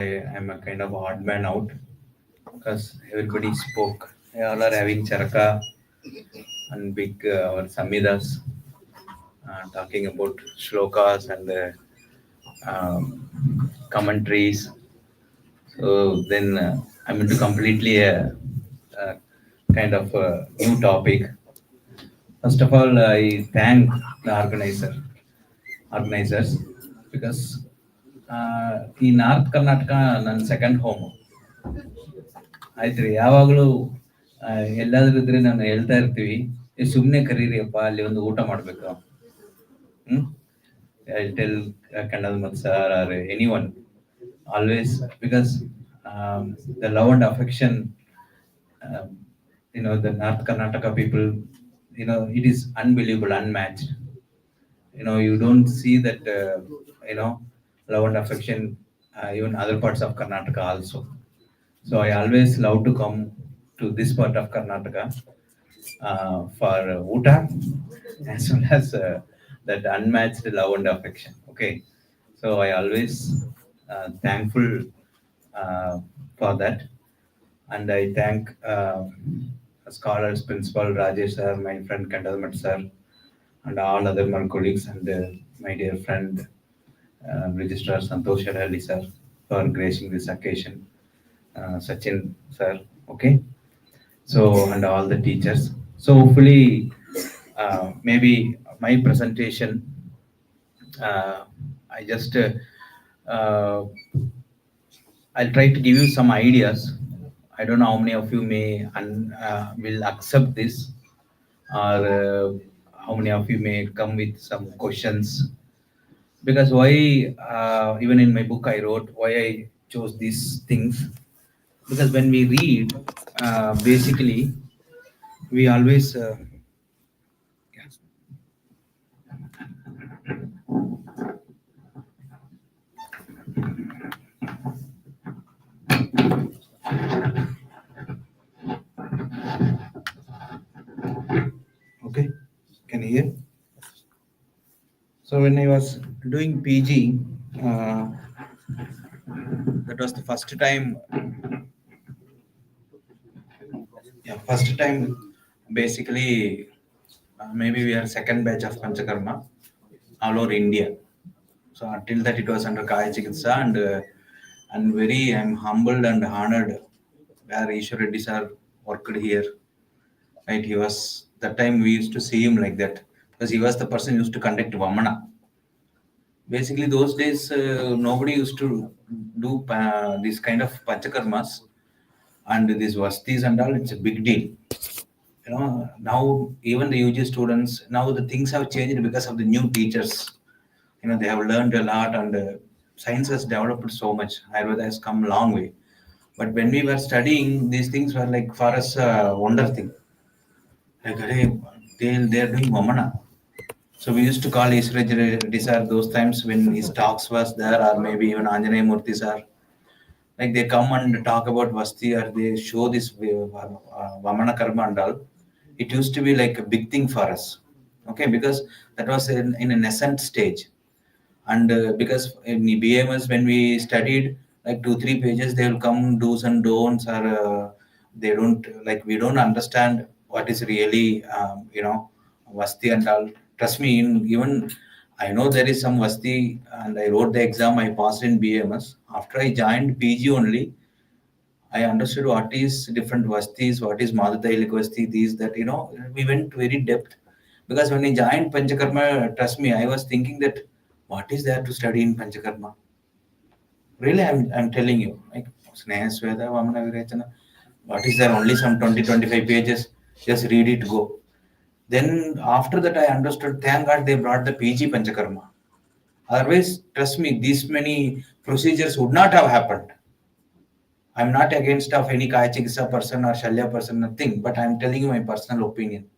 I'm a kind of odd man out because everybody spoke. They all are having charaka and big or samidas, talking about shlokas and commentaries. So then I'm into completely a kind of new topic. First of all, I thank the organizers, because ಈ north Karnataka ನನ್ನ second home. ಆಯ್ತು ರೀ, ಯಾವಾಗಲೂ ಎಲ್ಲಾದ್ರೂ ಇದ್ರೆ ನಾನು ಹೇಳ್ತಾ ಇರ್ತೀವಿ, ಸುಮ್ಮನೆ ಕರೀರಿ ಅಪ್ಪ, ಅಲ್ಲಿ ಒಂದು ಊಟ ಮಾಡ್ಬೇಕು. ಹ್ಮ್ ಐ ಟೆಲ್ ಕಂಡಲ್ ಮತ್ sir R any one always, because the love and affection, um, the North Karnataka people, it is unbelievable, unmatched. You don't see that, you know love and affection, even other parts of Karnataka also. So I always love to come to this part of Karnataka for uta, as well as that unmatched love and affection. Okay, so I always thankful uh, for that. And I thank scholars, principal Rajesh sir, my friend Kandalmat sir, and all other my colleagues, and my dear friend Registrar Santosh Sharali sir, for gracing this occasion. Sachin sir, okay. So, and all the teachers. So hopefully, maybe my presentation, I just uh, I'll try to give you some ideas. I don't know how many of you will accept this, or how many of you may come with some questions. Because why, even in my book I wrote why I chose these things. Because when we read, basically, we always yeah, okay, can you hear? So when I was doing PG, that was the first time. Yeah, first time. Basically, maybe we are second batch of Panchakarma all over India. So until that, it was under Kaya Chikitsa, and very I'm humbled and honored where Ishwar Reddy sir worked here. Right, he was that time we used to see him like that, because he was the person who used to conduct Vamana. Basically, those days nobody used to do this kind of Panchakarmas and these Vastis and all. It's a big deal. Now even the UG students, now the things have changed because of the new teachers. They have learned a lot, and science has developed so much. Ayurveda has come a long way. But when we were studying, these things were like for us a wonder thing. Like, "Arey, they're doing Vamana." So we used to call Israj Reddy sir those times when his talks was there, or maybe even Anjaney Murthy sir. Like they come and talk about Vasti, or they show this Vamana Karma and all. It used to be like a big thing for us. Okay, because that was in a nascent stage. And because in BMS, when we studied like 2 3 pages, they will come do's and don'ts, or they don't, like, we don't understand what is really Vasti and all. Trust me, even I know there is some Vasti, and I wrote the exam, I passed in BMS. After I joined PG only, I understood what is different Vastis, what is Madhutailik Vasti, these, that, we went very depth. Because when I joined Panchakarma, trust me, I was thinking that what is there to study in Panchakarma? Really, I'm telling you, like Sneha Sweda, Vamana Virechana, what is there? Only some 20 25 pages, just read it, go. Then after that, I understood, thank God they brought the PG Panchakarma. Otherwise, trust me, these many procedures would not have happened. I'm not against of any Kaya Chikitsa person or Shalya person, nothing, but I'm telling you my personal opinion.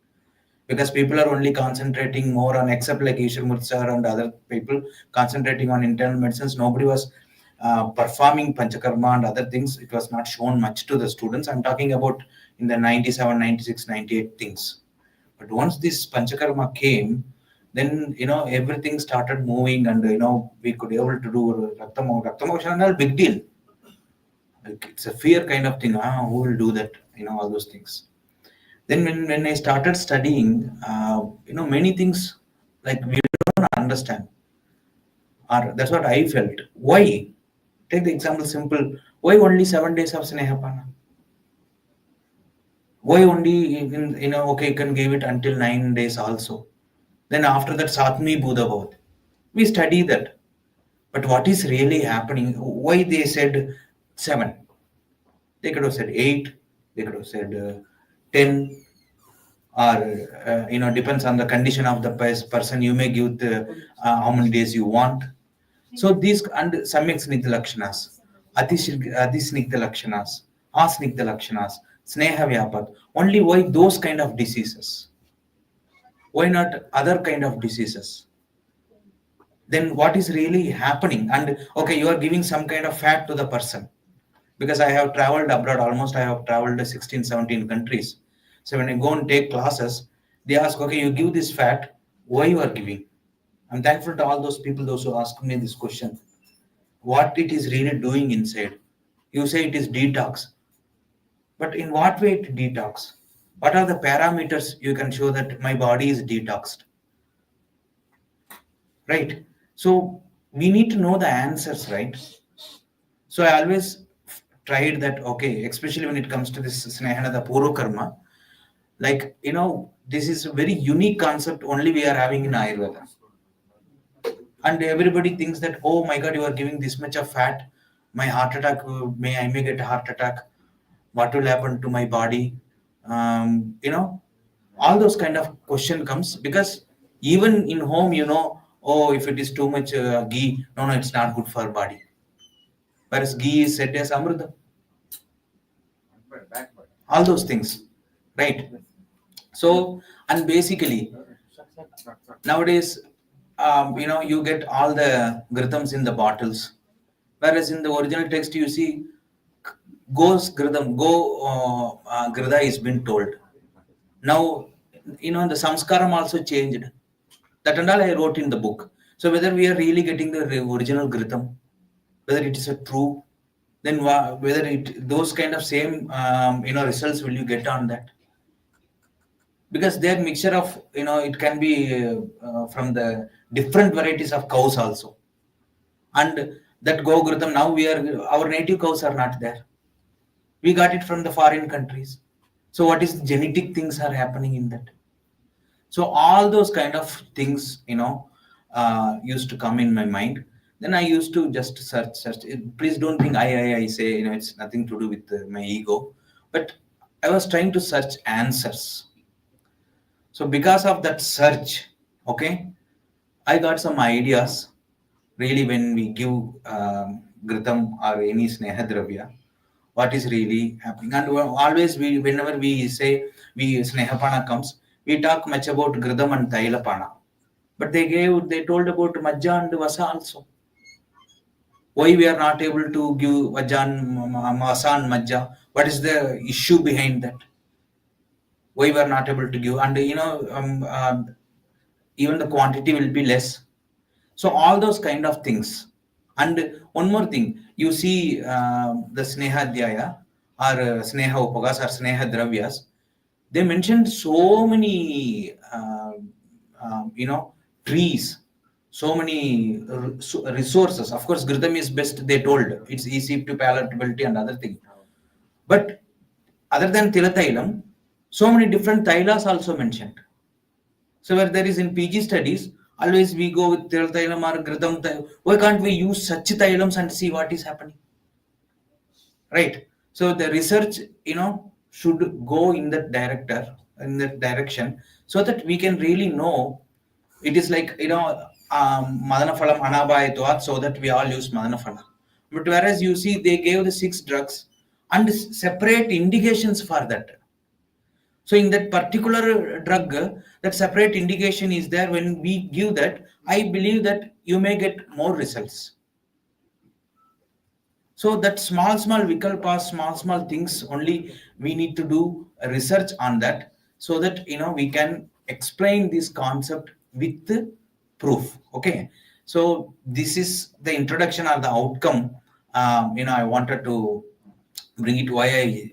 Because people are only concentrating more on, except like Ishwar Murthy sir and other people, concentrating on internal medicines. Nobody was performing Panchakarma and other things. It was not shown much to the students. I'm talking about in the 97, 96, 98 things. But once this Panchakarma came, then everything started moving, and we could able to do Raktamoksha, big deal. Like it's a fear kind of thing. Who will do that? All those things. Then when I started studying, many things like we don't understand. Or that's what I felt. Why? Take the example simple. Why only 7 days of Snehapana? Why only even, okay, you can give it until 9 days also. Then after that, Satmi Budhabhavat. We study that. But what is really happening? Why they said seven? They could have said eight. They could have said 10. Or depends on the condition of the person. You may give how many days you want. So these and samyak snigdha lakshanas, atisnigdha lakshanas, asnigdha lakshanas, sneha vyapat. Only why those kind of diseases? Why not other kind of diseases? Then what is really happening? And okay, you are giving some kind of fat to the person, because I have traveled abroad. Almost I have traveled to 16, 17 countries. So when I go and take classes, they ask, okay, you give this fat, why you are giving? I'm thankful to all those people, those who ask me this question. What it is really doing inside? You say it is detox, but in what way it detox? What are the parameters you can show that my body is detoxed? Right? So we need to know the answers, right? So I always tried that, okay, especially when it comes to this Snehana, the Puro Karma, like, this is a very unique concept only we are having in Ayurveda. And everybody thinks that, oh my God, you are giving this much of fat. My heart attack, I may get a heart attack. What will happen to my body? All those kind of question comes because even in home, oh, if it is too much ghee, no, it's not good for body. Whereas ghee is said as amrita. All those things, right? So, and basically, nowadays, you get all the gritams in the bottles, whereas in the original text, you see, goes gritam, go grida is been told. Now, the samskaram also changed. That and all I wrote in the book. So whether we are really getting the original gritam, whether it is a true, then whether it those kind of same results will you get on that? Because their mixture of it can be from the different varieties of cows also, and that go gritam now our native cows are not there. We got it from the foreign countries. So what is the genetic things are happening in that? So all those kind of things used to come in my mind. Then I used to just search. Please don't think I say it's nothing to do with my ego, but I was trying to search answers. So because of that search, okay, I got some ideas. Really, when we give gritam or any sneha dravya, what is really happening? And always whenever we say snehapana comes, we talk much about gritam and tailapana. But they told about majja and vasa also. Why we are not able to give vasa and majja? What is the issue behind that? Why we are not able to give? And even the quantity will be less. So all those kind of things. And one more thing, you see the Sneha Dhyaya or Sneha Upagas or Sneha Dravyas, they mentioned so many, trees, so many resources. Of course, Gritam is best, they told. It's easy to palatability and other thing. But other than Tilatailam, so many different Tailas also mentioned. So where there is in PG studies, always we go with Thailam or Gritam. Why can't we use such Thailams and see what is happening? Right. So the research, should go in that direction, so that we can really know. It is like, Madana Phalam Anabhayatvat, so that we all use Madana Phala. But whereas you see, they gave the 6 drugs and separate indications for that. So in that particular drug, that separate indication is there. When we give that, I believe that you may get more results. So that small vikalpas, small things only we need to do research on that, so that we can explain this concept with proof. Okay. So this is the introduction or the outcome. I wanted to bring it why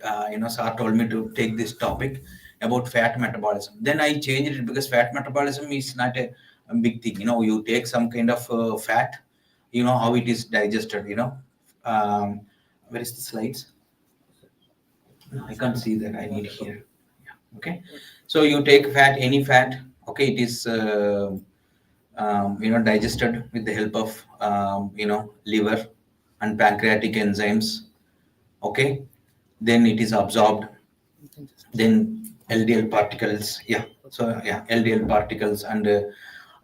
sir told me to take this topic about fat metabolism. Then I changed it because fat metabolism is not a big thing. You take some kind of fat, how it is digested. Where is the slides? No, I can't see that. I need here. Yeah. Okay. So you take fat, any fat. Okay, it is digested with the help of liver and pancreatic enzymes. Okay, then it is absorbed, then LDL particles, yeah, so yeah, LDL particles and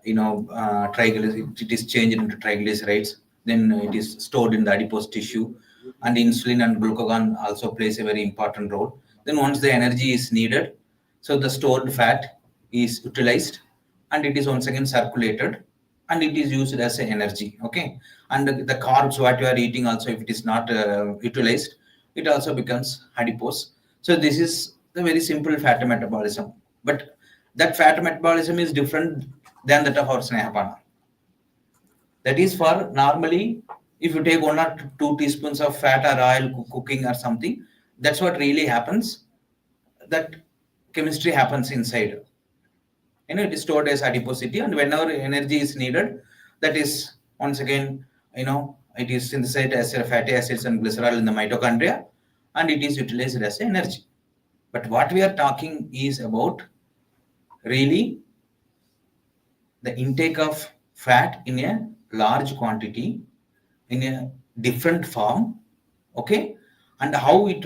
triglycerides, it is changed into triglycerides, then it is stored in the adipose tissue, and insulin and glucagon also plays a very important role. Then once the energy is needed, so the stored fat is utilized and it is once again circulated and it is used as a energy. Okay, and the carbs what you are eating also, if it is not utilized, it also becomes adipose. So this is the very simple fat metabolism, but that fat metabolism is different than that of our snehapana. That is for normally, if you take 1 or 2 teaspoons of fat or oil cooking or something, that's what really happens. That chemistry happens inside. It is stored as adiposity, and whenever energy is needed, that is once again, it is synthesized as fatty acids and glycerol in the mitochondria, and it is utilized as energy. But what we are talking is about really the intake of fat in a large quantity, in a different form, okay, and how it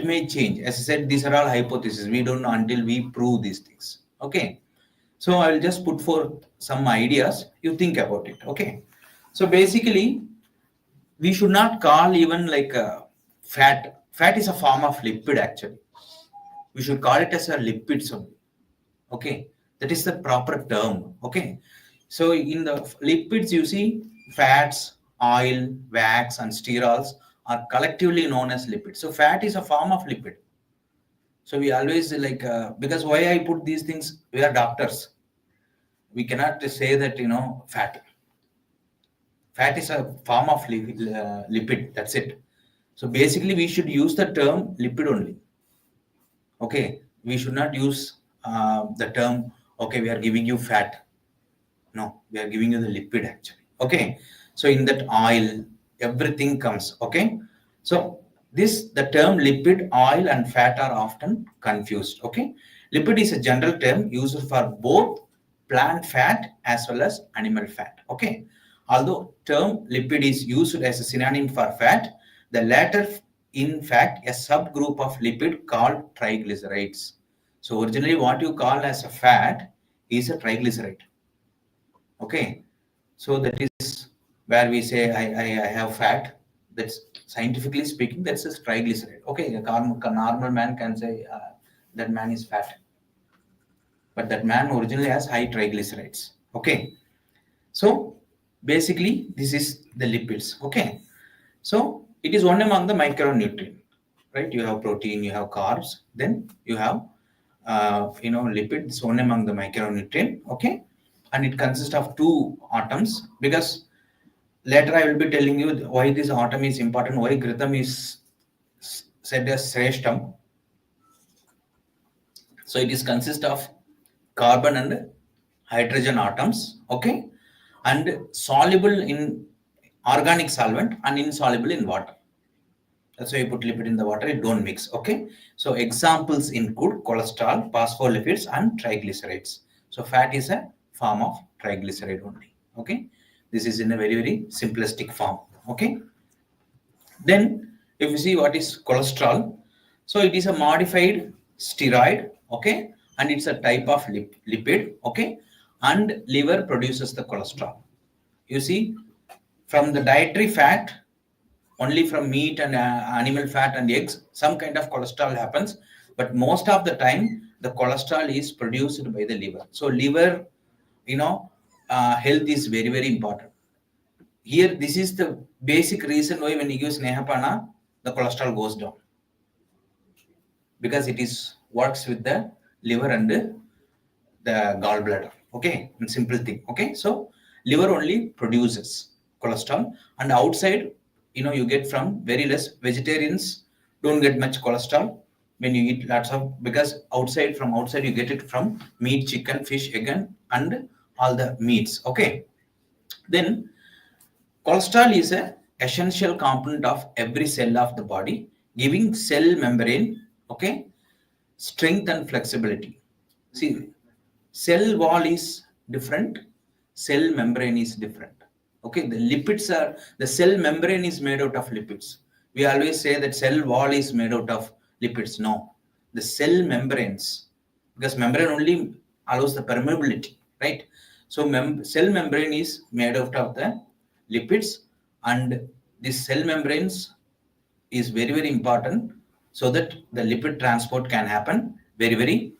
may change. As I said, these are all hypotheses. We don't know until we prove these things. Okay. So I will just put forth some ideas. You think about it. Okay. So basically, we should not call even like fat. Fat is a form of lipid actually. We should call it as a lipids only. Okay. That is the proper term. Okay. So in the lipids, you see fats, oil, wax, and sterols are collectively known as lipids. So fat is a form of lipid. So we always like, because why I put these things, we are doctors. We cannot say that, fat. Fat is a form of lipid. That's it. So basically, we should use the term lipid only. Okay. We should not use the term, okay, we are giving you fat. No, we are giving you the lipid actually. Okay. So in that oil, everything comes. Okay. So the term lipid, oil, and fat are often confused. Okay. Lipid is a general term used for both plant fat as well as animal fat. Okay. Although term lipid is used as a synonym for fat, the latter in fact a subgroup of lipid called triglycerides. So originally what you call as a fat is a triglyceride. Okay. So that is where we say I have fat. That's scientifically speaking, that's a triglyceride. Okay, a normal man can say that man is fat, but that man originally has high triglycerides. Okay, so basically this is the lipids. Okay, so it is one among the micronutrient, right? You have protein, you have carbs, then you have lipids, one among the micronutrient. Okay, and it consists of two atoms, because later I will be telling you why this atom is important, why Ghritam is said as Sreshtam. So it is consist of carbon and hydrogen atoms, okay, and soluble in organic solvent and insoluble in water. That's why you put lipid in the water, it don't mix, okay. So examples include cholesterol, phospholipids, and triglycerides. So fat is a form of triglyceride only, okay. This is in a very, very simplistic form, okay. Then if you see what is cholesterol, so it is a modified steroid, okay, and it's a type of lipid, okay, and liver produces the cholesterol. You see, from the dietary fat, only from meat and animal fat and eggs, some kind of cholesterol happens, but most of the time the cholesterol is produced by the liver. So liver, health is very, very important. Here, this is the basic reason why when you use Nehapana, the cholesterol goes down, because it is works with the liver and the gallbladder. Okay, and simple thing. Okay, so liver only produces cholesterol, and outside, you get from very less vegetarians don't get much cholesterol when you eat lots of, because outside, from outside you get it from meat, chicken, fish, again, and all the meats. Okay. Then cholesterol is a essential component of every cell of the body, giving cell membrane, okay, strength and flexibility. See, cell wall is different, cell membrane is different. Okay, the lipids are, the cell membrane is made out of lipids. We always say that cell wall is made out of lipids. No, the cell membranes, because membrane only allows the permeability, right? So cell membrane is made out of the lipids, and these cell membranes is very very important, so that the lipid transport can happen very very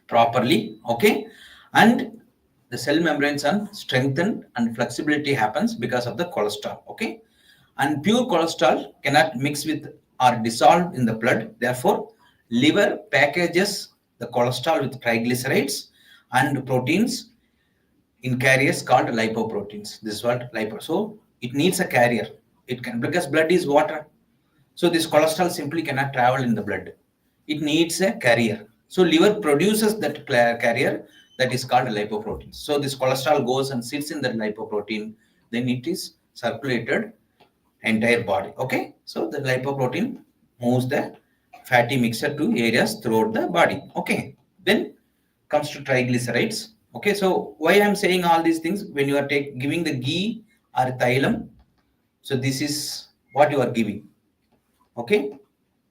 properly. Okay. And the cell membranes are strengthened and flexibility happens because of the cholesterol. Okay. And pure cholesterol cannot mix with or dissolve in the blood, therefore liver packages the cholesterol with triglycerides and proteins in carriers called lipoproteins. This is what lipo. So it needs a carrier. It can, because blood is water. So this cholesterol simply cannot travel in the blood. It needs a carrier. So liver produces that carrier, that is called lipoprotein. So this cholesterol goes and sits in the lipoprotein. Then it is circulated entire body. Okay. So the lipoprotein moves the fatty mixture to areas throughout the body. Okay. Then comes to triglycerides. Okay. So why I'm saying all these things, when you are giving the ghee or thylam, so this is what you are giving. Okay,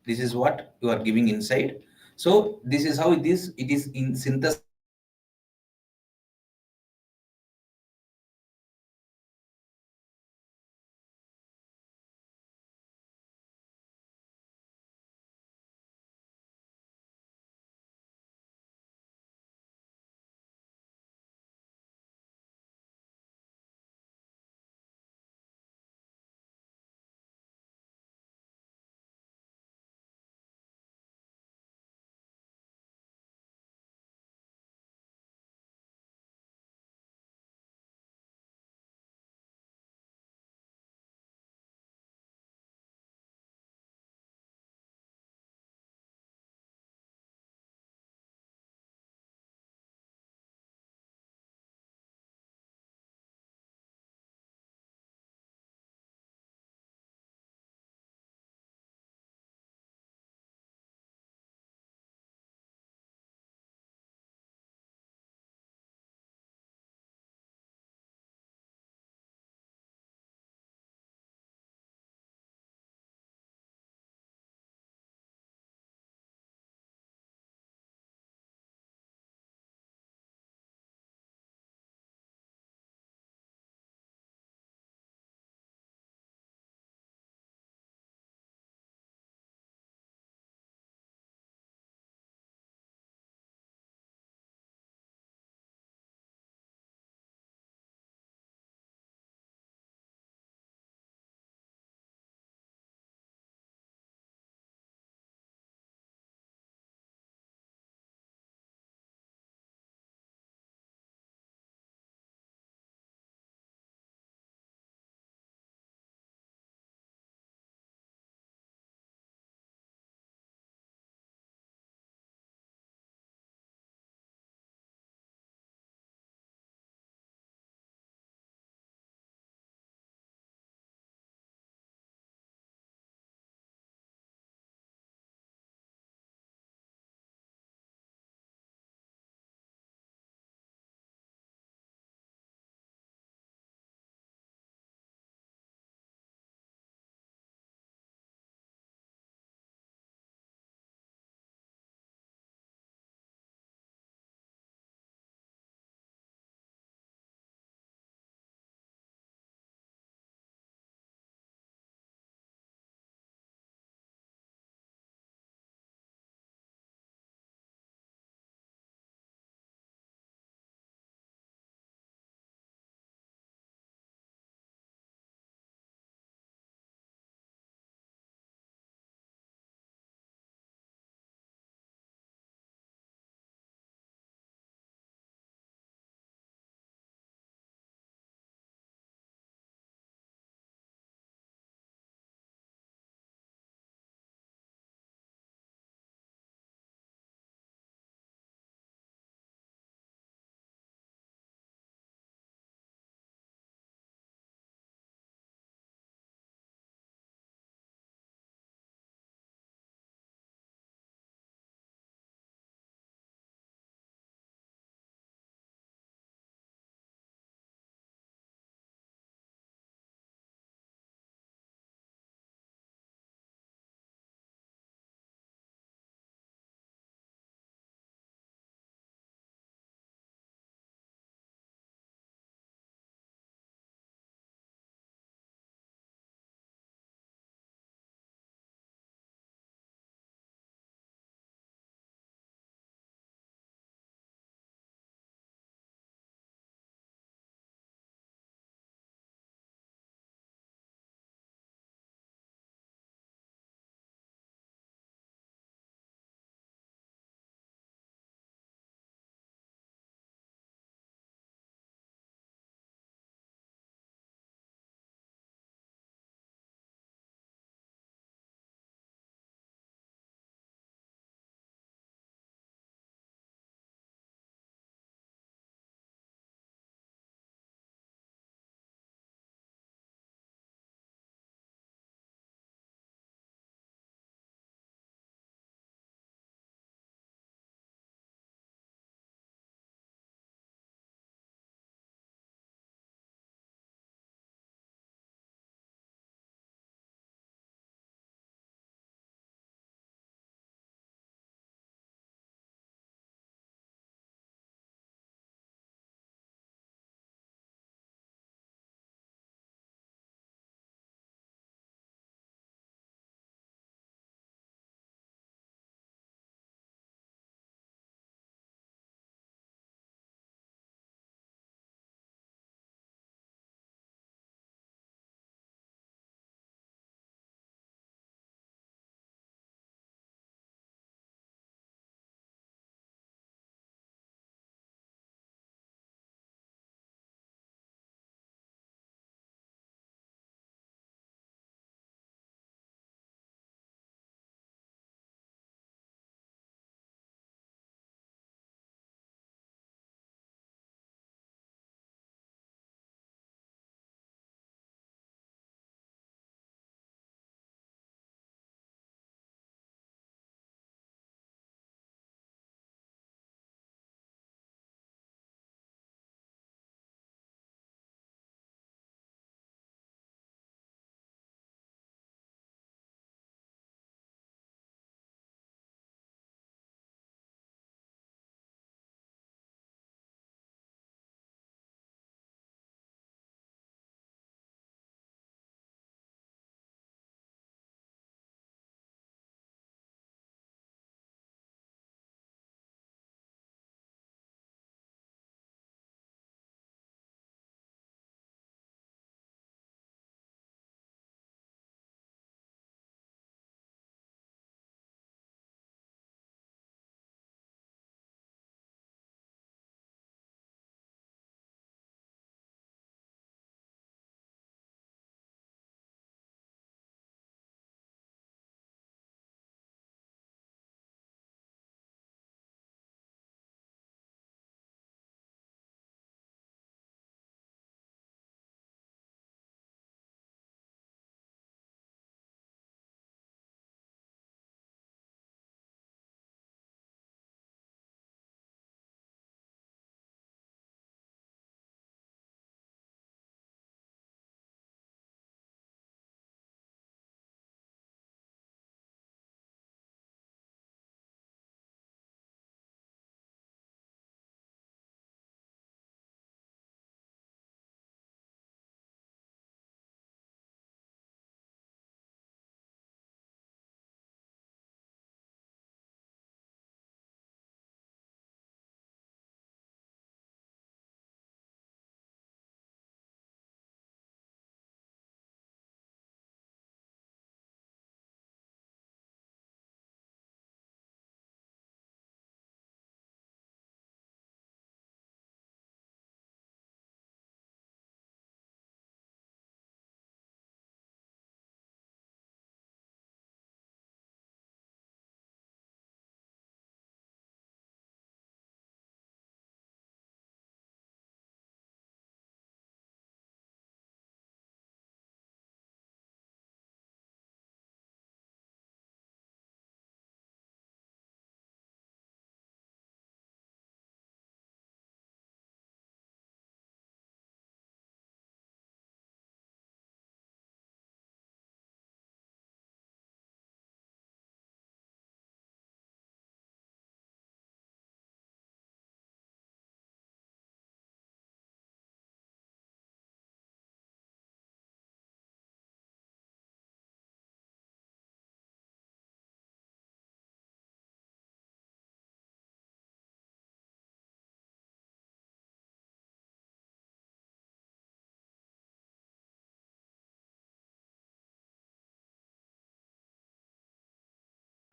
this is what you are giving inside. So this is how it is in synthesized in the body. So this is how it is synthesized in the body. So this is how it is synthesized in the body.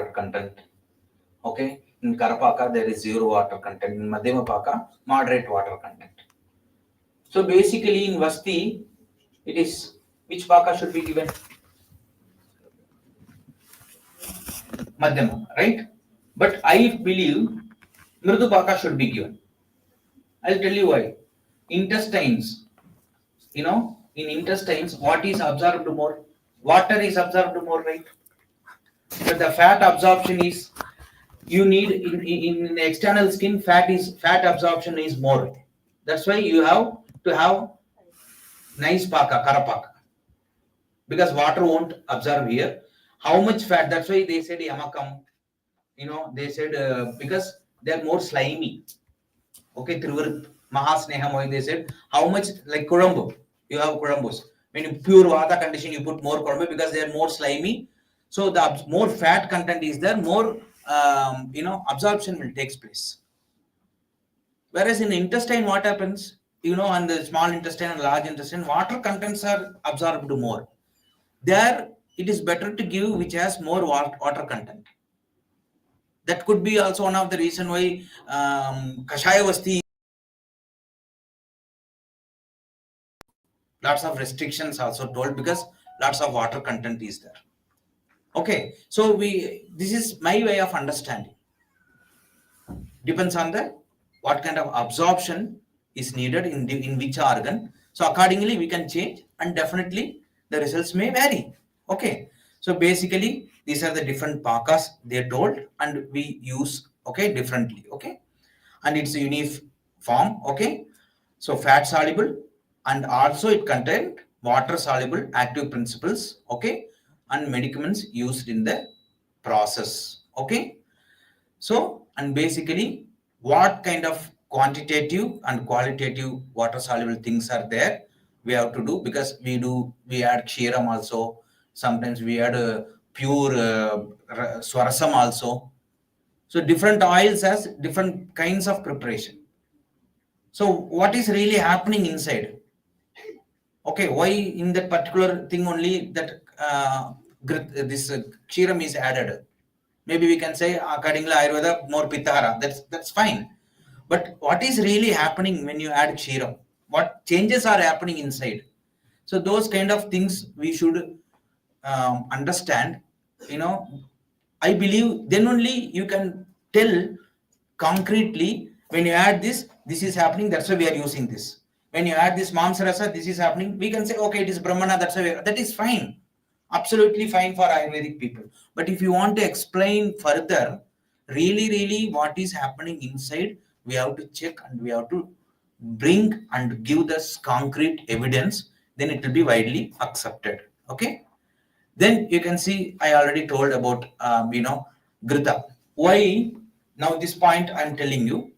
content. Okay, in Karapaka there is zero water content. In Madhyamapaka, moderate water content. So basically in Vasti, it is which Paka should be given? Madhyama, right? But I believe Mridu Paka should be given. I'll tell you why. Intestines, in intestines, what is absorbed more? Water is absorbed more, right? But the fat absorption is, you need in the external skin, fat absorption is more. That's why you have to have nice paka, karapaka, because water won't absorb here. How much fat? That's why they said yamakam. They said because they're more slimy. Okay, Trivarit, Mahasnehamoy, they said how much, like Kurumbu, you have Kurumbus. When you pure Vata condition, you put more Kurumbu because they are more slimy. So the more fat content is there, more absorption will take place. Whereas in intestine, what happens? On the small intestine and large intestine, water contents are absorbed more. There, it is better to give which has more water content. That could be also one of the reason why Kashaya Vasti, lots of restrictions also told because lots of water content is there. Okay, so this is my way of understanding. Depends on the what kind of absorption is needed in which organ. So accordingly we can change, and definitely the results may vary. Okay, so basically these are the different pakas they told, and we use differently. Okay, and it's a uniform. Okay, so fat soluble, and also it contained water soluble active principles. Okay, and medicaments used in the process. Okay, so, and basically what kind of quantitative and qualitative water soluble things are there we have to do, because we add kshiram also, sometimes we add pure swarasam also. So different oils has different kinds of preparation. So what is really happening inside? Okay, why in that particular thing only that this kshiram is added? Maybe we can say accordingly Ayurveda more pitara. That's fine. But what is really happening when you add kshiram? What changes are happening inside? So those kind of things we should understand. I believe then only you can tell concretely, when you add this is happening. That's why we are using this. When you add this mamsarasa, this is happening. We can say, okay, it is brahmana. That's why that is fine. Absolutely fine for Ayurvedic people. But if you want to explain further, really what is happening inside, we have to check and we have to bring and give this concrete evidence, then it will be widely accepted. Okay, then you can see I already told about Grita. Why now this point I'm telling you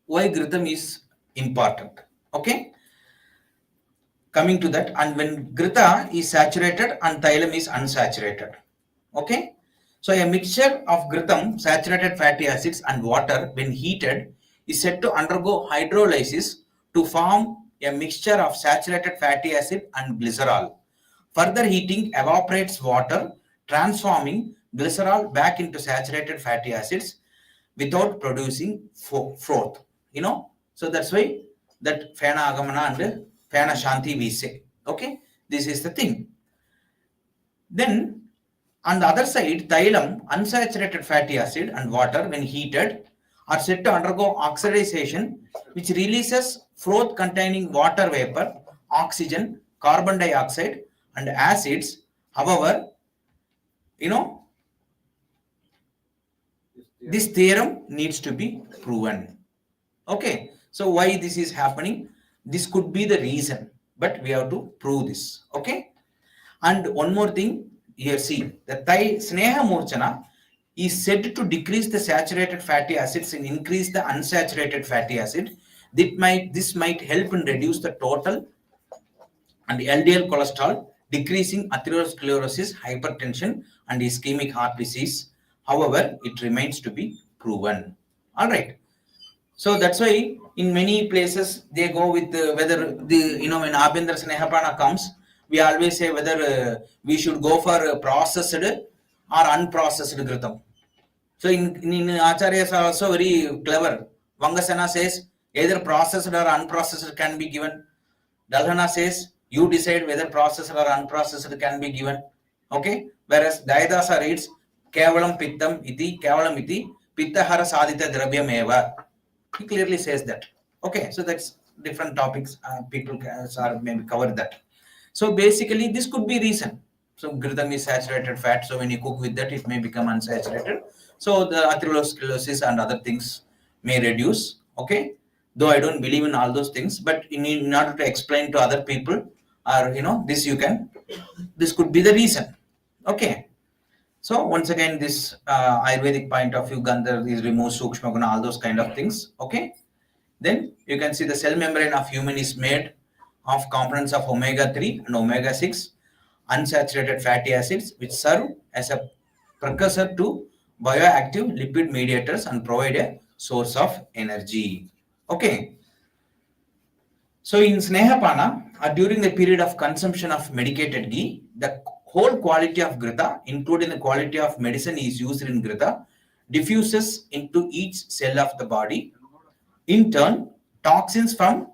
why Gritam is important. Okay, coming to that, and when Grita is saturated and Thailam is unsaturated. Okay, so a mixture of Gritam, saturated fatty acids and water when heated is said to undergo hydrolysis to form a mixture of saturated fatty acid and glycerol. Further heating evaporates water, transforming glycerol back into saturated fatty acids without producing froth. So that's why that Fena Agamana and Fena Shanti we say. Okay, this is the thing. Then on the other side, Thailam, unsaturated fatty acid and water when heated are said to undergo oxidization, which releases froth containing water vapor, oxygen, carbon dioxide and acids. However, this theorem needs to be proven. Okay, so why this is happening? This could be the reason, but we have to prove this. Okay, and one more thing here, see, the Thai Sneha Murchana is said to decrease the saturated fatty acids and increase the unsaturated fatty acid. This might help in reduce the total and LDL cholesterol, decreasing atherosclerosis, hypertension, and ischemic heart disease. However, it remains to be proven. All right. So that's why in many places they go with whether when Abhindra Snehapana comes, we always say whether we should go for processed or unprocessed ghritam. So in Acharyas are also very clever. Vangasana says either processed or unprocessed can be given. Dalhana says you decide whether processed or unprocessed can be given. Okay. Whereas Dayadasa reads Kevalam Pittam iti Kevalam iti Pittahara Sadhita Drabyam eva. He clearly says that. Okay. So that's different topics. People are maybe cover that. So basically, this could be reason. So ghritam is saturated fat. So when you cook with that, it may become unsaturated. So the atherosclerosis and other things may reduce. Okay, though I don't believe in all those things, but in order to explain to other people, or this you can, this could be the reason. Okay. So once again, this Ayurvedic point of view, Gandhar is removed, Sukshma Guna, all those kind of things. Okay. Then you can see the cell membrane of human is made of components of omega-3 and omega-6 unsaturated fatty acids, which serve as a precursor to bioactive lipid mediators and provide a source of energy. Okay. So in Snehapana, during the period of consumption of medicated ghee, the whole quality of Ghrita, including the quality of medicine is used in Ghrita, diffuses into each cell of the body. In turn, toxins from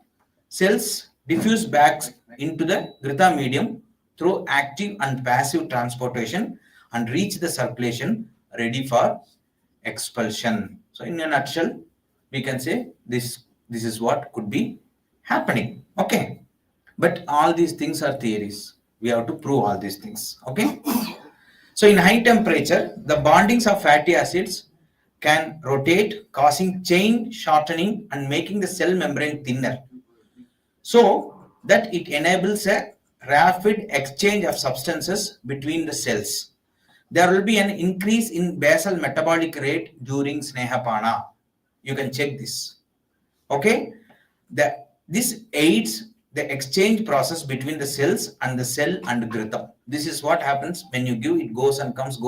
cells diffuse back into the Ghrita medium through active and passive transportation and reach the circulation ready for expulsion. So in a nutshell, we can say this is what could be happening. Okay. But all these things are theories. We have to prove all these things. Okay. So in high temperature, the bondings of fatty acids can rotate, causing chain shortening and making the cell membrane thinner, so that it enables a rapid exchange of substances between the cells. There will be an increase in basal metabolic rate during Snehapana. You can check this. Okay, this aids the exchange process between the cells and the cell and Ghritam. This is what happens when you give, it goes and comes,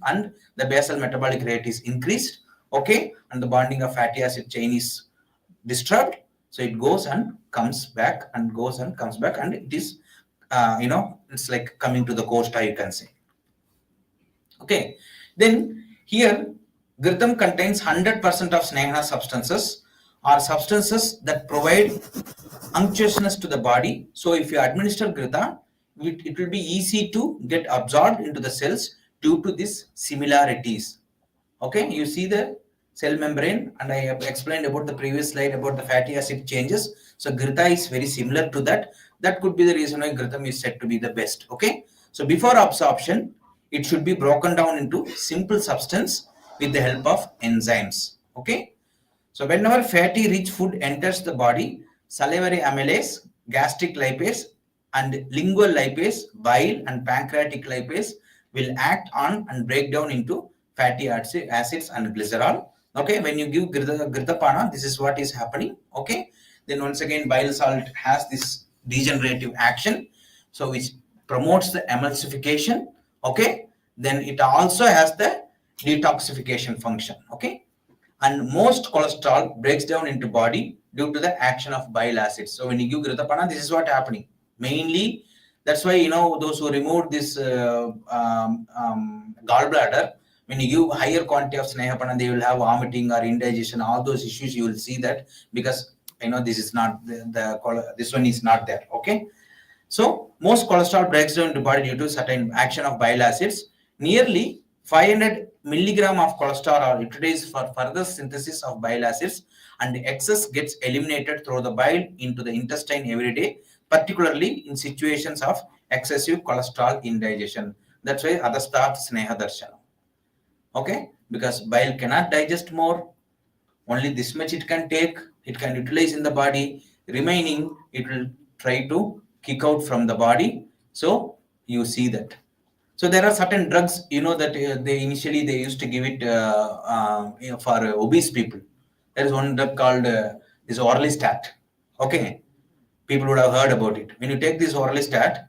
and the basal metabolic rate is increased. Okay, and the bonding of fatty acid chain is disturbed. So it goes and comes back and goes and comes back, and it is, it's like coming to the costa, you can say. Okay, then here Ghritam contains 100% of Sneha substances or substances that provide unctuousness to the body. So if you administer Ghritam, it will be easy to get absorbed into the cells due to these similarities. Okay, you see the cell membrane, and I have explained about the previous slide about the fatty acid changes. So Ghritam is very similar to that. That could be the reason why Ghritam is said to be the best. Okay, so before absorption, it should be broken down into simple substance with the help of enzymes. Okay, so whenever fatty rich food enters the body, salivary amylase, gastric lipase, and lingual lipase, bile, and pancreatic lipase will act on and break down into fatty acids and glycerol. Okay, when you give Gritapana, this is what is happening. Okay, then once again, bile salt has this degenerative action, so which promotes the emulsification. Okay, then it also has the detoxification function. Okay, and most cholesterol breaks down into body due to the action of bile acids. So when you give Gritapana, this is what happening. Mainly, that's why those who removed this gallbladder, when you give higher quantity of Snehapana, they will have vomiting or indigestion, all those issues you will see that, because this is not this one is not there. Okay, so most cholesterol breaks down into body due to certain action of bile acids. Nearly 500 milligram of cholesterol are utilized for further synthesis of bile acids, and the excess gets eliminated through the bile into the intestine every day, particularly in situations of excessive cholesterol indigestion. That's why Adastat Sneha Darshana. Okay, because bile cannot digest more, only this much it can take, it can utilize in the body, remaining it will try to kick out from the body. So you see that. So there are certain drugs, that they initially they used to give it for obese people. There is one drug called this Orlistat. Okay, people would have heard about it. When you take this Orlistat,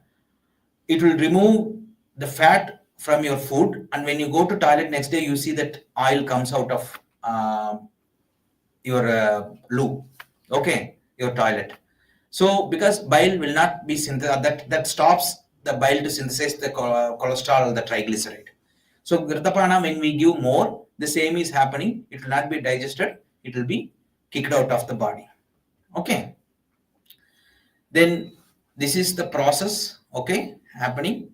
it will remove the fat from your food, and when you go to toilet next day, you see that oil comes out of your loo. Okay, your toilet. So because bile will not be synthesized, that stops the bile to synthesize the cholesterol, the triglyceride. So Gratapana, when we give more, the same is happening. It will not be digested. It will be kicked out of the body. Okay. Then this is the process, okay, happening.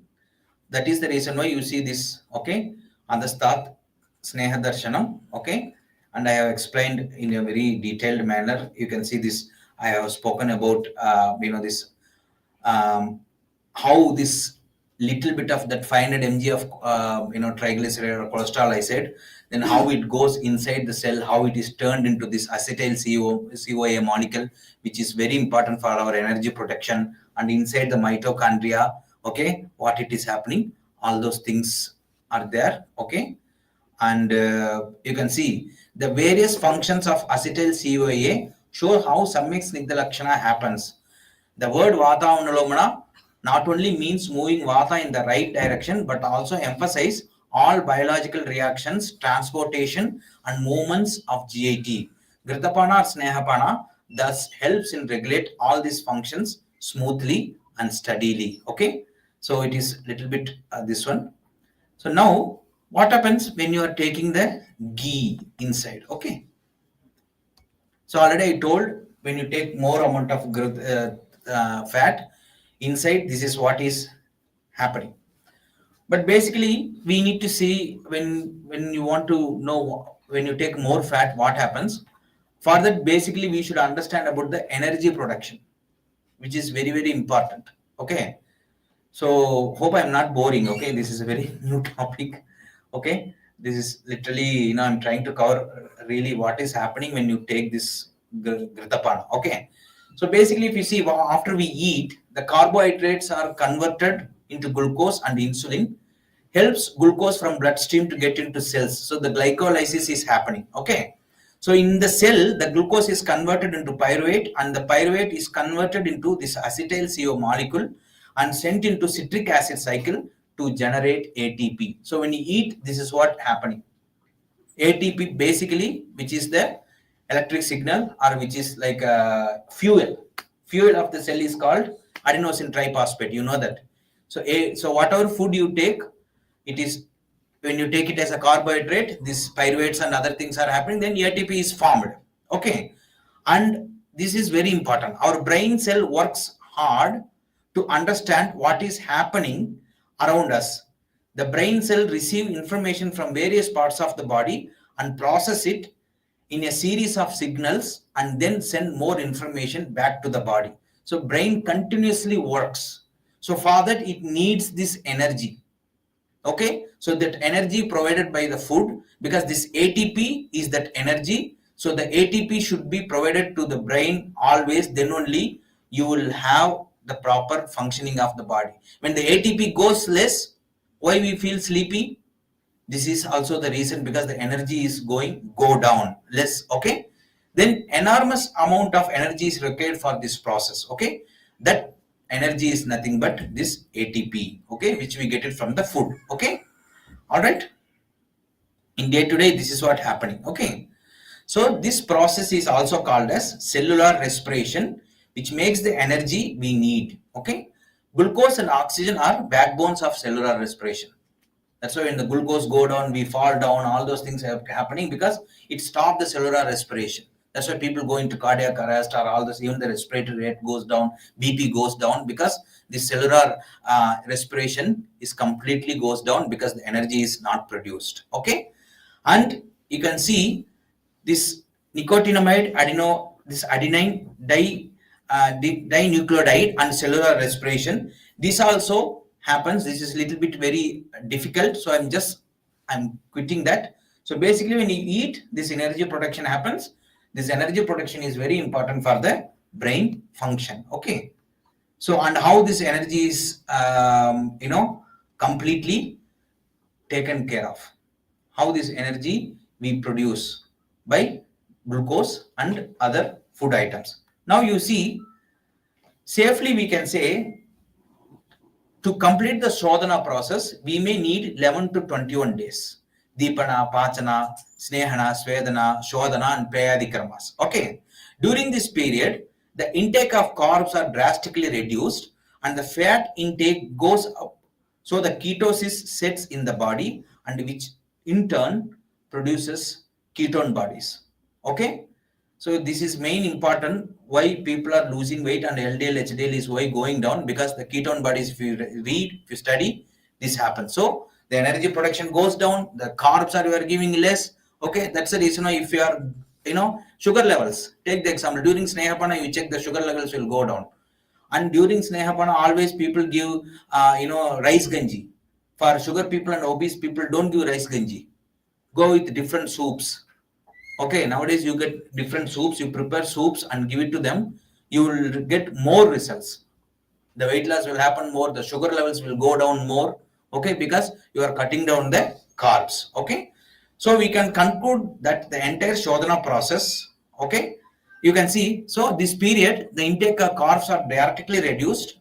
That is the reason why you see this, okay, Andastat Sneha Darshanam, okay. And I have explained in a very detailed manner. You can see this. I have spoken about, this um, how this little bit of that 500 mg of triglyceride or cholesterol I said, then how it goes inside the cell, how it is turned into this acetyl CoA molecule, which is very important for our energy protection, and inside the mitochondria, okay, what it is happening, all those things are there, okay. And you can see the various functions of acetyl CoA show how Samyak Snigdha Lakshana happens. The word Vata Anulomana not only means moving Vata in the right direction, but also emphasize all biological reactions, transportation, and movements of GIT. Gritapana or Snehapana thus helps in regulate all these functions smoothly and steadily. Okay, so it is little bit this one. So now, what happens when you are taking the ghee inside? Okay. So already I told, when you take more amount of fat inside, this is what is happening. But basically, we need to see, when you want to know, when you take more fat, what happens. For that, basically, we should understand about the energy production, which is very, very important. Okay. So hope I'm not boring. Okay, this is a very new topic. Okay, this is literally, I'm trying to cover really what is happening when you take this gritapana. Okay, so basically, if you see, after we eat, the carbohydrates are converted into glucose and insulin, helps glucose from bloodstream to get into cells. So the glycolysis is happening. Okay. So in the cell, the glucose is converted into pyruvate, and the pyruvate is converted into this acetyl CO molecule and sent into citric acid cycle to generate ATP. So when you eat, this is what happening. ATP basically, which is the electric signal, or which is like a fuel. Fuel of the cell is called adenosine triphosphate. You know that. So whatever food you take, it is, when you take it as a carbohydrate, these pyruvates and other things are happening, then ATP is formed. Okay. And this is very important. Our brain cell works hard to understand what is happening around us. The brain cell receive information from various parts of the body and process it in a series of signals and then send more information back to the body. So brain continuously works. So for that, it needs this energy. Okay, so that energy provided by the food, because this ATP is that energy. So the ATP should be provided to the brain always, then only you will have the proper functioning of the body. When the ATP goes less, why we feel sleepy? This is also the reason, because the energy is go down less. Okay, then enormous amount of energy is required for this process. Okay, that energy is nothing but this ATP, okay, which we get it from the food. Okay, all right. In day to day, this is what happening. Okay, so this process is also called as cellular respiration, which makes the energy we need. Okay, glucose and oxygen are backbones of cellular respiration. That's why when the glucose go down, we fall down, all those things are happening because it stopped the cellular respiration. That's why people go into cardiac arrest or all this, even the respiratory rate goes down, BP goes down, because the cellular respiration is completely goes down because the energy is not produced. Okay. And you can see this nicotinamide this adenine dinucleotide and cellular respiration. This also happens. This is a little bit very difficult, so I'm quitting that. So basically, when you eat, this energy production happens. This energy production is very important for the brain function. Okay, so and how this energy is completely taken care of, how this energy we produce by glucose and other food items. Now you see, safely we can say, to complete the Shodhana process, we may need 11 to 21 days. Deepana, Pachana, Snehana, Svedana, Shodhana, and Payadi Karmas. Okay. During this period, the intake of carbs are drastically reduced and the fat intake goes up. So the ketosis sets in the body and which in turn produces ketone bodies. Okay, so this is main important why people are losing weight and LDL, HDL is why going down, because the ketone bodies, if you read, if you study, this happens. So the energy production goes down, the carbs are you are giving less. Okay, that's the reason why if you are, sugar levels, take the example, during Snehapana, you check the sugar levels will go down. And during Snehapana, always people give, rice ganji. For sugar people and obese people, don't give rice ganji. Go with different soups. Okay, nowadays you get different soups, you prepare soups and give it to them, you will get more results. The weight loss will happen more, the sugar levels will go down more. Okay, because you are cutting down the carbs. Okay, so we can conclude that the entire Shodhana process, okay, you can see, so this period, the intake of carbs are drastically reduced,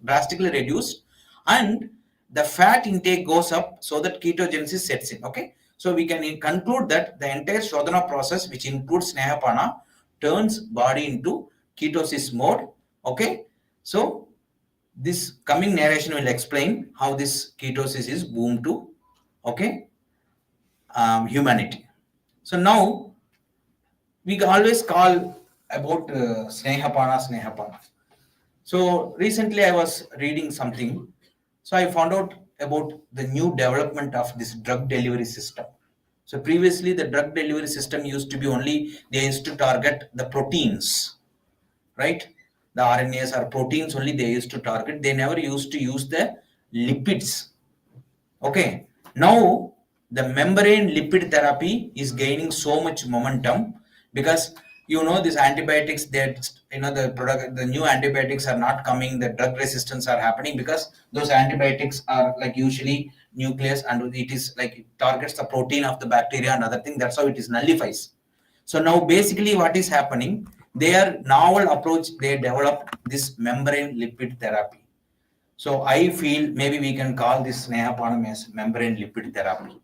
and the fat intake goes up so that ketogenesis sets in. Okay, so we can conclude that the entire Shodhana process, which includes Snehapana, turns body into ketosis mode. Okay, so this coming narration will explain how this ketosis is boomed to, okay, humanity. So now we always call about Snehapana. So recently I was reading something. So I found out about the new development of this drug delivery system. So previously the drug delivery system used to be only, they used to target the proteins, right? The RNAs or proteins only they used to target. They never used to use the lipids. Okay. Now the membrane lipid therapy is gaining so much momentum because these antibiotics that the new antibiotics are not coming, the drug resistance are happening because those antibiotics are like usually nucleus and it is like it targets the protein of the bacteria and other thing. That's how it is nullifies. So now basically what is happening, their novel approach, they developed this membrane lipid therapy. So I feel maybe we can call this Snehapanam as membrane lipid therapy.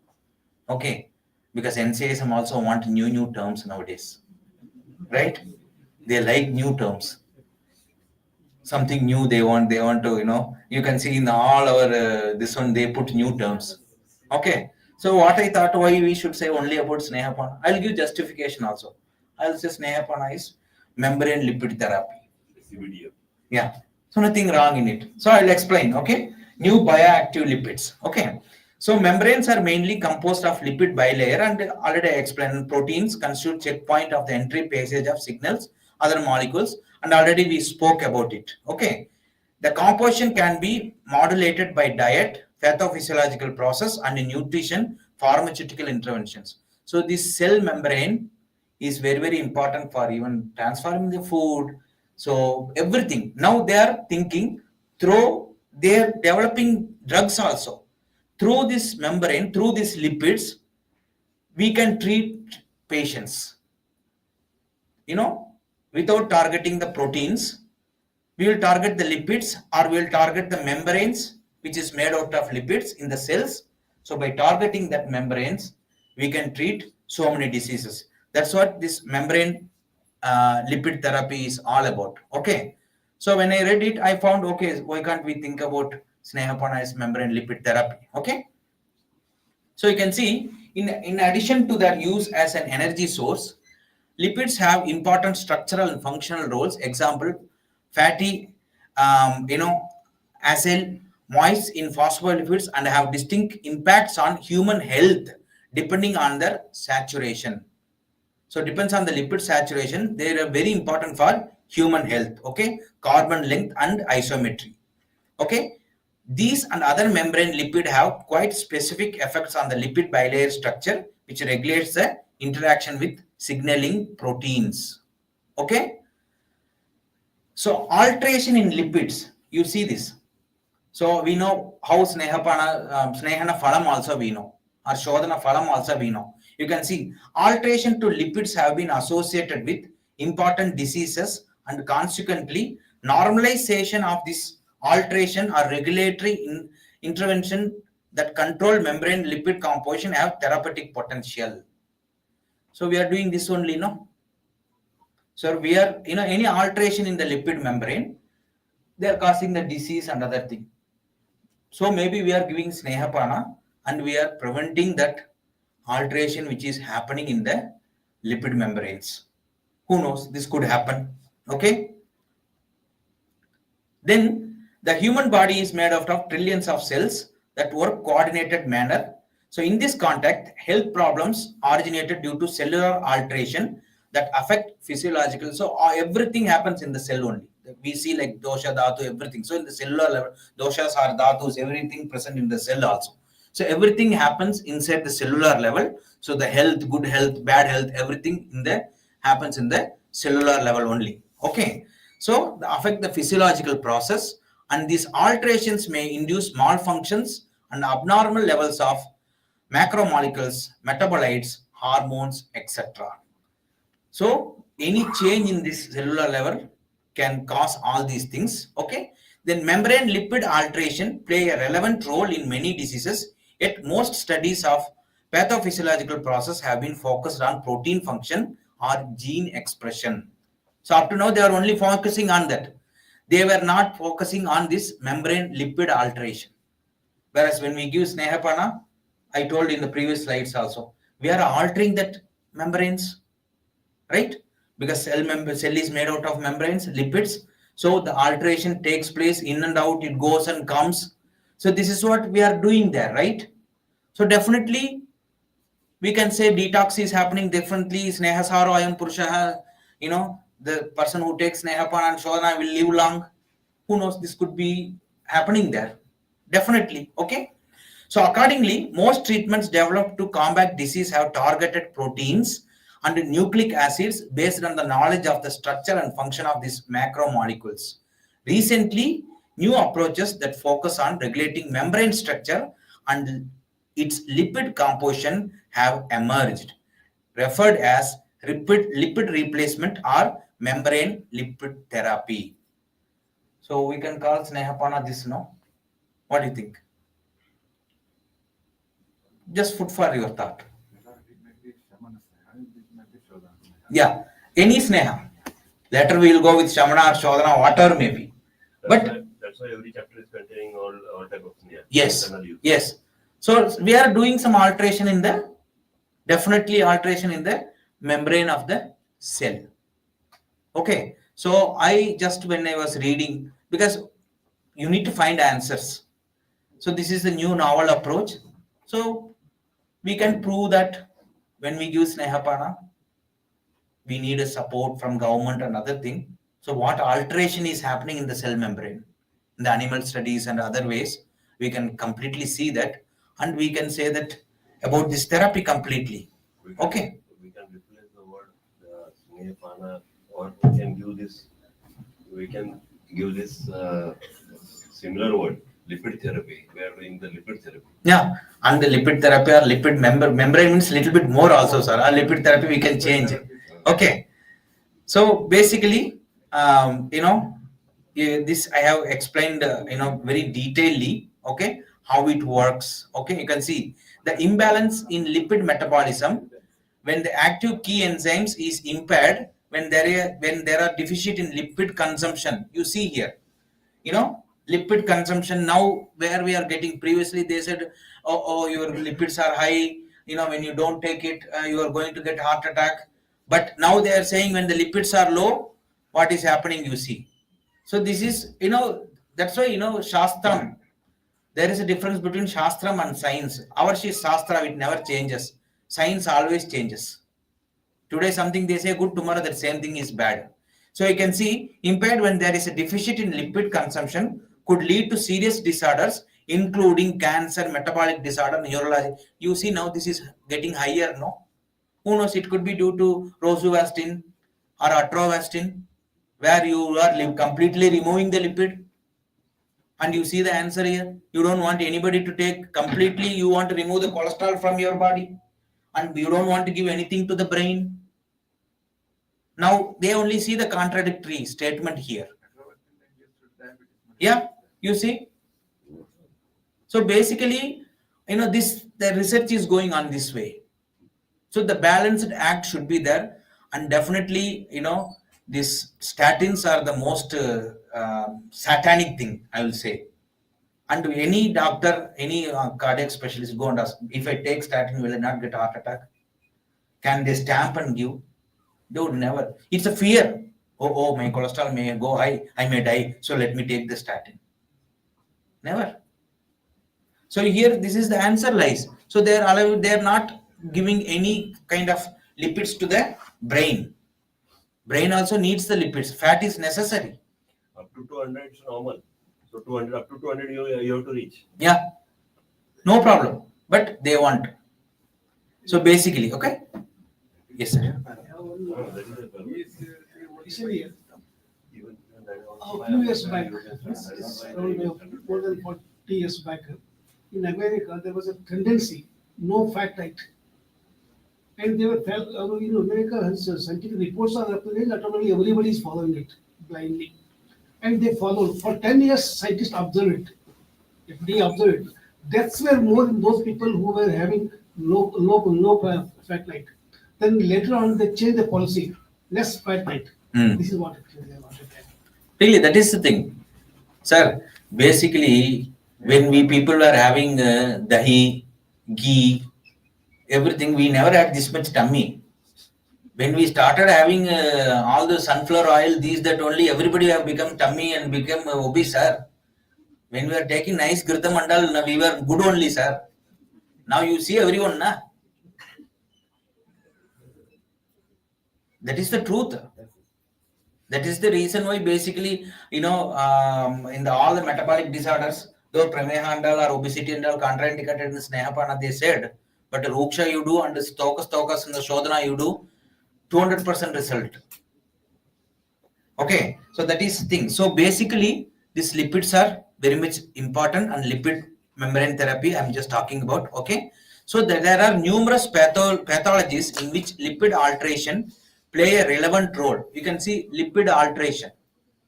Okay, because NCISM also want new terms nowadays, right? They like new terms. Something new they want to, you can see in all our this one they put new terms. Okay, so what I thought, why we should say only about Snehapana, I'll give justification also. I'll say Snehapana is membrane lipid therapy. Yeah, so nothing wrong in it. So I'll explain. Okay, new bioactive lipids. Okay, so membranes are mainly composed of lipid bilayer, and already I explained proteins constitute checkpoint of the entry passage of signals, other molecules, and already we spoke about it. Okay, the composition can be modulated by diet, pathophysiological process, and nutrition, pharmaceutical interventions. So this cell membrane is very important for even transforming the food. So everything now they are thinking through, they are developing drugs also through this membrane, through these lipids we can treat patients, without targeting the proteins. We will target the lipids or we will target the membranes which is made out of lipids in the cells. So by targeting that membranes we can treat so many diseases. That's what this membrane lipid therapy is all about. Okay, so when I read it I found, okay, why can't we think about Snehapana as membrane lipid therapy? Okay, so you can see in addition to their use as an energy source, lipids have important structural and functional roles. Example, fatty, acyl, moist in phospholipids and have distinct impacts on human health depending on their saturation. So depends on the lipid saturation. They are very important for human health. Okay, carbon length and isometry. Okay, these and other membrane lipid have quite specific effects on the lipid bilayer structure, which regulates the interaction with signaling proteins. Okay, so alteration in lipids, you see this. So we know how Snehana Phalam also we know, or Shodhana Phalam also we know. You can see alteration to lipids have been associated with important diseases, and consequently normalization of this alteration or regulatory intervention that control membrane lipid composition have therapeutic potential. So we are doing this only, no? So we are, any alteration in the lipid membrane, they are causing the disease and other thing. So maybe we are giving Snehapana and we are preventing that alteration which is happening in the lipid membranes. Who knows? This could happen. Okay. Then the human body is made out of trillions of cells that work coordinated manner. So in this context, health problems originated due to cellular alteration that affect physiological. So everything happens in the cell only. We see like dosha, dhatu, everything. So in the cellular level, doshas are dhatus, everything present in the cell also. So everything happens inside the cellular level. So the health, good health, bad health, everything in the happens in the cellular level only. Okay. So they affect the physiological process, and these alterations may induce malfunctions and abnormal levels of macromolecules, metabolites, hormones, etc. So any change in this cellular level can cause all these things. Okay. Then membrane lipid alteration play a relevant role in many diseases. Yet most studies of pathophysiological process have been focused on protein function or gene expression. So up to now they are only focusing on that. They were not focusing on this membrane lipid alteration. Whereas when we give Snehapana, I told in the previous slides also, we are altering that membranes, right? Because cell is made out of membranes, lipids. So the alteration takes place in and out, it goes and comes. So this is what we are doing there, right? So definitely we can say detox is happening differently. Snehasaro ayam purushaha, the person who takes Snehapana and Shodhana will live long. Who knows? This could be happening there. Definitely. Okay. So accordingly, most treatments developed to combat disease have targeted proteins and nucleic acids based on the knowledge of the structure and function of these macromolecules. Recently, new approaches that focus on regulating membrane structure and its lipid composition have emerged, referred as lipid replacement or membrane lipid therapy. So we can call Snehapana this, no? What do you think? Just food for your thought. Yeah, any Sneha. Later we will go with Shamana or Shodhana, whatever maybe. That's why every chapter is containing all type of Sneha. Yes, yes. So we are doing some alteration in the, definitely alteration in the membrane of the cell. Okay, so I just when I was reading, because you need to find answers. So this is the new novel approach. So we can prove that when we give Snehapana, we need a support from government and other thing. So what alteration is happening in the cell membrane? In the animal studies and other ways, we can completely see that, and we can say that about this therapy completely. Okay. We can replace the word Snehapana, or we can give this. We can give this similar word, lipid therapy. We are doing the lipid therapy. Yeah, and the lipid therapy or lipid membrane means little bit more also, sir. Our lipid therapy we can change. Okay. So basically, this I have explained, very detailedly. Okay, how it works. Okay, you can see the imbalance in lipid metabolism when the active key enzymes is impaired, when there are deficit in lipid consumption. You see here, lipid consumption now, where we are getting, previously they said, oh, your lipids are high, when you don't take it, you are going to get heart attack. But now they are saying when the lipids are low, what is happening, you see. So this is, that's why, Shastram, there is a difference between Shastram and science. Our Shastra, it never changes. Science always changes. Today something they say good, tomorrow that same thing is bad. So you can see impaired when there is a deficit in lipid consumption could lead to serious disorders, including cancer, metabolic disorder, neurology. You see now this is getting higher, no? Who knows? It could be due to rosuvastatin or atrovastin, where you are completely removing the lipid. And you see the answer here. You don't want anybody to take completely. You want to remove the cholesterol from your body, and you don't want to give anything to the brain. Now they only see the contradictory statement here. Yeah, you see. So basically, the research is going on this way. So the balanced act should be there, and definitely, these statins are the most satanic thing, I will say. And any doctor, any cardiac specialist go and ask, if I take statin, will I not get a heart attack? Can they stamp and give? They would never. It's a fear. Oh, my cholesterol may go high, I may die, so let me take the statin. Never. So here, this is the answer lies. So they are not giving any kind of lipids to the brain. Brain also needs the lipids. Fat is necessary. Up to 200 is normal. So 200, up to 200 you have to reach. Yeah, no problem. But they want. So basically, okay. Yes, sir. Recently, a few years back, this is around more than 40 years back, in America, there was a tendency, no fat diet. And they were, America has scientific reports are happening, not only everybody is following it blindly. And they followed. For 10 years, scientists observed it. If they observe it, deaths were more in those people who were having no fat diet. Then later on, they changed the policy, less fat diet. This is what actually they wanted. Really, that is the thing, sir. Basically, when we people were having dahi, ghee, everything, we never had this much tummy. When we started having all the sunflower oil, these that only everybody have become tummy and become obese, sir. When we are taking nice Grita Mandal, we were good only, sir. Now you see everyone, na? That is the truth. That is the reason why basically, in all the metabolic disorders, though prameha and all or obesity and all contraindicated in Snehapana, they said, but Ruksha you do and Stokas and the Shodhana you do, 200% result. Okay, so that is the thing. So basically, these lipids are very much important, and lipid membrane therapy I'm just talking about. Okay, so there are numerous pathologies in which lipid alteration play a relevant role. You can see lipid alteration,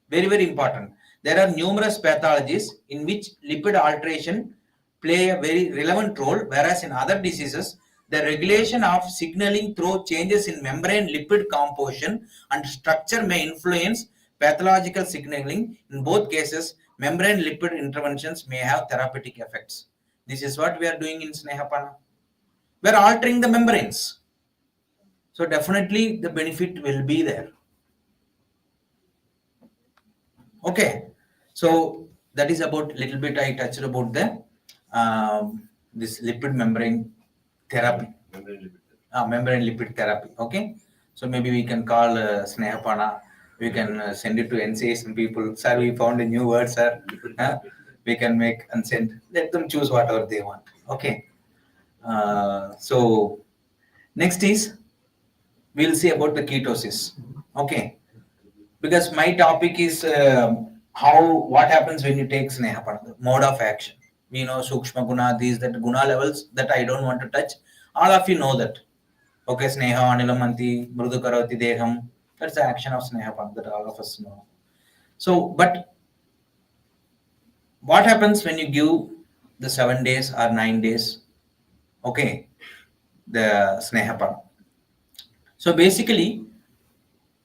very very important. There are numerous pathologies in which lipid alteration play a very relevant role, whereas in other diseases, the regulation of signaling through changes in membrane lipid composition and structure may influence pathological signaling. In both cases, membrane lipid interventions may have therapeutic effects. This is what we are doing in Snehapana. We are altering the membranes. So definitely the benefit will be there. Okay, so that is about little bit I touched about the this lipid membrane therapy, membrane lipid therapy. Okay, so maybe we can call Snehapana. We can send it to NCA. Some people, sir, we found a new word, sir. We can make and send. Let them choose whatever they want. Okay. So next is we'll see about the ketosis. Okay, because my topic is what happens when you take Snehapana, the mode of action. We know Sukshma Guna, these that Guna levels that I don't want to touch. All of you know that. Okay, Sneha, Anilamanti, Mrudu Karoti Deham. That's the action of Snehapana that all of us know. So, but what happens when you give the 7 days or 9 days? Okay, the Snehapana. So basically,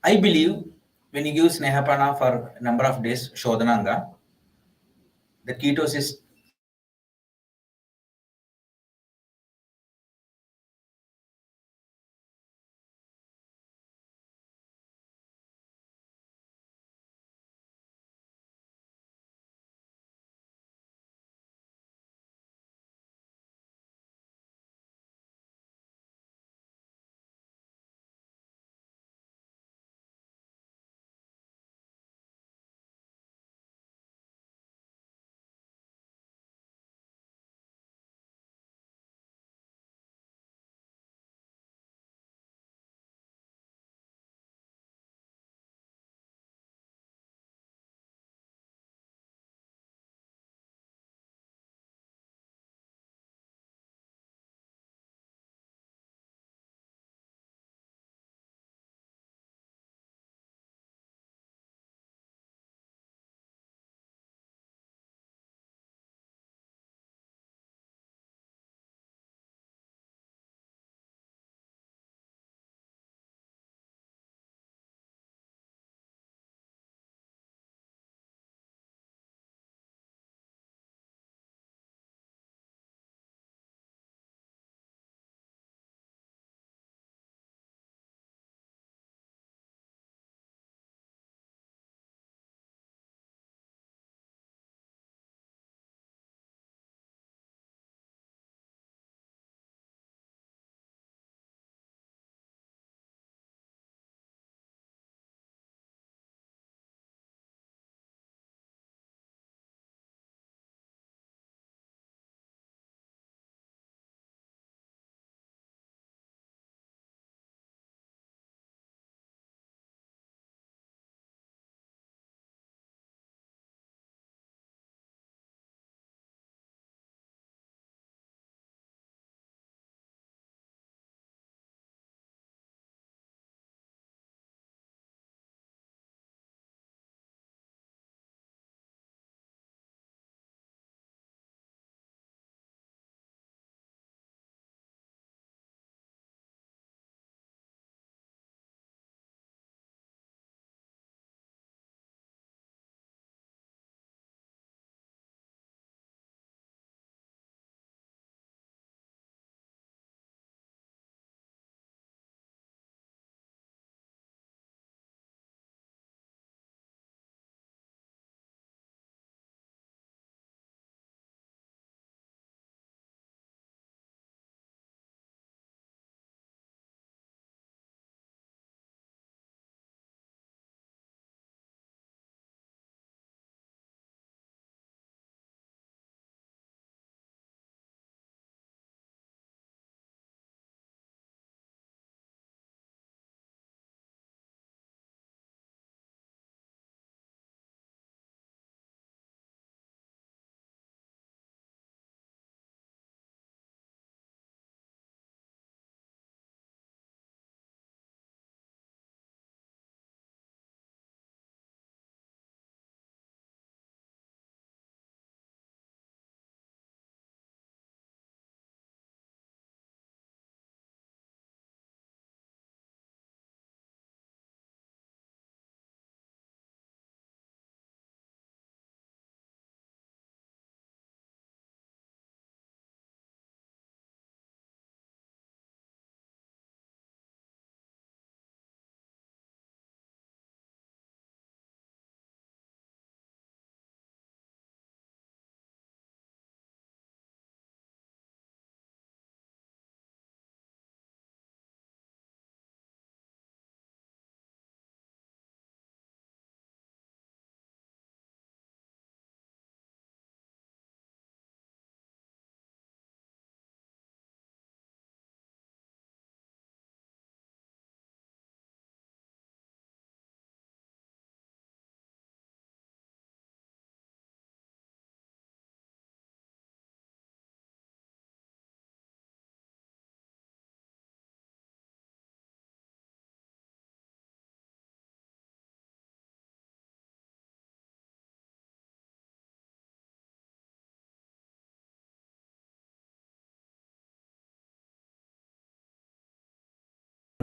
I believe when you give Snehapana for a number of days, Shodhananga, the ketosis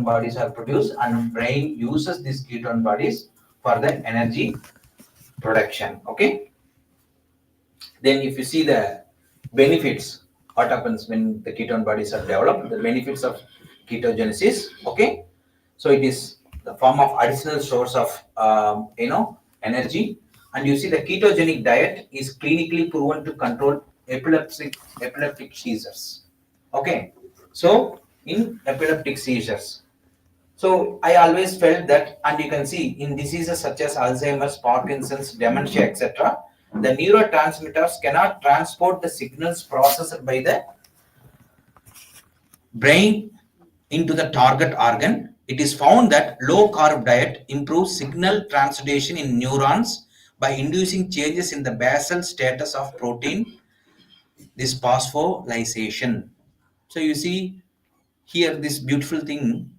bodies are produced, and brain uses these ketone bodies for the energy production. Okay. Then if you see the benefits, what happens when the ketone bodies are developed, the benefits of ketogenesis. Okay. So it is the form of additional source of energy, and you see the ketogenic diet is clinically proven to control epileptic seizures. Okay. So in epileptic seizures, so I always felt that, and you can see in diseases such as Alzheimer's, Parkinson's, dementia, etc., the neurotransmitters cannot transport the signals processed by the brain into the target organ. It is found that low carb diet improves signal translation in neurons by inducing changes in the basal status of protein, this phosphorylation. So you see here this beautiful thing,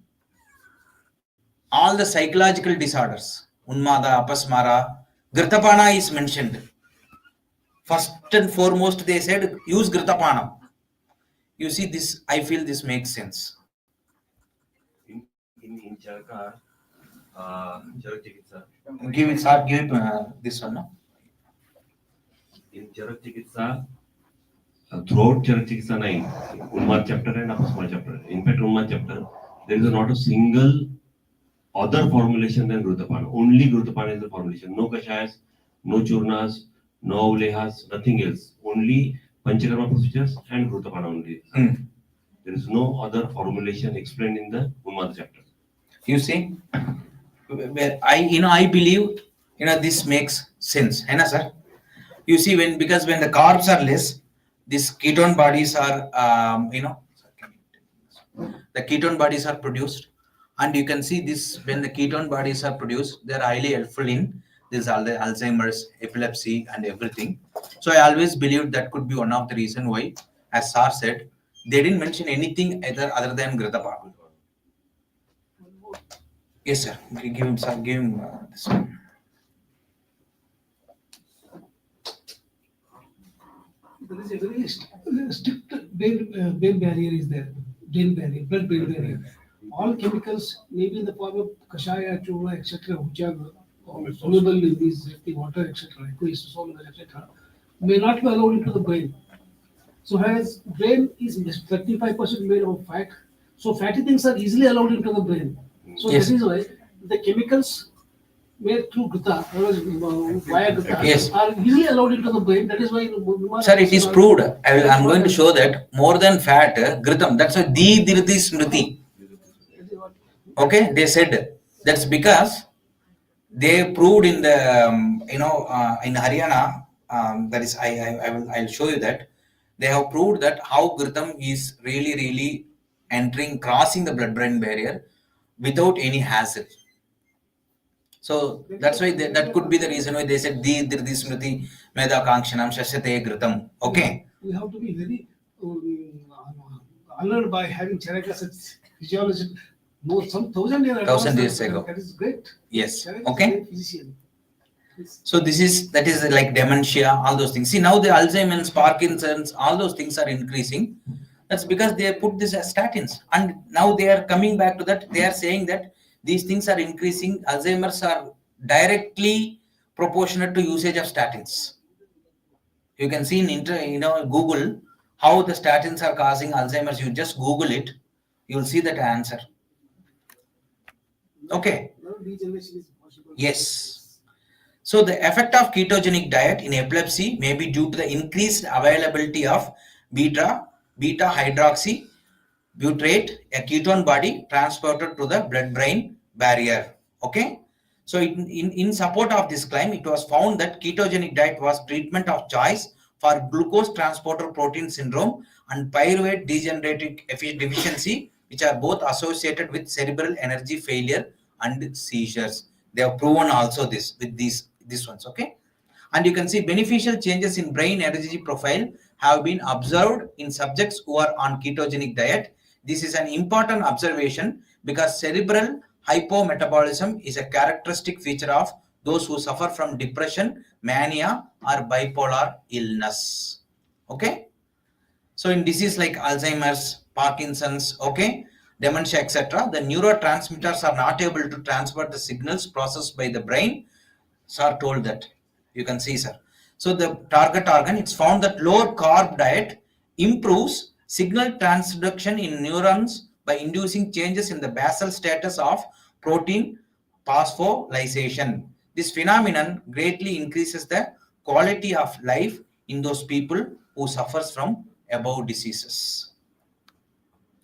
all the psychological disorders, Unmada, Apasmara, Gritapana is mentioned. First and foremost, they said use Gritapana. You see this, I feel this makes sense. In Charaka, Charak Chikitsa, Give it, sir, give this one. No? in Charak Chikitsa, throughout Charak Chikitsa 9, Unmad chapter and Apasmad chapter. In fact, Unmad chapter, there is not a single other formulation than Grutapana. Only Grutapana is the formulation. No Kashayas, no Churnas, no Avlehas, nothing else. Only Panchakarma procedures and Grutapana only. There is no other formulation explained in the Unmad chapter. You see, where I believe, this makes sense, है ना, sir? You see, because when the carbs are less, these ketone bodies are, the ketone bodies are produced, and you can see this when the ketone bodies are produced, they are highly helpful in this Alzheimer's, epilepsy, and everything. So I always believed that could be one of the reason why, as Sar said, they didn't mention anything other than Gritapana. Yes, sir. Give him, sir. Give him this one. There is a very strict brain barrier is there. Brain barrier, blood-brain barrier. All chemicals, maybe in the form of kashaya, churna, etc., which are soluble in these water, etc., aqueous soluble, etc., may not be allowed into the brain. So, as brain is 35% made of fat, so fatty things are easily allowed into the brain. So Yes. that is why the chemicals made through Gita, via Gita, Yes. are easily allowed into the brain. That is why. Sir, it is proved. I'm going to show that more than fat, Gritam. That's why Dirti Smriti. Okay, they said that's because they proved in the in Haryana. That is, I'll show you that they have proved that how Gritam is really crossing the blood-brain barrier without any hassle. So that's why that could be the reason why they said Dirti Smriti Meda Kankshanam Shashate Gritam. Okay. We have to be very honored by having Charaka such physiologist more some 1,000 years. 1,000 years ago. That is great. Yes. Charaka is Okay. a great physician. So that is like dementia, all those things. See, now the Alzheimer's, Parkinson's, all those things are increasing. That's because they put this as statins, and now they are coming back to that. They are saying that these things are increasing. Alzheimer's are directly proportionate to usage of statins. You can see in Google how the statins are causing Alzheimer's. You just Google it, you will see that answer. Okay. Now degeneration is possible. Yes. So the effect of ketogenic diet in epilepsy may be due to the increased availability of beta hydroxy butyrate, a ketone body transported to the blood-brain barrier. Okay. So in support of this claim, it was found that ketogenic diet was treatment of choice for glucose transporter protein syndrome and pyruvate degenerative deficiency, which are both associated with cerebral energy failure and seizures. They have proven also this with these ones. Okay. And you can see beneficial changes in brain energy profile have been observed in subjects who are on ketogenic diet. This is an important observation because cerebral hypometabolism is a characteristic feature of those who suffer from depression, mania, or bipolar illness. Okay. So in disease like Alzheimer's, Parkinson's, okay, dementia, etc., the neurotransmitters are not able to transfer the signals processed by the brain. Sir told that. You can see, sir. So the target organ, it's found that lower carb diet improves signal transduction in neurons by inducing changes in the basal status of protein phosphorylation. This phenomenon greatly increases the quality of life in those people who suffers from above diseases.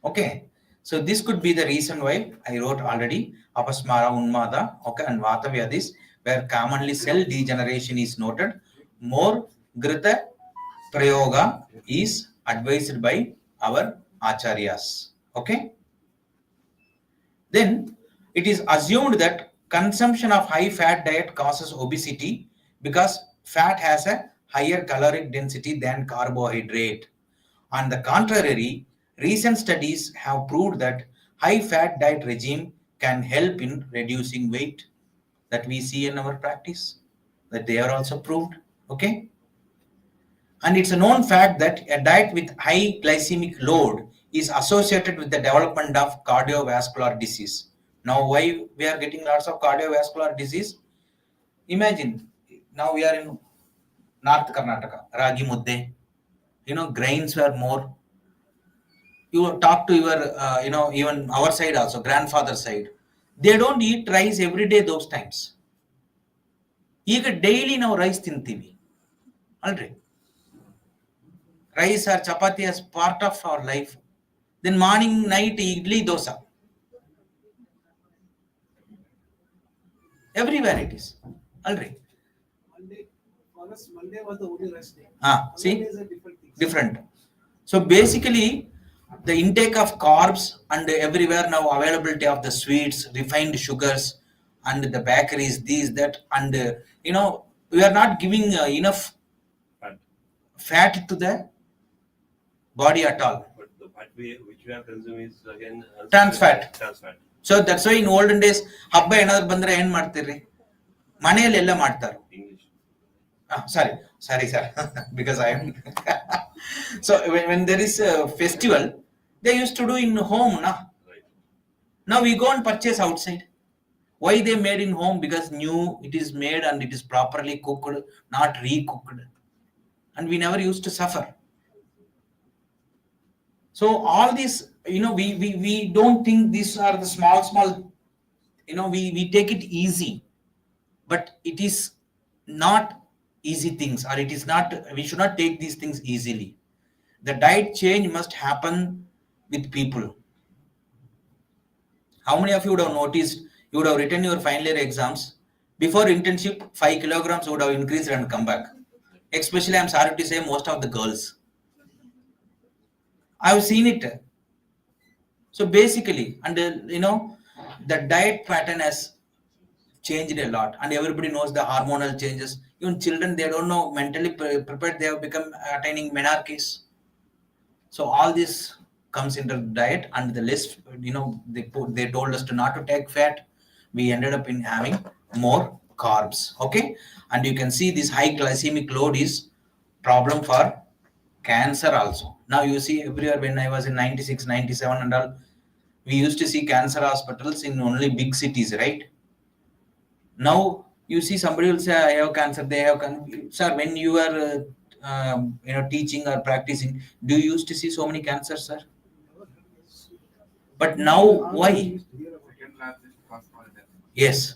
Okay, so this could be the reason why I wrote already apasmara unmada, okay, and vata vyadis, where commonly cell degeneration is noted. More grita prayoga is advised by our acharyas. Okay, then it is assumed that consumption of high fat diet causes obesity because fat has a higher caloric density than carbohydrate. On the contrary, recent studies have proved that high fat diet regime can help in reducing weight, that we see in our practice, that they are also proved. Okay, and it's a known fact that a diet with high glycemic load is associated with the development of cardiovascular disease. Now, why we are getting lots of cardiovascular disease? Imagine, now we are in North Karnataka, Ragi Mudde, grains were more. You talk to your, even our side also, grandfather side. They don't eat rice every day those times. ಈಗ daily ನಾವು rice ತಿಂತೀವಿ ಅಲ್ರಿ. Rice or chapati as part of our life. Then morning, night, idli, dosa. Everywhere it is. Alright. Monday, for us, Monday was the only rest day. See? Monday is a different thing. Different. So basically, the intake of carbs and everywhere now availability of the sweets, refined sugars, and the bakeries, these, that, and we are not giving enough fat to the body at all. But the fat which we are consuming is again Trans fat. Trans fat. So that's why in olden days, ಹಬ್ಬ ಏನಾದ್ರು ಬಂದ್ರೆ ಏನ್ ಮಾಡ್ತೀರಿ? ಮನೆಯಲ್ಲಿ ಎಲ್ಲ ಮಾಡ್ತಾರೆ. English. Sorry, sir. Because I am. So when there is a festival, they used to do in home, na? Right. Now we go and purchase outside. Why they made in home? Because new it is made and it is properly cooked, not re-cooked, and we never used to suffer. So all these, we don't think these are the small, we take it easy, but it is not easy things, or it is not, we should not take these things easily. The diet change must happen with people. How many of you would have noticed, you would have written your final year exams, before internship 5 kilograms would have increased and come back. Especially, I'm sorry to say, most of the girls. I've seen it. So basically, and the diet pattern has changed a lot, and everybody knows the hormonal changes. Even children, they don't know, mentally prepared, they have become attaining menarches. So all this comes into diet, and the list, they told us to not to take fat. We ended up in having more carbs. Okay, and you can see this high glycemic load is problem for cancer also. Now you see everywhere, when I was in 96, 97 and all, we used to see cancer hospitals in only big cities, right? Now you see somebody will say, I have cancer, they have cancer. Sir, when you are teaching or practicing, do you used to see so many cancers, sir? But now, why? Yes.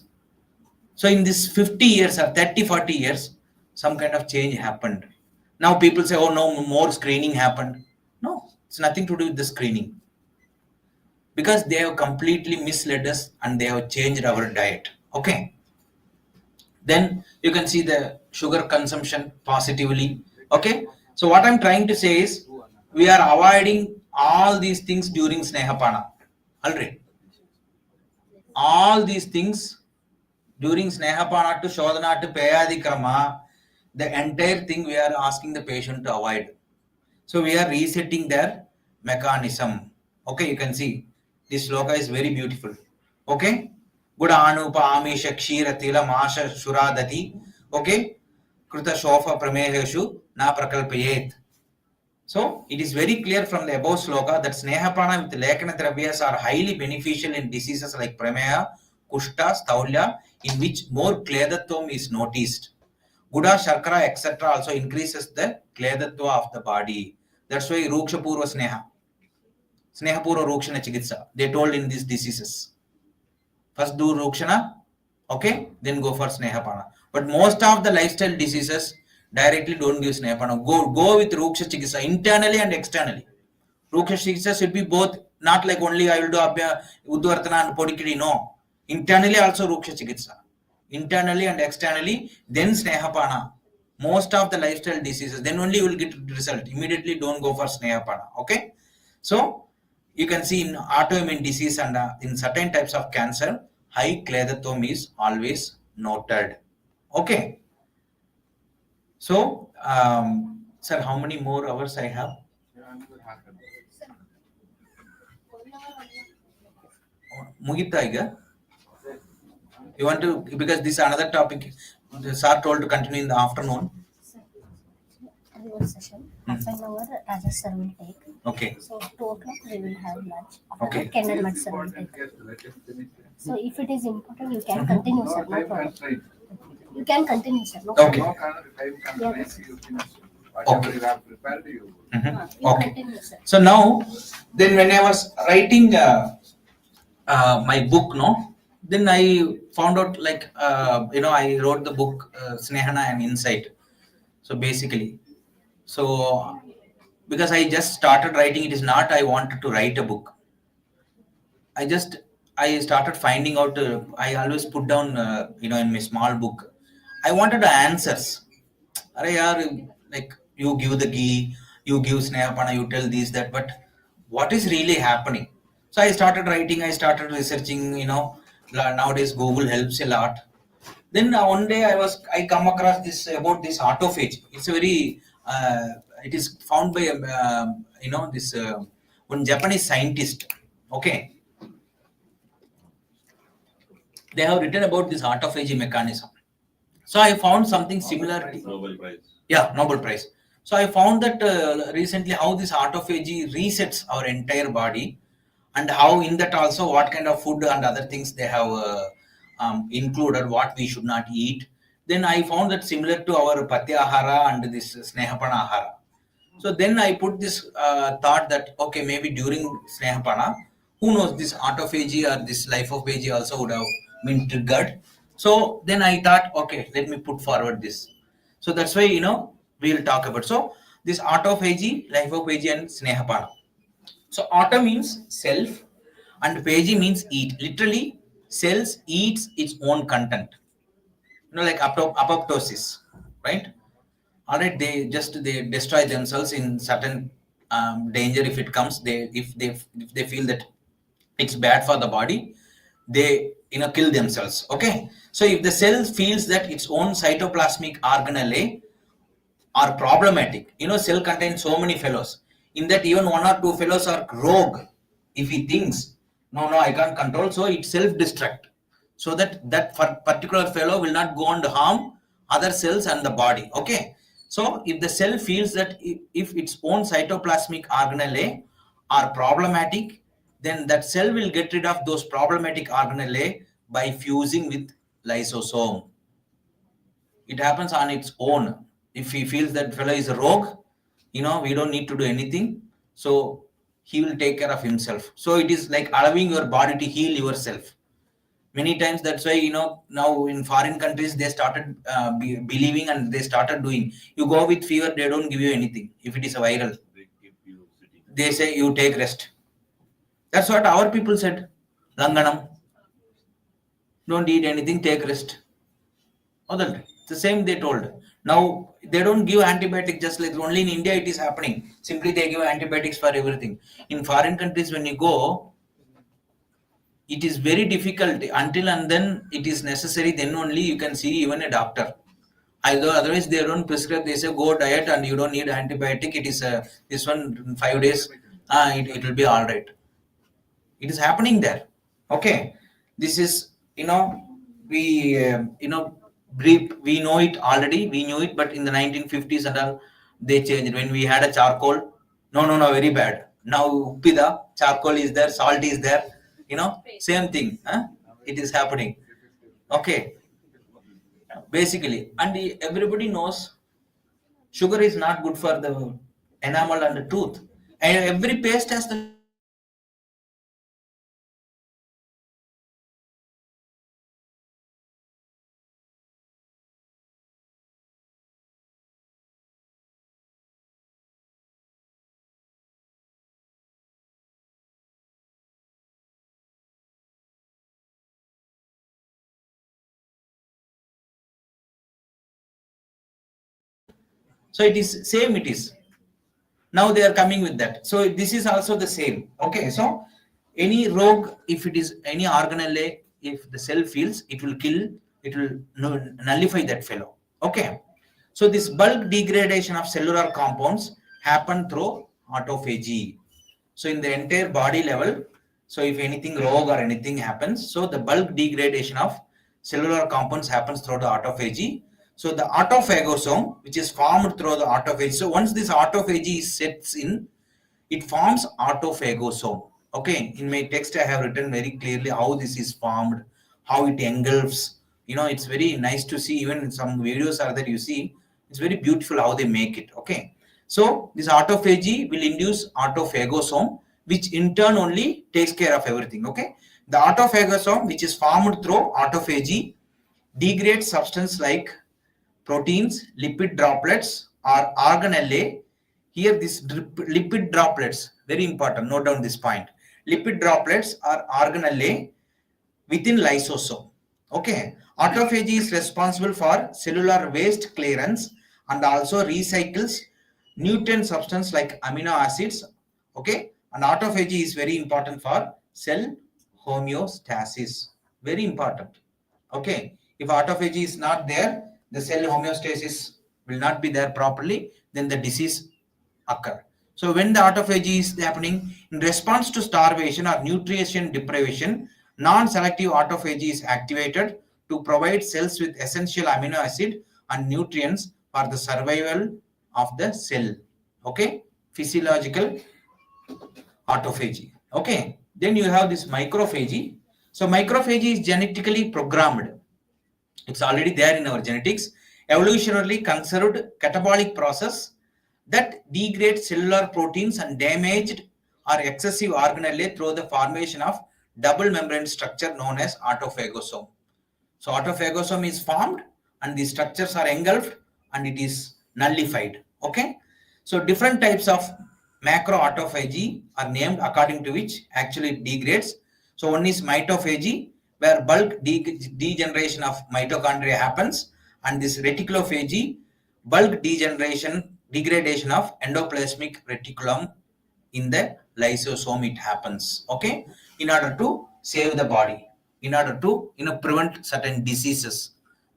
So in this 50 years or 30, 40 years, some kind of change happened. Now people say, oh no, more screening happened. No, it's nothing to do with the screening. Because they have completely misled us and they have changed our diet. Okay. Then you can see the sugar consumption positively. Okay. So what I'm trying to say is, we are avoiding all these things during Snehapana. Already. All these things during Snehapana to Shodhana to Payadikrama, the entire thing we are asking the patient to avoid. So we are resetting their mechanism. Okay, you can see this sloka is very beautiful. Okay, Guda Anupa Amisha Kshira Tila Masha Shuradati. Okay, Kruta Shofa Prameheshu Na Prakalpayet. So it is very clear from the above sloka that snehapana with lekana dravyas are highly beneficial in diseases like prameha, kushta, staulya, in which more kledatvam is noticed. Guda, Sharkara, etc. also increases the kledatva of the body. That's why Ruksha Purva Sneha. Sneha Purva Rukshana Chikitsa. They told in these diseases. First do Rukshana, okay, then go for Snehapana. But most of the lifestyle diseases directly don't give Snehapana. Go with Ruksha Chikitsa internally and externally. Ruksha Chikitsa should be both, not like only I will do Abhya, Udvartana and Podikiri. No. Internally also Ruksha Chikitsa. Internally and externally, then Snehapana. Most of the lifestyle diseases, then only you will get result. Immediately don't go for Snehapana. Okay. So you can see in autoimmune disease and in certain types of cancer, high kledatome is always noted. Okay. So, sir, how many more hours I have? Mugita ಈಗ? You want to, because this is another topic. The sir told to continue in the afternoon. One session, half an hour Rajesh sir will take. Okay. So 2 o'clock we will have lunch. After Okay. that Kendall Mad sir will take. So if it is important, you can continue, sir. No problem. You can continue, sir. No Okay. problem. Yes. Okay. You Okay. continue, sir. So now, then when I was writing my book, no, then I found out like I wrote the book Snehana and Insight. So basically, so because I just started writing, it is not I wanted to write a book. I started finding out. I always put down in my small book. I wanted the answers. Are like you give the ghee, you give snehapana, you tell this that, but what is really happening? So I started writing. I started researching. Nowadays Google helps a lot. Then one day I come across this about this autophagy. It's a very it is found by this one Japanese scientist. Okay, they have written about this autophagy mechanism. So I found something similar. Nobel Prize. Yeah, Nobel Prize. So I found that recently how this autophagy resets our entire body, and how in that also what kind of food and other things they have included, what we should not eat. Then I found that similar to our Patyahara and this Snehapana Ahara. So then I put this thought that okay, maybe during Snehapana, who knows, this autophagy or this lipophagy also would have been triggered. So then I thought, okay, let me put forward this. So that's why we'll talk about. So this autophagy, lipophagy, and Snehapana. So auto means self, and phagy means eat. Literally, cells eats its own content. Like apoptosis, right? All right, they destroy themselves in certain danger. If it comes, if they feel that it's bad for the body, they kill themselves. Okay, so if the cell feels that its own cytoplasmic organelle are problematic, cell contains so many fellows, in that even one or two fellows are rogue. If he thinks no I can't control, so it self-destruct, so that particular fellow will not go and harm other cells and the body. Okay, so if the cell feels that if its own cytoplasmic organelle are problematic, then that cell will get rid of those problematic organelle by fusing with lysosome. It happens on its own. If he feels that fellow is a rogue, we don't need to do anything, so he will take care of himself. So it is like allowing your body to heal yourself. Many times that's why now in foreign countries they started believing, and they started doing. You go with fever, they don't give you anything. If it is a viral, They keep you sitting. they say you take rest. That's what our people said. Langanam. Don't eat anything, take rest. Other the same they told. Now they don't give antibiotics, just like only in India it is happening. Simply they give antibiotics for everything. In foreign countries, when you go, it is very difficult until and then it is necessary. Then only you can see even a doctor. Otherwise they don't prescribe. They say go diet and you don't need antibiotic. It is this one in 5 days. It will be all right. It is happening there. Okay, this is we we know it already. We knew it, but in the 1950s and all, they changed. When we had a charcoal, No, very bad. Now uppida, charcoal is there, salt is there, same thing. It is happening. Okay, basically, and everybody knows sugar is not good for the enamel and the tooth. And every paste has the sugar in it. So it is same. It is. Now they are coming with that. So this is also the same. Okay, so any rogue, if it is any organelle, if the cell feels, it will kill, it will nullify that fellow. Okay, so this bulk degradation of cellular compounds happen through autophagy. So in the entire body level, so if anything rogue or anything happens, so the bulk degradation of cellular compounds happens through the autophagy. So the autophagosome, which is formed through the autophagy. So once this autophagy sets in, it forms autophagosome. Okay, in my text I have written very clearly how this is formed, how it engulfs. It's very nice to see. Even some videos are there, you see, it's very beautiful how they make it. Okay, so this autophagy will induce autophagosome, which in turn only takes care of everything. Okay, the autophagosome, which is formed through autophagy, degrades substance like proteins, lipid droplets, or organelle. Here, this lipid droplets, very important, note down this point. Lipid droplets are organelle within lysosome. Okay, autophagy is responsible for cellular waste clearance and also recycles nutrient substance like amino acids. Okay, and autophagy is very important for cell homeostasis. Very important. Okay, if autophagy is not there, the cell homeostasis will not be there properly, then the disease occur. So when the autophagy is happening in response to starvation or nutrition deprivation, non-selective autophagy is activated to provide cells with essential amino acid and nutrients for the survival of the cell. Okay, physiological autophagy. Okay, then you have this microphagy. So microphagy is genetically programmed. It's already there in our genetics. Evolutionarily conserved catabolic process that degrades cellular proteins and damaged or excessive organelle through the formation of double membrane structure known as autophagosome. So autophagosome is formed and the structures are engulfed and it is nullified. Okay. So different types of macroautophagy are named according to which actually it degrades. So one is mitophagy, where bulk degeneration of mitochondria happens, and this reticulophagy, bulk degradation of endoplasmic reticulum in the lysosome it happens. Okay, in order to save the body, in order to prevent certain diseases.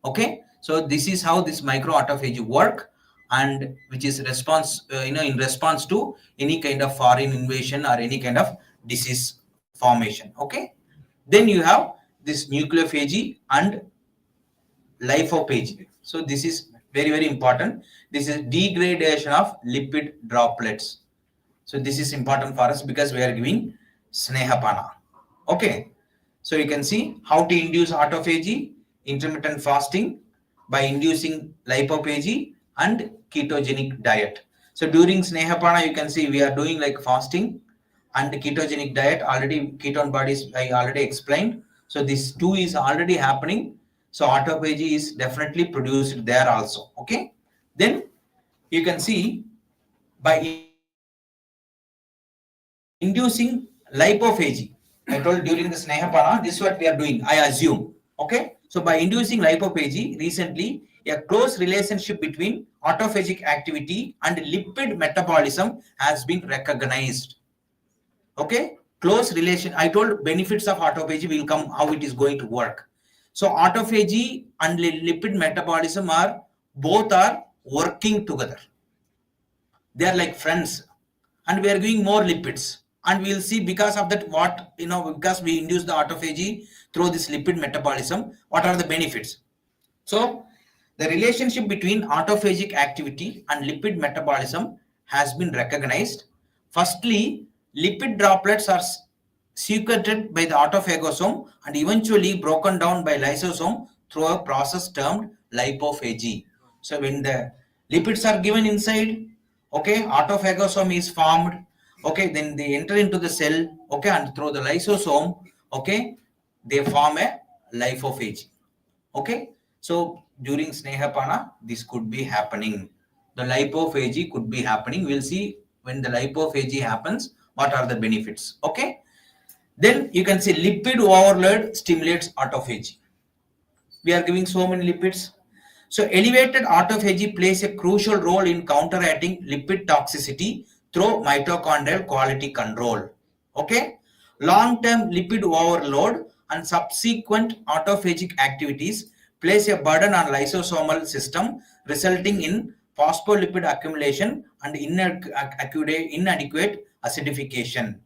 Okay, so this is how this microautophagy work, and which is response in response to any kind of foreign invasion or any kind of disease formation. Okay, then you have this nucleophagy and lipophagy. So this is very important. This is degradation of lipid droplets. So this is important for us because we are giving snehapana. Okay, so you can see how to induce autophagy, intermittent fasting by inducing lipophagy and ketogenic diet. So during snehapana, you can see we are doing like fasting and ketogenic diet. Already ketone bodies I already explained. So this two is already happening. So autophagy is definitely produced there also. Okay, then you can see by inducing lipophagy. I told during the snehapana, this is what we are doing, I assume. Okay, so by inducing lipophagy, recently a close relationship between autophagic activity and lipid metabolism has been recognized. Okay, close relation. I told benefits of autophagy will come how it is going to work. So autophagy and lipid metabolism are both are working together. They are like friends, and we are giving more lipids, and we will see because of that what because we induce the autophagy through this lipid metabolism, what are the benefits. So the relationship between autophagic activity and lipid metabolism has been recognized, Firstly, lipid droplets are secreted by the autophagosome and eventually broken down by lysosome through a process termed lipophagy. So when the lipids are given inside, okay, autophagosome is formed, okay, then they enter into the cell, okay, and through the lysosome, okay, they form a lipophagy. Okay, so during Snehapana, this could be happening. The lipophagy could be happening. We'll see when the lipophagy happens, what are the benefits. Okay, then you can see lipid overload stimulates autophagy. We are giving so many lipids. So elevated autophagy plays a crucial role in counteracting lipid toxicity through mitochondrial quality control. Okay, long-term lipid overload and subsequent autophagic activities place a burden on lysosomal system, resulting in phospholipid accumulation and inadequate acidification.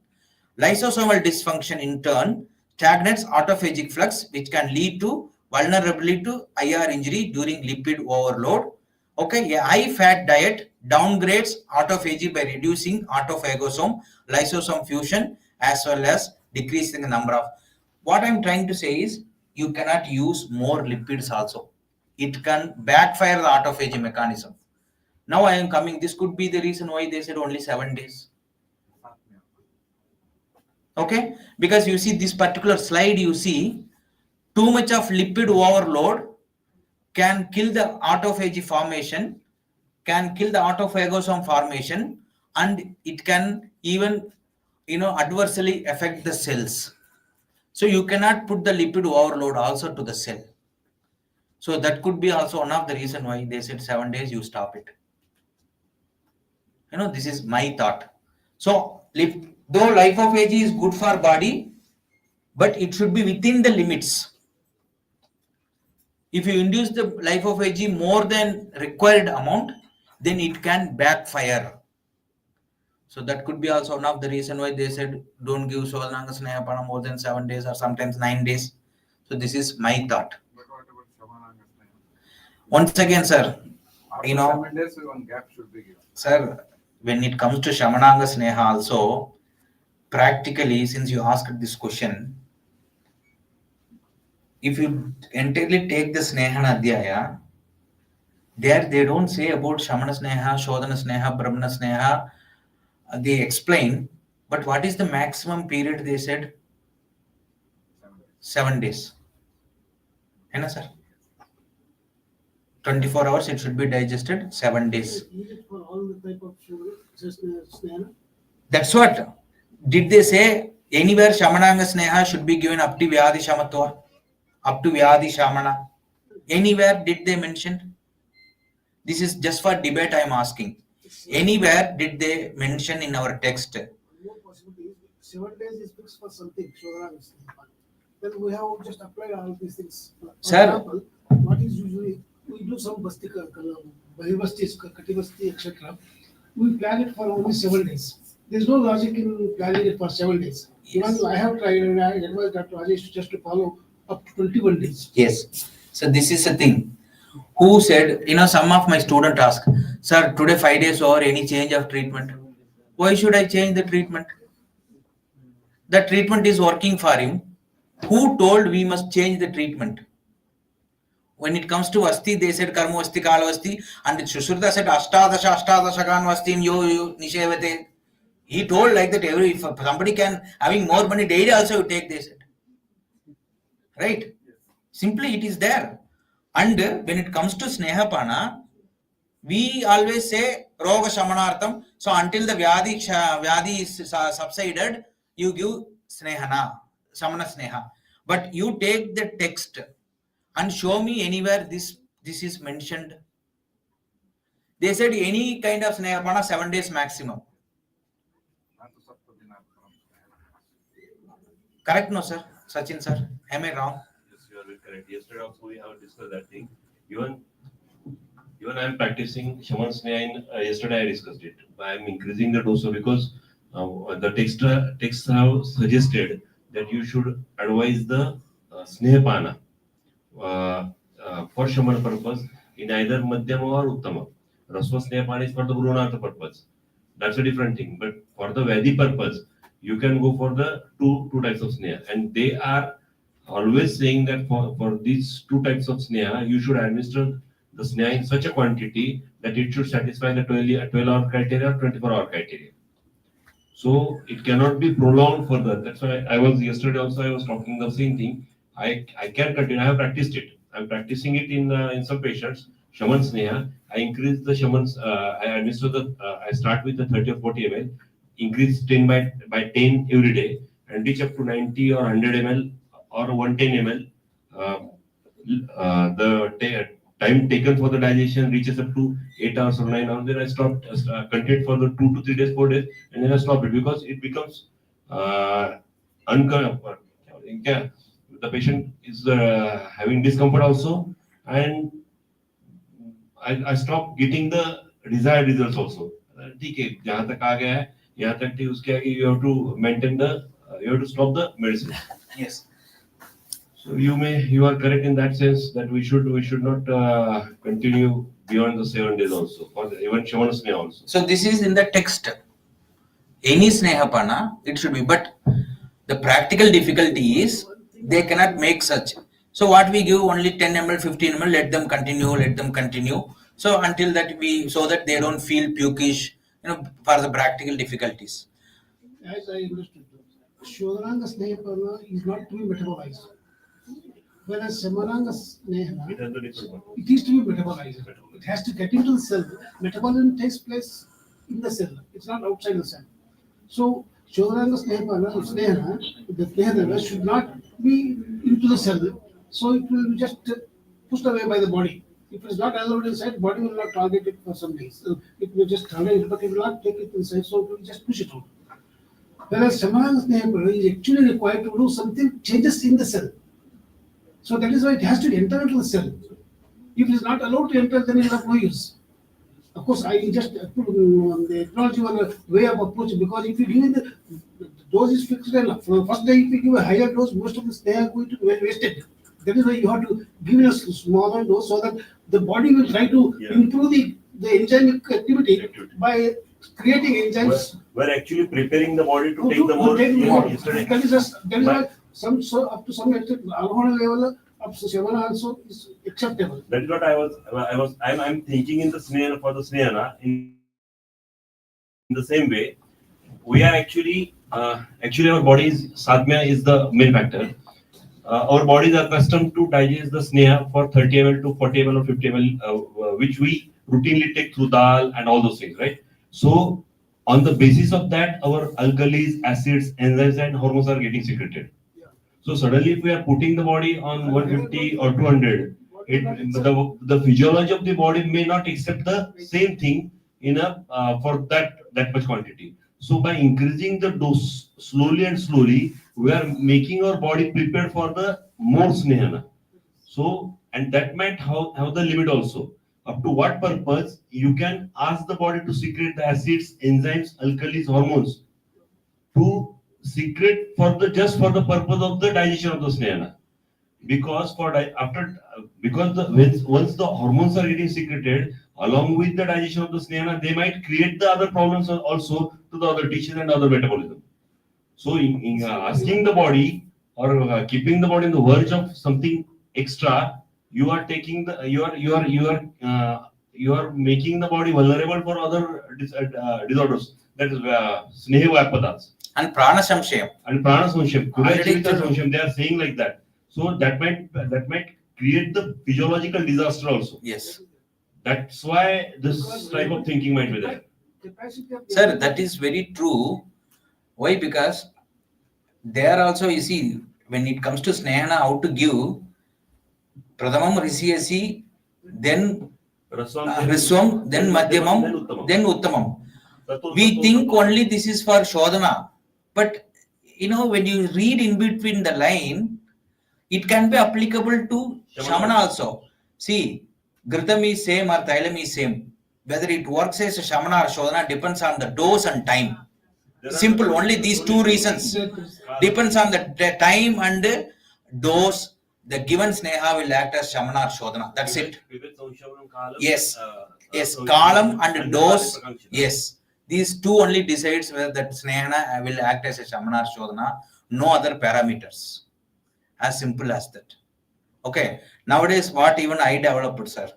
Lysosomal dysfunction in turn stagnates autophagic flux, which can lead to vulnerability to IR injury during lipid overload. Okay, a high fat diet downgrades autophagy by reducing autophagosome lysosome fusion as well as decreasing the number of. What I'm trying to say is you cannot use more lipids also. It can backfire the autophagy mechanism. Now I am coming. This could be the reason why they said only 7 days. Okay, because you see this particular slide, you see too much of lipid overload can kill the autophagy formation, can kill the autophagosome formation, and it can even adversely affect the cells. So you cannot put the lipid overload also to the cell. So that could be also one of the reason why they said 7 days you stop it. This is my thought. So though lipophagy is good for body, but it should be within the limits. If you induce the lipophagy more than required amount, then it can backfire. So that could be also one of the reason why they said don't give Solananga Snehapana more than 7 days or sometimes 9 days. So this is my thought. But what about Shamananga Sneha? Once again, sir, After you know, 7 days, one gap should be given. sir, when it comes to Shamananga Sneha also, practically, since you asked this question, if you entirely take the Snehana Adhyaya, there they don't say about Shamana Sneha, Shodhana Sneha, Brahmana Sneha. They explain, but what is the maximum period they said? 7 days. Henna, sir? 24 hours it should be digested, 7 days. Eat it for all the type of sugar, Snehana. That's what. Did they say anywhere Shamananga Sneha should be given up to Vyadi Shamatva? Up to Vyadi Shamana? Anywhere did they mention? This is just for debate I am asking. Anywhere did they mention in our text? No possibility. 7 days is fixed for something, Shodhana Sneha. Then we have just applied all these things. For Sir. example, what is usually, we do some bastika, bahivasti, katibasti, etc. We plan it for only 7 days. There's no logic in planning it for 7 days. Yes. Even I have tried and I advise Dr. Rajesh just to follow up to 21 days. Yes. So this is the thing. Who said, some of my students ask, sir, today 5 days over, any change of treatment? Why should I change the treatment? The treatment is working for him. Who told we must change the treatment? When it comes to Vasti, they said Karma Vasti, Kala Vasti, and Shushruta said Ashtadashagan Vasti, yo Nishevate. He told like that if somebody can having more money daily also you take, they said. Right? Simply it is there. And when it comes to Snehapana, we always say Roga Shamanartham. So until the Vyadi is subsided, you give Snehana, Samana Sneha. But you take the text and show me anywhere this is mentioned. They said any kind of Snehapana 7 days maximum. Correct, no sir? Sachin sir, am I wrong? Yes, you are correct. Yesterday also we have discussed that thing. Even I am practicing Shaman Sneha. Yesterday I discussed it. I am increasing the dose because the texts have suggested that you should advise the Snehapana for Shaman purpose in either Madhyama or Uttama. Rasva Snehapana is for the Brunartha purpose. That's a different thing. But for the Vedic purpose, you can go for the two types of sneha, and they are always saying that for these two types of sneha, you should administer the sneha in such a quantity that it should satisfy the 12-hour criteria or 24-hour criteria. So it cannot be prolonged further. That's why I was yesterday also I was talking the same thing. I can continue. I have practiced it. I'm practicing it in some patients. Shaman Sneha. I increase the Shaman's. I administer the. I start with the 30 or 40 ml. Increase 10 by 10 every day and reach up to 90 or 100 ml or 110 ml. The time taken for the digestion reaches up to 8 hours or 9 hours. Then I stopped. Continued for the 2 to 3 days, 4 days, and then I stopped it because it becomes uncomfortable. The patient is having discomfort also, and I stopped getting the desired results also. ठीक है, जहाँ तक आ गया है, यहाँ तक ठीक उसके आगे you have to maintain the, you have to stop the medicine. Yes. So you are correct in that sense that we should not continue beyond the 7 days also, or even Shamana Sneha also. So this is in the text. Any snehapana, it should be, but the practical difficulty is they cannot make such. So what we give only 10 ml, 15 ml, let them continue. So until that so that they don't feel pukish, for the practical difficulties. As I understood, Shodhananga Snehapana is not to be metabolized. Whereas Samananga Snehana, It has the different one. it is to be metabolized. It has to get into the cell. Metabolism takes place in the cell. It's not outside the cell. So Shodhananga Snehana, the Snehana should not be into the cell. So it will be just pushed away by the body. If it is not allowed inside, body will not target it for some days. So it will just tolerate it, but it will not take it inside, so it will just push it out. Whereas Samananga Snehana is actually required to do something changes in the cell. So that is why it has to enter into the cell. If it is not allowed to enter, then it will have no use. Of course, I just acknowledge your way of approach, because if you give the dose is fixed enough. For the first day, if you give a higher dose, most of the stay are going to be wasted. That is why you have to give a smaller dose so that the body will try to improve the enzymic activity by creating enzymes. We're actually preparing the body to take the more. Yesterday. That is why up to some extent, alcohol level up to 7 also is acceptable. That is what I'm thinking in the snare for the snehana in the same way. We are actually our body's sadhya is the main factor. Our bodies are accustomed to digest the sneha for 30 ml to 40 ml or 50 ml, which we routinely take through dal and all those things, right? So on the basis of that, our alkalis, acids, enzymes, and hormones are getting secreted. So suddenly, if we are putting the body on 150 or 200, the physiology of the body may not accept the same thing for that much quantity. So by increasing the dose slowly, we are making our body prepared for the more snehana. So, and that might have the limit also. Up to what purpose you can ask the body to secrete the acids, enzymes, alkalis, hormones to secrete just for the purpose of the digestion of the snehana. Because once the hormones are getting secreted along with the digestion of the snehana, they might create the other problems also to the other tissues and other metabolism. So in asking the body or keeping the body on the verge of something extra, you are taking you are making the body vulnerable for other disorders. That is sneha And prana samshayam. They are saying like that. So that might create the physiological disaster also. Yes. That's why this type of thinking might be there. Sir, that is very true. Why? Because there also, you see, when it comes to snehana, how to give, pradhamam rishyasi, then riswam, then madhyamam, then uttamam. We think only this is for shodhana. But, when you read in between the line, it can be applicable to shamana also. See, ghritam is same or thailam is same. Whether it works as a shamana or shodhana depends on the dose and time. Simple, only these two reasons. Depends on the time and dose. The given sneha will act as shamana or shodhana. That's it. Yes. Yes, kalam and dose. Yes. These two only decides whether that Snehana will act as a Shamana or Shodhana, no other parameters. As simple as that. Okay. Nowadays, what even I developed, sir.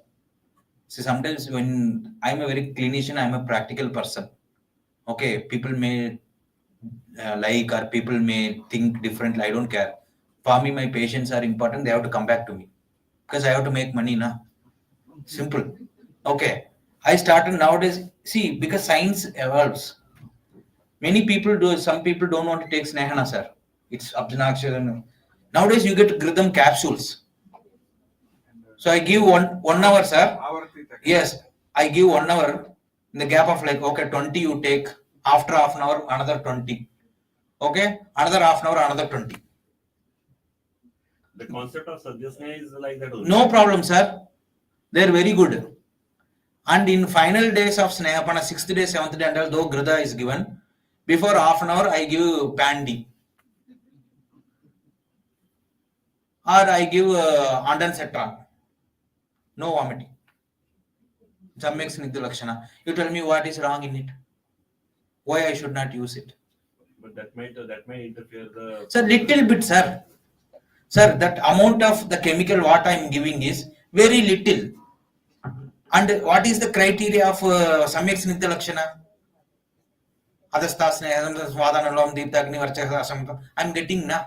See, sometimes when I'm a very clinician, I'm a practical person. Okay, people may like or people may think differently. I don't care. For me, my patients are important. They have to come back to me because I have to make money now. Simple. Okay. I started nowadays. See, because science evolves. Many people do. Some people don't want to take Snehana, sir. It's obnoxious. Nowadays, you get Gridam capsules. So I give 1 hour, sir. Yes, I give 1 hour in the gap of like, okay, 20 you take. After half an hour, another 20. Okay, another half an hour, another 20. The concept of Sadhyasneha is like that only. No problem, sir. They're very good. And in final days of Snehapana, 6th day, 7th day, and all, though Grida is given, before half an hour, I give Pandi. Or I give Andan no vomiting. Samyak Snigdha Lakshana. You tell me what is wrong in it. Why I should not use it. But that might interfere the. Sir, little bit, sir. Sir, that amount of the chemical what I am giving is very little. And what is the criteria of Samyak Snigdha Lakshana? Adastasne, Swadhanalom, Deeptagni, Varchasam. I am getting na.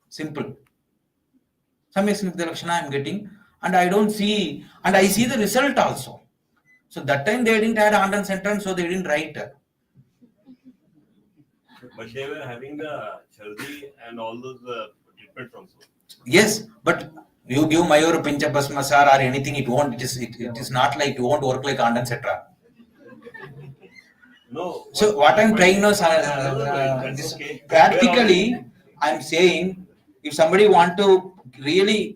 Simple. Samyak Snigdha Lakshana I am getting. And I don't see, and I see the result also. So that time they didn't add Andan sentence, so they didn't write. But they were having the Chaldi and all those treatments also. Yes, but you give Mayur Pinchapasmasar or anything, it won't. It is not like it won't work like Andan, etc. No. So what I'm trying now, that's okay. practically, I'm saying if somebody want to really,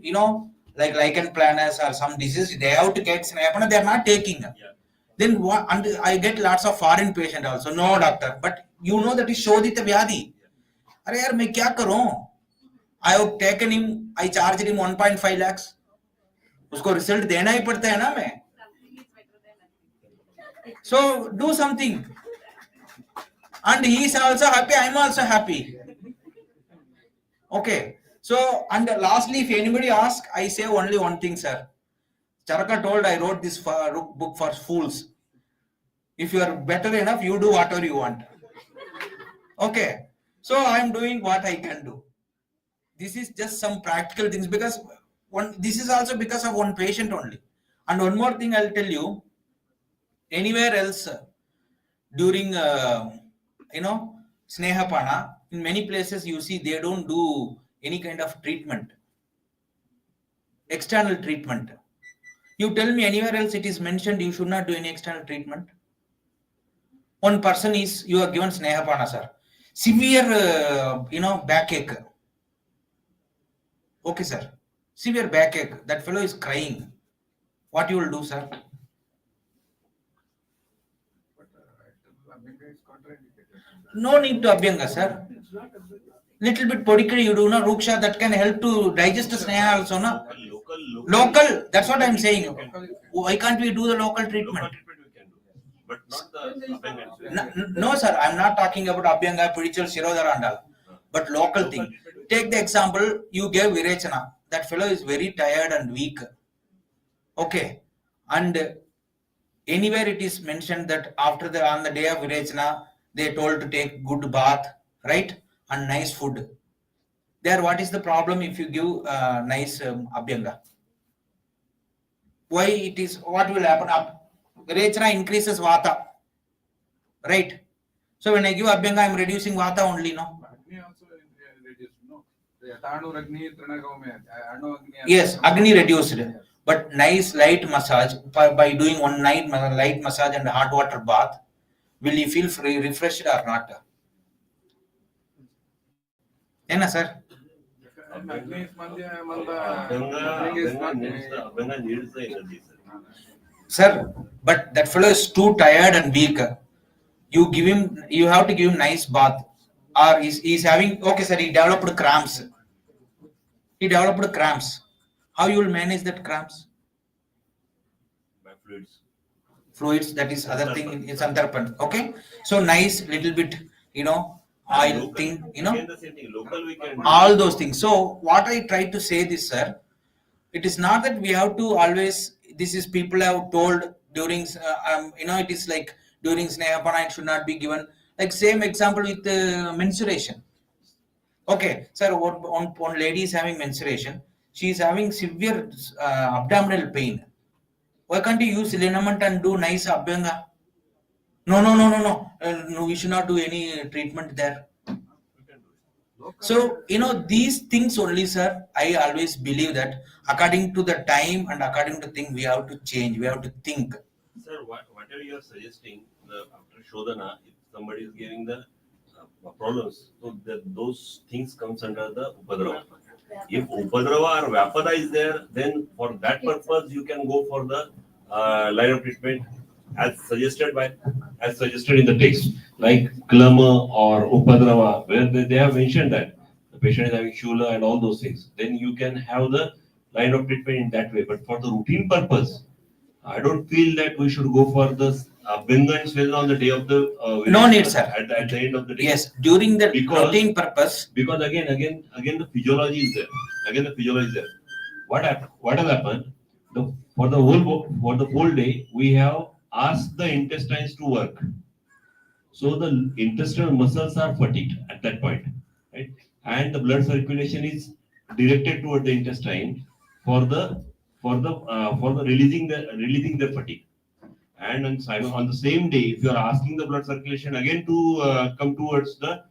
like lichen planus or some disease, they have to get Snehapana, they are not taking. Yeah. Then what? And I get lots of foreign patient also. No, doctor, but you know that is Shodhita Vyadhi. Are yaar, मैं क्या करूं? I have taken him. I charged him 1.5 lakhs. उसको result देना ही पड़ता है ना मैं. So do something. And he is also happy. I am also happy. Okay. So, and lastly, if anybody asks, I say only one thing, sir. Charaka told I wrote this book for fools. If you are better enough, you do whatever you want. Okay. So I am doing what I can do. This is just some practical things because this is also because of one patient only. And one more thing I'll tell you. Anywhere else during Snehapana, in many places you see they don't do any kind of treatment, external treatment. You tell me anywhere else it is mentioned you should not do any external treatment. One person is, you are given Snehapana, sir. Severe, backache. Okay, sir. Severe backache. That fellow is crying. What you will do, sir? No need to Abhyanga, sir. Little bit podikadi you do, Ruksha, that can help to digest the Sneha also, no? Local, that's what I'm saying. Why can't we do the local treatment? Local treatment we can do, but not the Abhyanga. No, sir, I'm not talking about Abhyanga, Pidichal, Shirodhara and all, but local thing. Take the example, you gave Virechana. That fellow is very tired and weak. Okay. And anywhere it is mentioned that on the day of Virechana, they told to take good bath, right? And nice food. There, what is the problem if you give nice Abhyanga? Why it is, what will happen? Virechana increases Vata, right? So when I give Abhyanga, I am reducing Vata only, no? Agni also reduced, no? Tanu Agni, Tranagome, Agni. Yes, Agni reduced. But nice light massage, by doing one night light massage and hot water bath, will you feel refreshed or not? Ena, sir? Agni is Abhyanga needs the energy, sir. Sir, but that fellow is too tired and weak. You have to give him nice bath. Or he's having, okay, sir, he developed cramps. How you will manage that cramps? By fluids. fluids, that is other thing in Santarpan. Okay, so nice little bit, oil Local, thing, again the same thing. Local we can do. all those things. So what I try to say this, sir, it is not that we have to always, this is people have told during, it is like during Snehapana it should not be given. Like same example with menstruation. Okay, sir, one lady is having menstruation. She is having severe abdominal pain. Why can't you use liniment and do nice abhyanga? No, no, no, no, no. No, we should not do any treatment there. So, these things only, sir, I always believe that according to the time and according to thing, we have to change, we have to think. Sir, whatever you are suggesting, after Shodhana, if somebody is giving the problems, so those things comes under the Upadrava. If Upadrava or Vyapada is there, then for that purpose, you can go for the line of treatment as suggested in the text, like Klama or Upadrava, where they have mentioned that the patient is having Shula and all those things. Then you can have the line of treatment in that way. But for the routine purpose, I don't feel that we should go for the Benga and swell on the day of the No need, sir. At the end of the day. Yes, during the routine purpose. Because again, the physiology is there. Again, the physiology is there. What has happened? For the whole day, we have asked the intestines to work. So the intestinal muscles are fatigued at that point, right? And the blood circulation is directed toward the intestine for the releasing the fatigue. And on the same day, if you are asking the blood circulation again to come towards the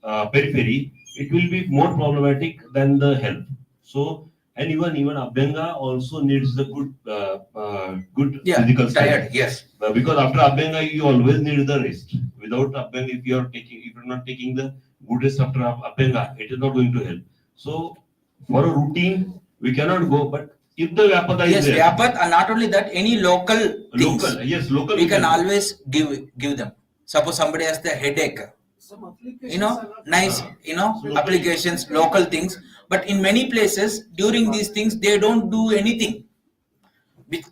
periphery, it will be more problematic than the health. So, and even Abhyanga also needs the good physical diet. strength. Yes. Because after Abhyanga, you always need the rest. Without Abhyanga, if you're not taking the good rest after Abhyanga, it is not going to help. So, for a routine, we cannot go, but if the Vyapada is there. Yes, Vyapat, and not only that, any local things. Local. We can always give them. Suppose somebody has the headache. Some applications are not- Nice, applications, local things. But in many places, during these things, they don't do anything.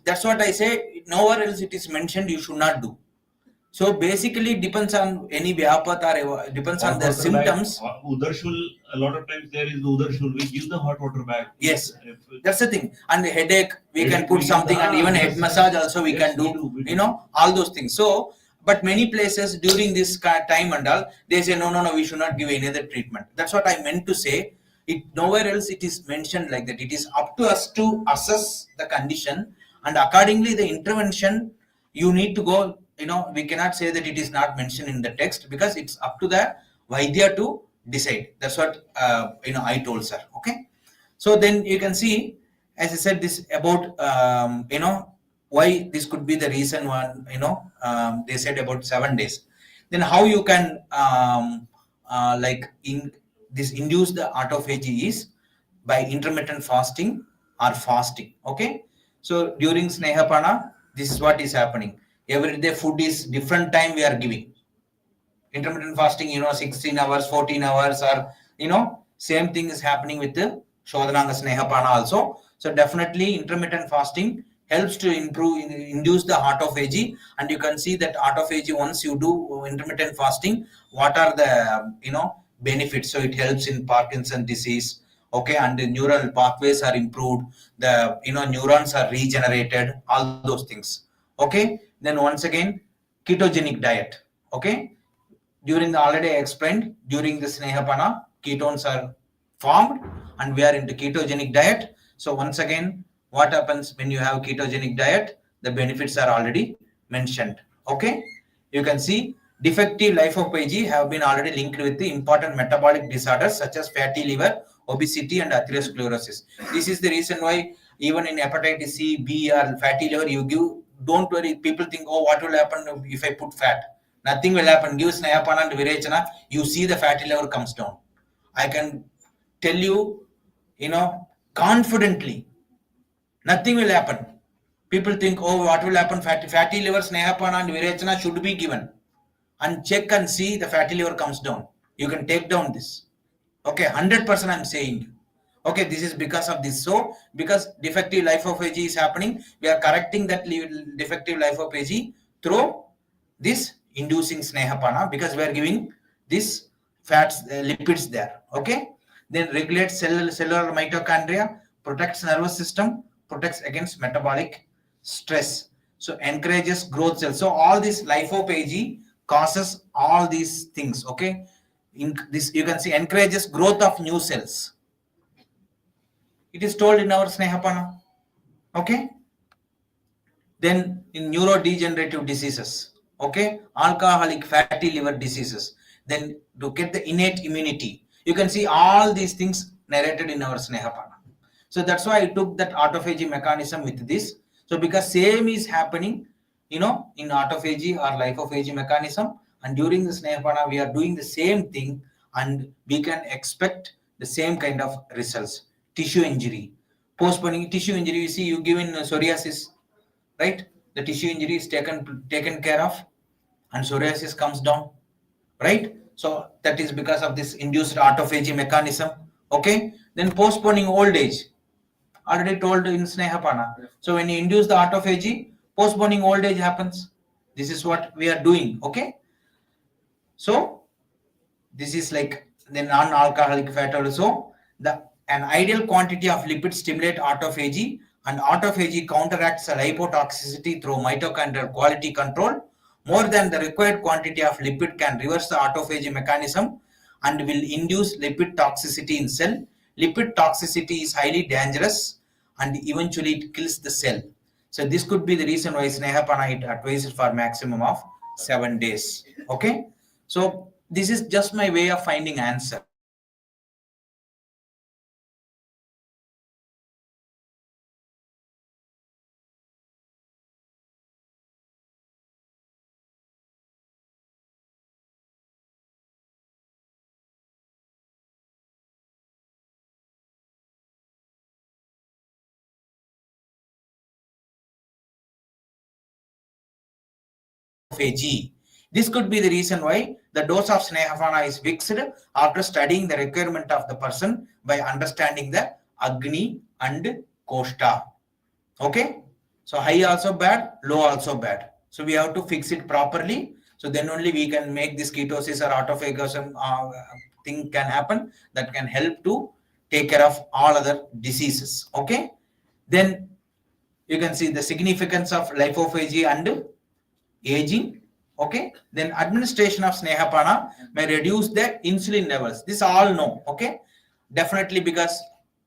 That's what I say. Nowhere else it is mentioned you should not do. So basically, it depends on any Vyapat or depends on the symptoms. Udarshul, a lot of times there is Udarshul. We give the hot water bag. Yes, that's the thing. And the headache, we can put something, and even head massage also we can do. We do. All those things. So, but many places during this time and all, they say no, we should not give any other treatment. That's what I meant to say. Nowhere else it is mentioned like that. It is up to us to assess the condition, and accordingly the intervention you need to go. We cannot say that it is not mentioned in the text, because it's up to the Vaidya to decide. That's what I told, sir. Okay. So then you can see, as I said, this about why this could be the reason. One, they said about 7 days. Then how you can induce the autophagy is by intermittent fasting or fasting. Okay. So during Snehapana, this is what is happening. Every day food is different time we are giving. Intermittent fasting, 16 hours, 14 hours, or same thing is happening with the Shodhananga Snehapana also. So definitely intermittent fasting helps to induce the autophagy, and you can see that autophagy, once you do intermittent fasting, what are the benefits. So it helps in Parkinson's disease. Okay, and the neural pathways are improved, the neurons are regenerated, all those things. Okay, then once again, ketogenic diet. Okay, already I explained, during the Snehapana, ketones are formed and we are into ketogenic diet. So once again, what happens when you have ketogenic diet? The benefits are already mentioned. Okay, you can see defective lipophagy have been already linked with the important metabolic disorders such as fatty liver, obesity, and atherosclerosis. This is the reason why even in hepatitis C, B, or fatty liver, you give. Don't worry. People think, oh, what will happen if I put fat? Nothing will happen. Give Snehapana and Virechana, you see the fatty liver comes down. I can tell you, confidently, nothing will happen. People think, oh, what will happen? Fatty liver, Snehapana and Virechana should be given. And check and see the fatty liver comes down. You can take down this. Okay, 100% I'm saying. Okay, this is because of this. So because defective lipophagy is happening, we are correcting that defective lipophagy through this inducing snehapana, because we are giving this fats, lipids there. Okay, then regulates cellular mitochondria, protects nervous system, protects against metabolic stress, so encourages growth cells. So all this lipophagy causes all these things. Okay, in this you can see encourages growth of new cells. It is told in our snehapana. Okay, then in neurodegenerative diseases, okay, alcoholic fatty liver diseases, then to get the innate immunity, you can see all these things narrated in our snehapana. So that's why I took that autophagy mechanism with this. So because same is happening, in autophagy or lipophagy mechanism, and during the snehapana we are doing the same thing, and we can expect the same kind of results. Tissue injury, postponing tissue injury, you see, you give in psoriasis, right? The tissue injury is taken care of, and psoriasis comes down, right? So that is because of this induced autophagy mechanism. Okay, then postponing old age, already told in snehapana. So when you induce the autophagy, postponing old age happens. This is what we are doing. Okay, so this is like the non-alcoholic fat also. An ideal quantity of lipids stimulate autophagy, and autophagy counteracts lipotoxicity through mitochondrial quality control. More than the required quantity of lipid can reverse the autophagy mechanism and will induce lipid toxicity in cell. Lipid toxicity is highly dangerous and eventually it kills the cell. So this could be the reason why snehapana it advises for maximum of 7 days. Okay, so this is just my way of finding answer. Autophagy. This could be the reason why the dose of snehapana is fixed after studying the requirement of the person by understanding the Agni and Koshta. Okay, so high also bad, low also bad. So we have to fix it properly. So then only we can make this ketosis or autophagism thing can happen, that can help to take care of all other diseases. Okay, then you can see the significance of lipophagy and aging. Okay, then administration of snehapana may reduce the insulin levels. This all know. Okay, definitely, because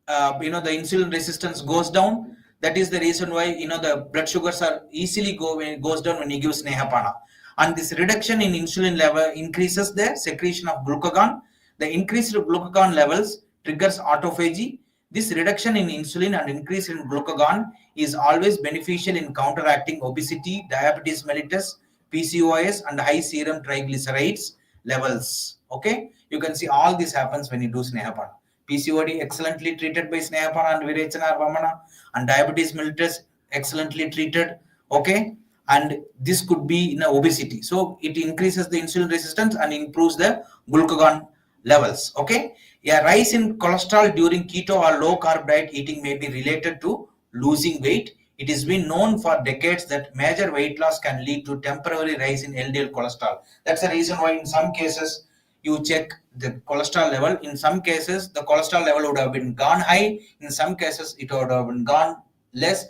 the insulin resistance goes down. That is the reason why the blood sugars are easily goes down when you give snehapana, and this reduction in insulin level increases the secretion of glucagon. The increased glucagon levels triggers autophagy. This reduction in insulin and increase in glucagon is always beneficial in counteracting obesity, diabetes mellitus, PCOS, and high serum triglycerides levels. Okay, you can see all this happens when you do snehapana. PCOD excellently treated by snehapana and virechana vamana, and diabetes mellitus excellently treated. Okay, and this could be in obesity. So it increases the insulin resistance and improves the glucagon levels. Okay, a rise in cholesterol during keto or low carb diet eating may be related to losing weight. It has been known for decades that major weight loss can lead to temporary rise in LDL cholesterol. That's the reason why in some cases you check the cholesterol level. In some cases the cholesterol level would have been gone high, in some cases it would have been gone less.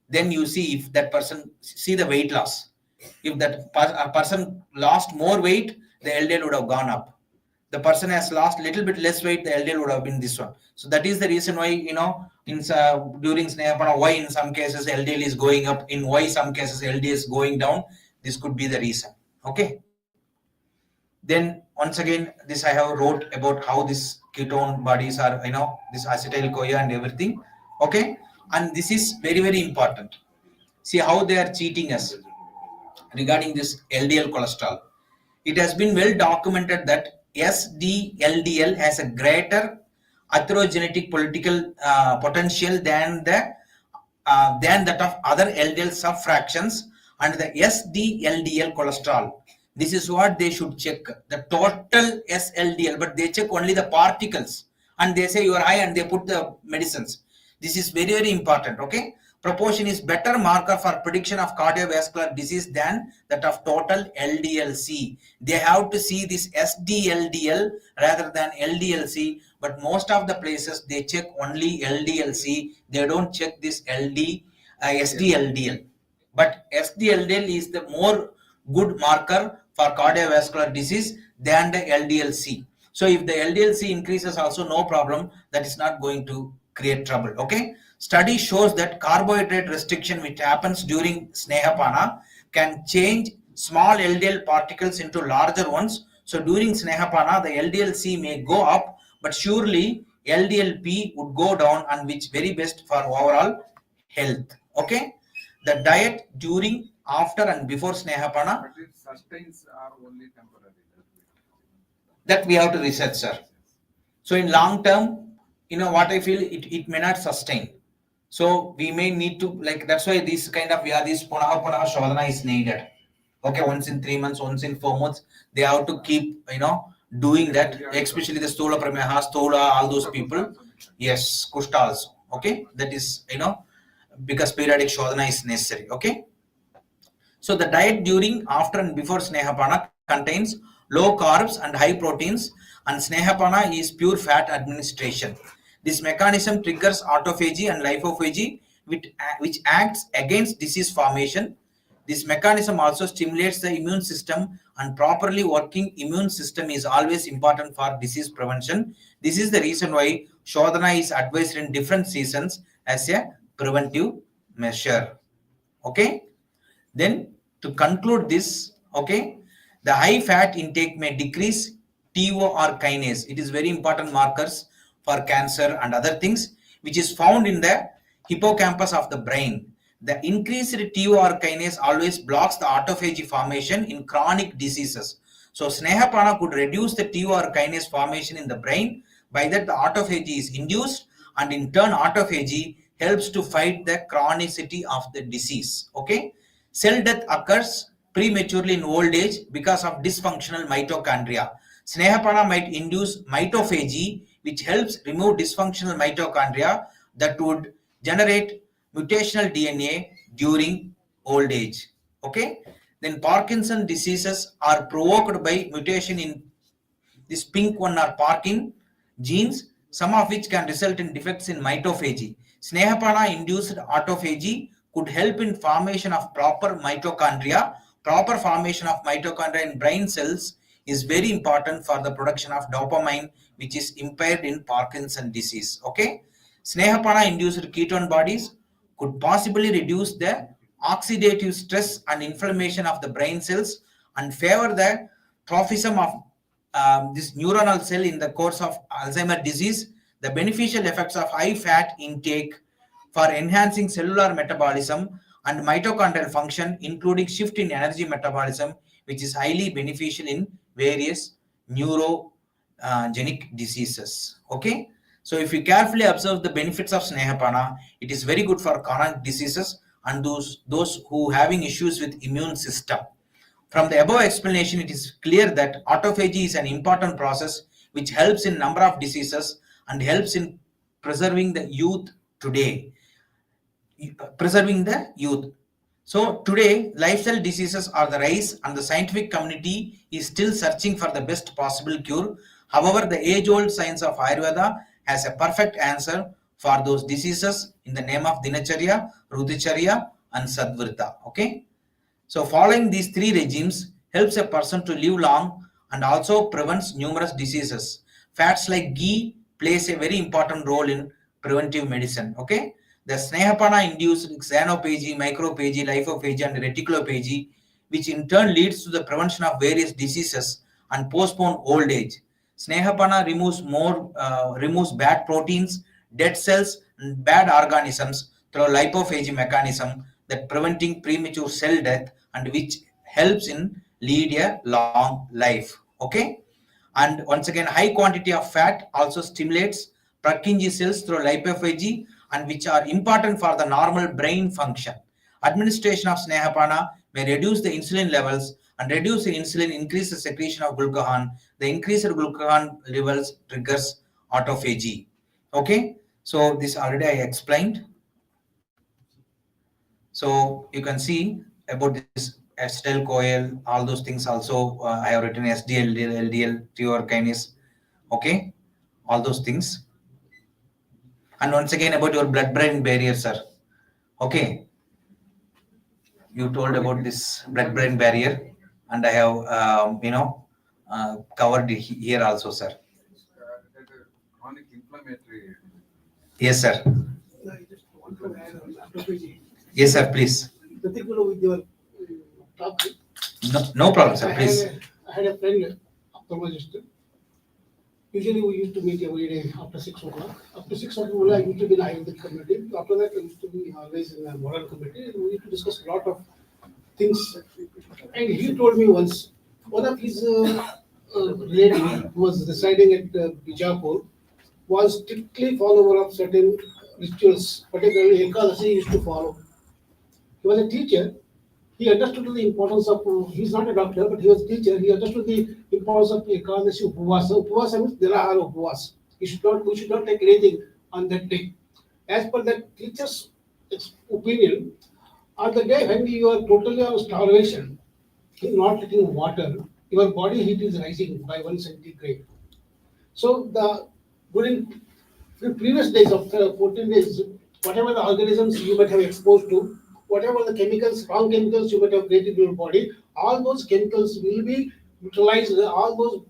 Then you see if that person see the weight loss. If that person lost more weight, the LDL would have gone up. The person has lost little bit less weight, the LDL would have been this one. So that is the reason why during snehapana, why in some cases LDL is going up, in why some cases LDL is going down. This could be the reason. Okay, then once again this I have wrote about how this ketone bodies are, this acetyl CoA and everything. Okay, and this is very, very important. See how they are cheating us regarding this LDL cholesterol. It has been well documented that SDLDL has a greater atherogenetic political potential than that of other LDL subfractions, and the SDLDL cholesterol. This is what they should check, the total SLDL, but they check only the particles and they say you are high and they put the medicines. This is very, very important. Okay. Proportion is better marker for prediction of cardiovascular disease than that of total LDL-C. They have to see this SDLDL rather than LDL-C, but most of the places they check only LDL-C. They don't check this SDLDL. But SDLDL is the more good marker for cardiovascular disease than the LDL-C. So if the LDL-C increases also, no problem, that is not going to create trouble. Okay. Study shows that carbohydrate restriction which happens during snehapana can change small LDL particles into larger ones. So during snehapana the LDL-C may go up, but surely LDL-P would go down, and which very best for overall health. Okay. The diet during, after and before snehapana, But it sustains are only temporary. that we have to research, sir. So in long term, what I feel, it may not sustain. So we may need to, like, that's why this kind of this punaha shodhana is needed. Okay, once in 3 months, once in 4 months, they have to keep doing that, especially the stula prameha, stula, all those people. Yes, kushta also. Okay, that is because periodic shodhana is necessary. Okay. So the diet during, after and before snehapana contains low carbs and high proteins, and snehapana is pure fat administration. This mechanism triggers autophagy and lipophagy, which acts against disease formation. This mechanism also stimulates the immune system, and properly working immune system is always important for disease prevention. This is the reason why Shodhana is advised in different seasons as a preventive measure. Okay. Then to conclude this, okay, the high fat intake may decrease TOR kinase. It is very important markers for cancer and other things, which is found in the hippocampus of the brain. The increased TOR kinase always blocks the autophagy formation in chronic diseases. So snehapana could reduce the TOR kinase formation in the brain. By that the autophagy is induced, and in turn autophagy helps to fight the chronicity of the disease. Okay. Cell death occurs prematurely in old age because of dysfunctional mitochondria. Snehapana might induce mitophagy, which helps remove dysfunctional mitochondria that would generate mutational DNA during old age. Okay. Then Parkinson diseases are provoked by mutation in this pink one or Parkin genes, some of which can result in defects in mitophagy. Snehapana induced autophagy could help in formation of proper mitochondria. Proper formation of mitochondria in brain cells is very important for the production of dopamine, which is impaired in Parkinson disease. Okay. Snehapana induced ketone bodies could possibly reduce the oxidative stress and inflammation of the brain cells and favor the trophism of this neuronal cell in the course of Alzheimer's disease. The beneficial effects of high fat intake for enhancing cellular metabolism and mitochondrial function, including shift in energy metabolism, which is highly beneficial in various neurogenic diseases. Okay. So if you carefully observe the benefits of snehapana, it is very good for chronic diseases and those who having issues with immune system. From the above explanation, it is clear that autophagy is an important process which helps in number of diseases and helps in preserving the youth today. So today, lifestyle diseases are the rise, and the scientific community is still searching for the best possible cure. However, the age-old science of Ayurveda has a perfect answer for those diseases in the name of Dinacharya, Ruticharya, and Sadvrita. Okay. So following these three regimes helps a person to live long and also prevents numerous diseases. Fats like ghee plays a very important role in preventive medicine. Okay. The snehapana induced xanophagy, microphagy, lipophagy, and reticulophagy, which in turn leads to the prevention of various diseases and postpone old age. Snehapana removes bad proteins, dead cells, and bad organisms through lipophagy mechanism that preventing premature cell death, and which helps in lead a long life. Okay. And once again, high quantity of fat also stimulates Purkinje cells through lipophagy, and which are important for the normal brain function. Administration of snehapana may reduce the insulin levels, and reduce the insulin increases secretion of glucagon. The increased glucagon levels triggers autophagy. Okay, so this already I explained. So you can see about this acetyl coil, all those things also I have written SDL, LDL, TOR kinase. Okay, all those things. And once again about your blood-brain barrier, sir. Okay, you told about this blood-brain barrier, and I have covered here also, sir. That chronic inflammatory. Yes, sir. I just want to add on autophagy. Yes, sir. Please. Nothing to do with your talk. No problem, sir. Please. I had a friend, ophthalmologist. Usually we used to meet every day after 6 o'clock. After 6 o'clock, I used to be in Ayurvedic community. After that, I used to be always in a moral community. We used to discuss a lot of things. And he told me once, one of his relative who was residing at Bijapur was strictly follower of certain rituals, particularly Ekadasi he used to follow. He was a teacher. He understood the importance of, he's not a doctor, but he was a teacher. He understood the importance of Ekadasi Upavasa. Upavasa means Nirahara Upavas. We should not take anything on that day. As per that teacher's opinion, on the day when you are totally on starvation, not taking water, your body heat is rising by 1 centigrade. So during the previous days of 14 days, whatever the organisms you might have exposed to, whatever the chemicals, wrong chemicals you might have created in your body, all those chemicals will be utilized, all those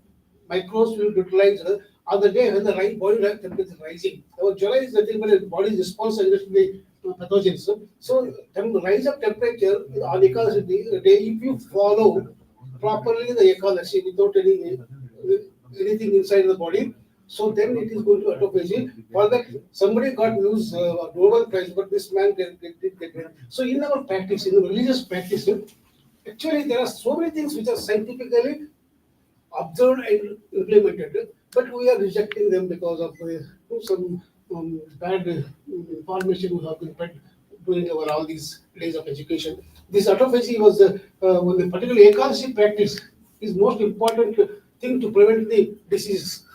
microbes will be utilized on the day when the body temperature is rising. Our Jara is nothing but the body's response against the pathogens. So, the rise of temperature on Ekadasi day, if you follow properly the Ekadasi without anything inside the body, so then it is going to autophagy. For that, somebody got news Nobel Prize, but this man did it. So in our practice, in the religious practice, actually there are so many things which are scientifically observed and implemented, but we are rejecting them because of some bad information we have been fed during all these days of education. This autophagy was one particular Ekadasi practice is most important thing to prevent the disease.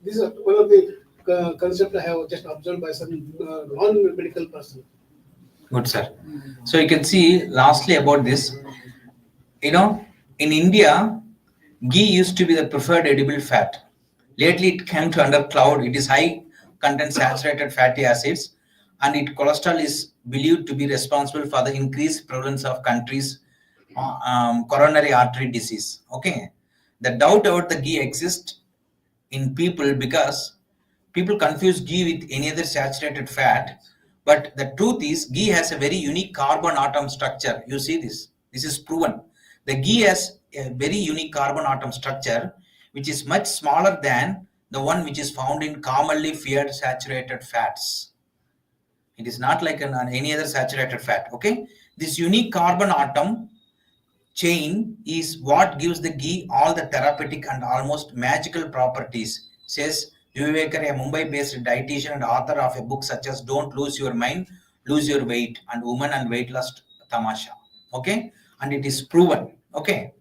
This is one of the concepts I have just observed by some non-medical person. Good, sir. So you can see lastly about this, in India, ghee used to be the preferred edible fat. Lately, it came to under cloud. It is high content saturated fatty acids, and its cholesterol is believed to be responsible for the increased prevalence of countries' coronary artery disease. Okay, the doubt about the ghee exists in people because people confuse ghee with any other saturated fat. But the truth is, ghee has a very unique carbon atom structure. You see this. This is proven. The ghee has a very unique carbon atom structure, which is much smaller than the one which is found in commonly feared saturated fats. It is not like any other saturated fat. Okay. This unique carbon atom chain is what gives the ghee all the therapeutic and almost magical properties, says Vivekar, a Mumbai-based dietitian and author of a book such as Don't Lose Your Mind, Lose Your Weight, and Woman and Weight Loss Tamasha. Okay, and it is proven. Okay,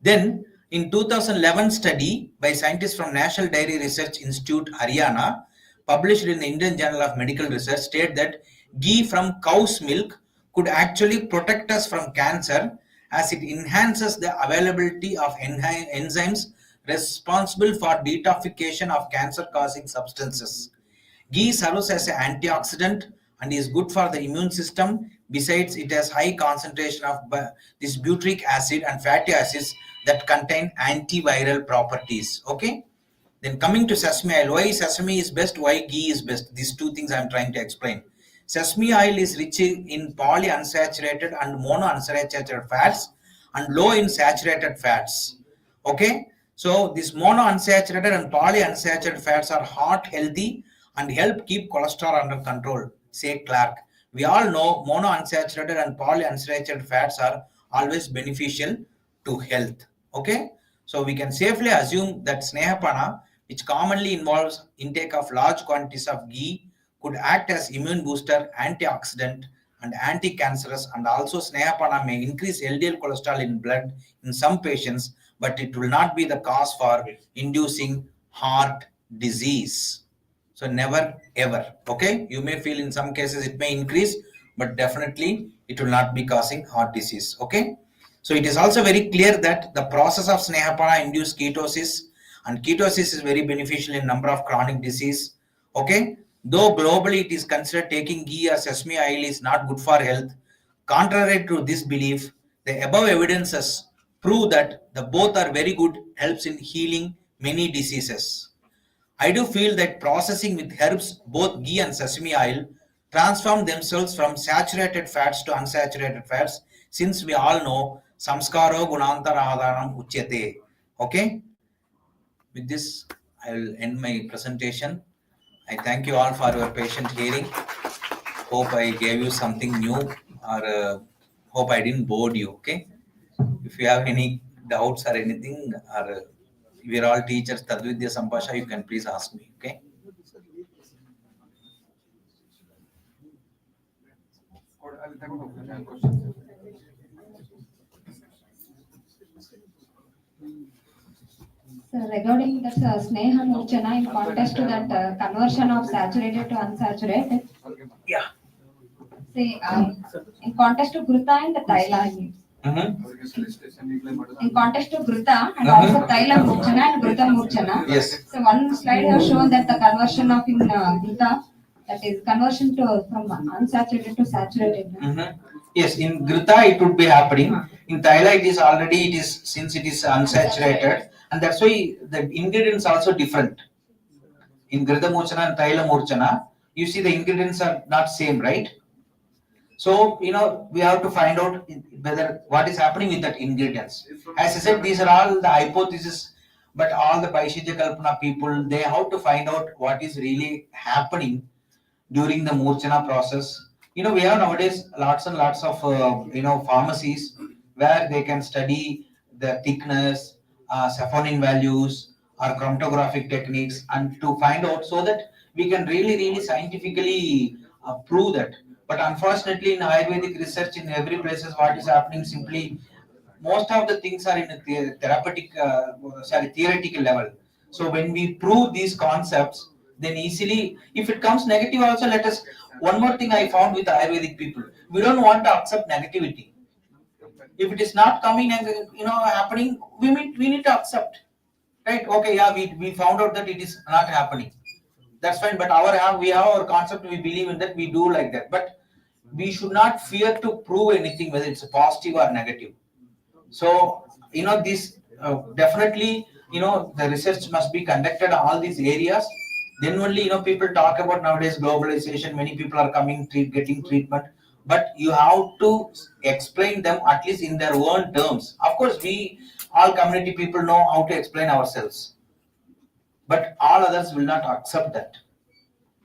then in 2011 study by scientists from National Dairy Research Institute, Haryana, published in the Indian Journal of Medical Research, state that ghee from cow's milk could actually protect us from cancer as it enhances the availability of enzymes responsible for detoxification of cancer-causing substances. Ghee serves as an antioxidant and is good for the immune system. Besides, it has high concentration of this butyric acid and fatty acids that contain antiviral properties. Okay. Then coming to sesame oil, why sesame is best, why ghee is best? These two things I am trying to explain. Sesame oil is rich in polyunsaturated and monounsaturated fats and low in saturated fats. Okay, so these monounsaturated and polyunsaturated fats are heart healthy and help keep cholesterol under control, say Clark. We all know monounsaturated and polyunsaturated fats are always beneficial to health. Okay, so we can safely assume that Snehapana, which commonly involves intake of large quantities of ghee, could act as immune booster, antioxidant, and anti-cancerous, and also Snehapana may increase LDL cholesterol in blood in some patients, but it will not be the cause for inducing heart disease. So never ever. Okay, you may feel in some cases it may increase, but definitely it will not be causing heart disease. Okay, so it is also very clear that the process of snehapana induce ketosis, and ketosis is very beneficial in number of chronic disease. Okay, though globally it is considered taking ghee or sesame oil is not good for health. Contrary to this belief, the above evidences prove that the both are very good helps in healing many diseases. I do feel that processing with herbs, both ghee and sesame oil, transform themselves from saturated fats to unsaturated fats, since we all know samskaro gunantaradhanam uchyate. Okay, with this, I will end my presentation. I thank you all for your patient hearing. Hope I gave you something new, or hope I didn't bore you. Okay, if you have any doubts or anything, or we are all teachers, Tadvidya Sampasha, you can please ask me. Okay. ಅಲ್ಲಿ ತಗೊಂಡು ಹೋಗ್ತೀನಿ questions. So regarding that Sneha Murchana in contrast to that conversion of saturated to unsaturated, Yeah. say in contrast to Gruta and the Thaila leaves. ಅವ್ರಿಗೆ solicitation ಈಗಲೇ ಮಾಡೋದು. In contrast to Gruta and also Thaila Murchana and Gruta Murchana. Yes. So one slide has shown that the conversion of in Gruta, that is conversion to from unsaturated to saturated. Yes, in Grita it would be happening. In Thaila it is already, it is, since it is unsaturated, and that's why the ingredients also different. In Grita Murchana and Thaila Murchana, you see the ingredients are not same, right? So we have to find out whether what is happening with that ingredients. As I said, these are all the hypotheses, but all the Paishija Kalpana people, they have to find out what is really happening during the Murchana process. We have nowadays lots and lots of pharmacies where they can study the thickness, saponin values, or chromatographic techniques, and to find out, so that we can really scientifically prove that. But unfortunately, in Ayurvedic research, in every places, what is happening, simply most of the things are in a therapeutic, theoretical level. So when we prove these concepts, then easily, if it comes negative also, let us. One more thing I found with Ayurvedic people, we don't want to accept negativity. If it is not coming and happening, we need to accept, right? Okay, yeah, we found out that it is not happening. That's fine, but we have our concept, we believe in that, we do like that. But we should not fear to prove anything, whether it's positive or negative. So this definitely, the research must be conducted on all these areas. Then only people talk about nowadays globalization, many people are coming getting treatment, but you have to explain them at least in their own terms. Of course, we all community people know how to explain ourselves, but all others will not accept that.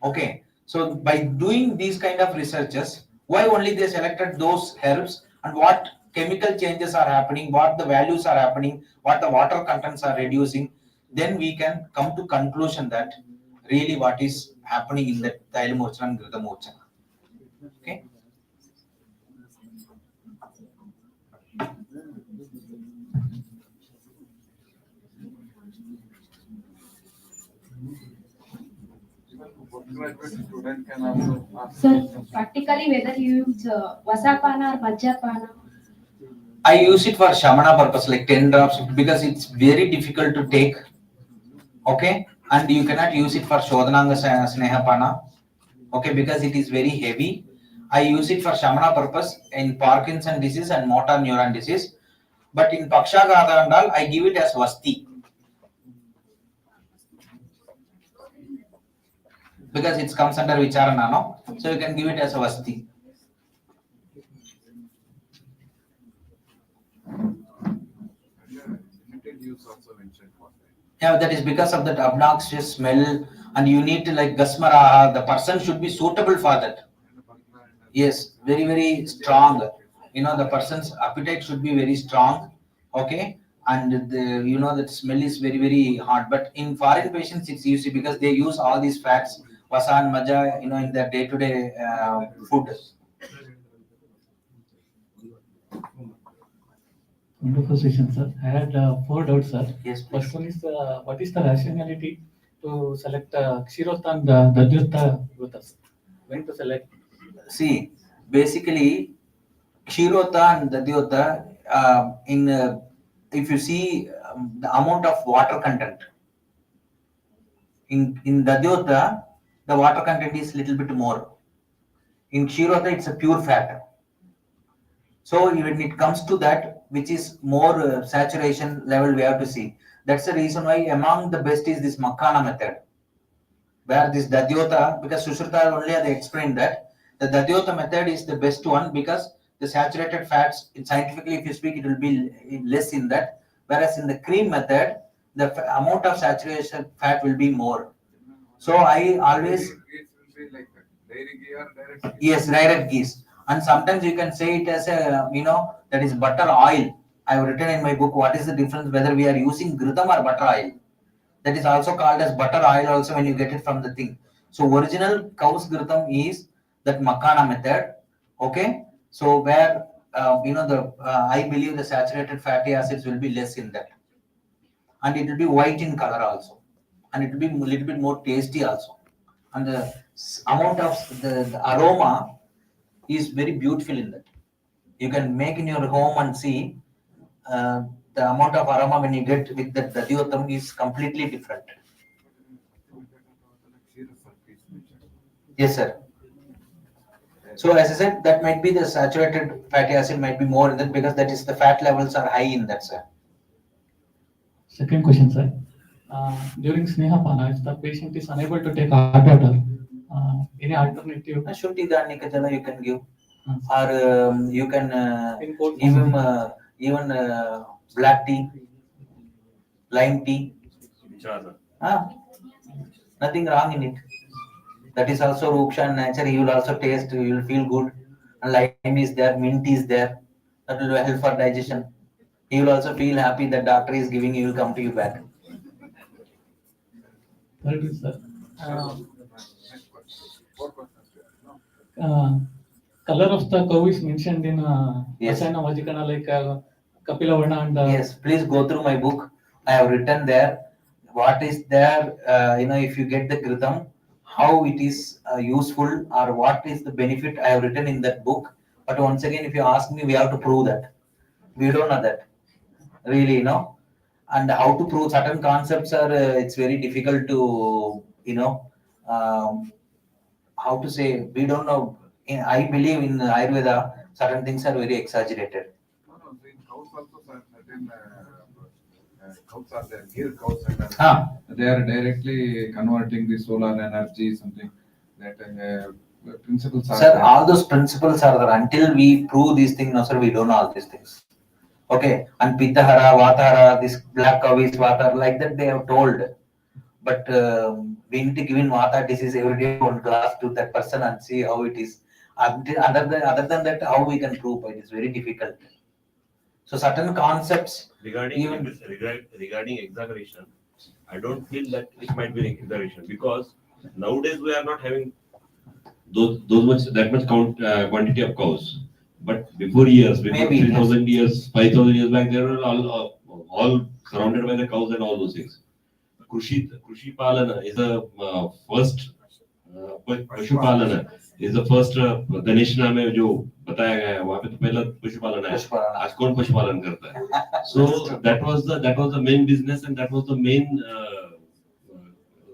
Okay, so by doing these kind of researches, why only they selected those herbs, and what chemical changes are happening, what the values are happening, what the water contents are reducing, then we can come to conclusion that really what is happening in the Thailmurchana and Gridamurchana. Okay. Postgraduate student can also ask. Sir, practically whether you use Vasapana or Majjapana? I use it for Shamana purpose, like 10 drops, because it's very difficult to take. Okay, and you cannot use it for Shodhananga Snehapana. Okay, because it is very heavy. I use it for Shamana purpose in Parkinson disease and motor neuron disease. But in Pakshagata and all, I give it as Vasti, because it comes under Vicharana, no? So you can give it as a Vasti. Limited use also mentioned for that. Yeah, that is because of that obnoxious smell, and you need to, like Gasmaraha, the person should be suitable for that. Yes, very strong. The person's appetite should be very strong. Okay, and that smell is very hard. But in foreign patients, it's easy because they use all these fats, vasa and maja, in their day-to-day food. Wonderful session, sir. I had 4 doubts, sir. Yes, please. First one is what is the rationality to select Kshirotha and Dadyutta Vrata, sir? When to select? See, basically, Kshirotha and Dadyota, if you see the amount of water content, in Dadyota, the water content is little bit more. In Kshirotha, it's a pure fat. So when it comes to that, which is more saturation level, we have to see. That's the reason why among the best is this Makhana method, where this Dadyota, because Sushruta only they explained that the Dadyota method is the best one because the saturated fats, scientifically if you speak, it will be less in that. Whereas in the cream method, the amount of saturation fat will be more. So I always It will be like dairy ghee or direct ghee. yes, direct geese. And sometimes you can say it as a, that is butter oil. I have written in my book what is the difference whether we are using ghritam or butter oil. That is also called as butter oil also when you get it from the thing. So original cow's ghritam is that Makhana method. Okay. So where, I believe the saturated fatty acids will be less in that. And it will be white in color also. And it will be a little bit more tasty also. And the amount of the aroma is very beautiful in that. You can make in your home and see the amount of aroma when you get with the Dadyotam is completely different. Yes, sir. So as I said, that might be the saturated fatty acid might be more in that because that is the fat levels are high in that, sir. Second question, sir. During Snehapana, if the patient is unable to take hot water, any alternative? Shunti Dhanika Jala you can give. Hmm. Or you can In cold give him form. even black tea, lime tea. Nothing wrong in it. That is also Ruksha and nature. You will also taste, you will feel good. And lime is there, mint is there. That will help for digestion. You will also feel happy that doctor is giving, he will come to you back. Third is, sir. Next question. 4 questions. No? Color of the cow is mentioned in Yes. Rasayana Vajikana like Kapilavarna and Yes, please go through my book. I have written there what is there, if you get the Kritam, how it is useful or what is the benefit. I have written in that book. But once again, if you ask me, we have to prove that. We don't know that. Really, and how to prove certain concepts are, it's very difficult to, how to say, we don't know. I believe in Ayurveda, certain things are very exaggerated. No. In cows also certain cows are there. Here cows and they are directly converting the solar energy, something that principles are Sir, there. all those principles are there. Until we prove these things, no, sir, we don't know all these things. Okay, and Pittahara, Vatahara, this black cow is Vata, like that they have told. But we need to give in Vata disease every day 1 glass to that person and see how it is. Other than that, how we can prove it is very difficult. So certain concepts. Regarding exaggeration, I don't feel that it might be exaggeration because nowadays we are not having that much quantity of cows. But before 3,000 years, 5,000 years back, they were all surrounded by the cows and all those things. Krushi Palana is the first पशु पालन है is the first दनिशना में जो बताया गया है वहाँ पे तो पहला पशुपालन है आज कौन पशुपालन करता है so that was the main business and that was the main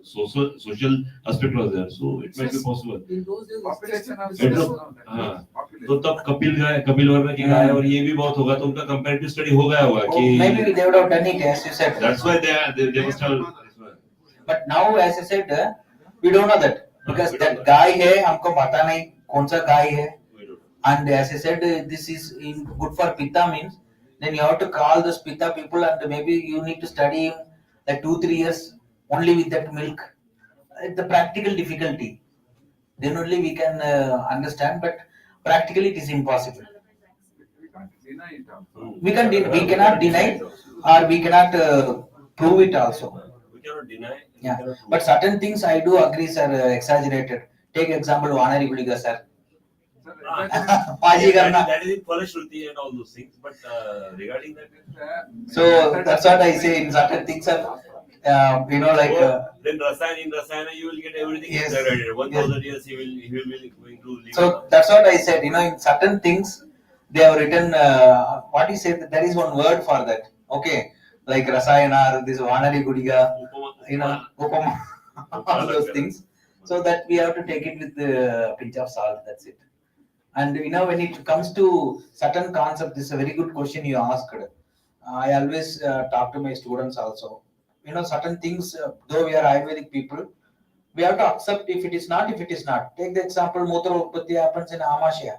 social aspect was there so it might be possible In those days, Population of तो तब कपिल वर्मा की गाय और ये भी बहुत होगा तो उनका कंपैरेटिव स्टडी हो गया होगा कि maybe they would have done it as you said. that's why they must have. But now as I said, we don't know that because that guy है हमको पता नहीं कौन सा गाय है. And as I said, this is good for pitta means then you have to call those pitta people and maybe you need to study like 2-3 years only with that milk. The practical difficulty. Then only we can understand, but practically it is impossible. We can't deny it also. We cannot deny or we cannot prove it also. We cannot deny. Yeah, but certain things I do agree, sir, exaggerated. Take example, Vanari Guliga, sir. That is in Falashruti and all those things, but regarding that, So that's what I say. In certain things are Then Rasayana, in Rasayana you will get everything Yes. integrated. 1000 Yes. years he will be going to live. So that's what I said. In certain things they have written. What you said, there is one word for that. Okay, like Rasayana, this Vanari Gudiga, Upama, all those things. So that we have to take it with a pinch of salt. That's it. And when it comes to certain concept, this is a very good question you asked. I always talk to my students also. Certain things, though we are Ayurvedic people, we have to accept if it is not, if it is not. Take the example, Mutra Utpatti happens in Amasya.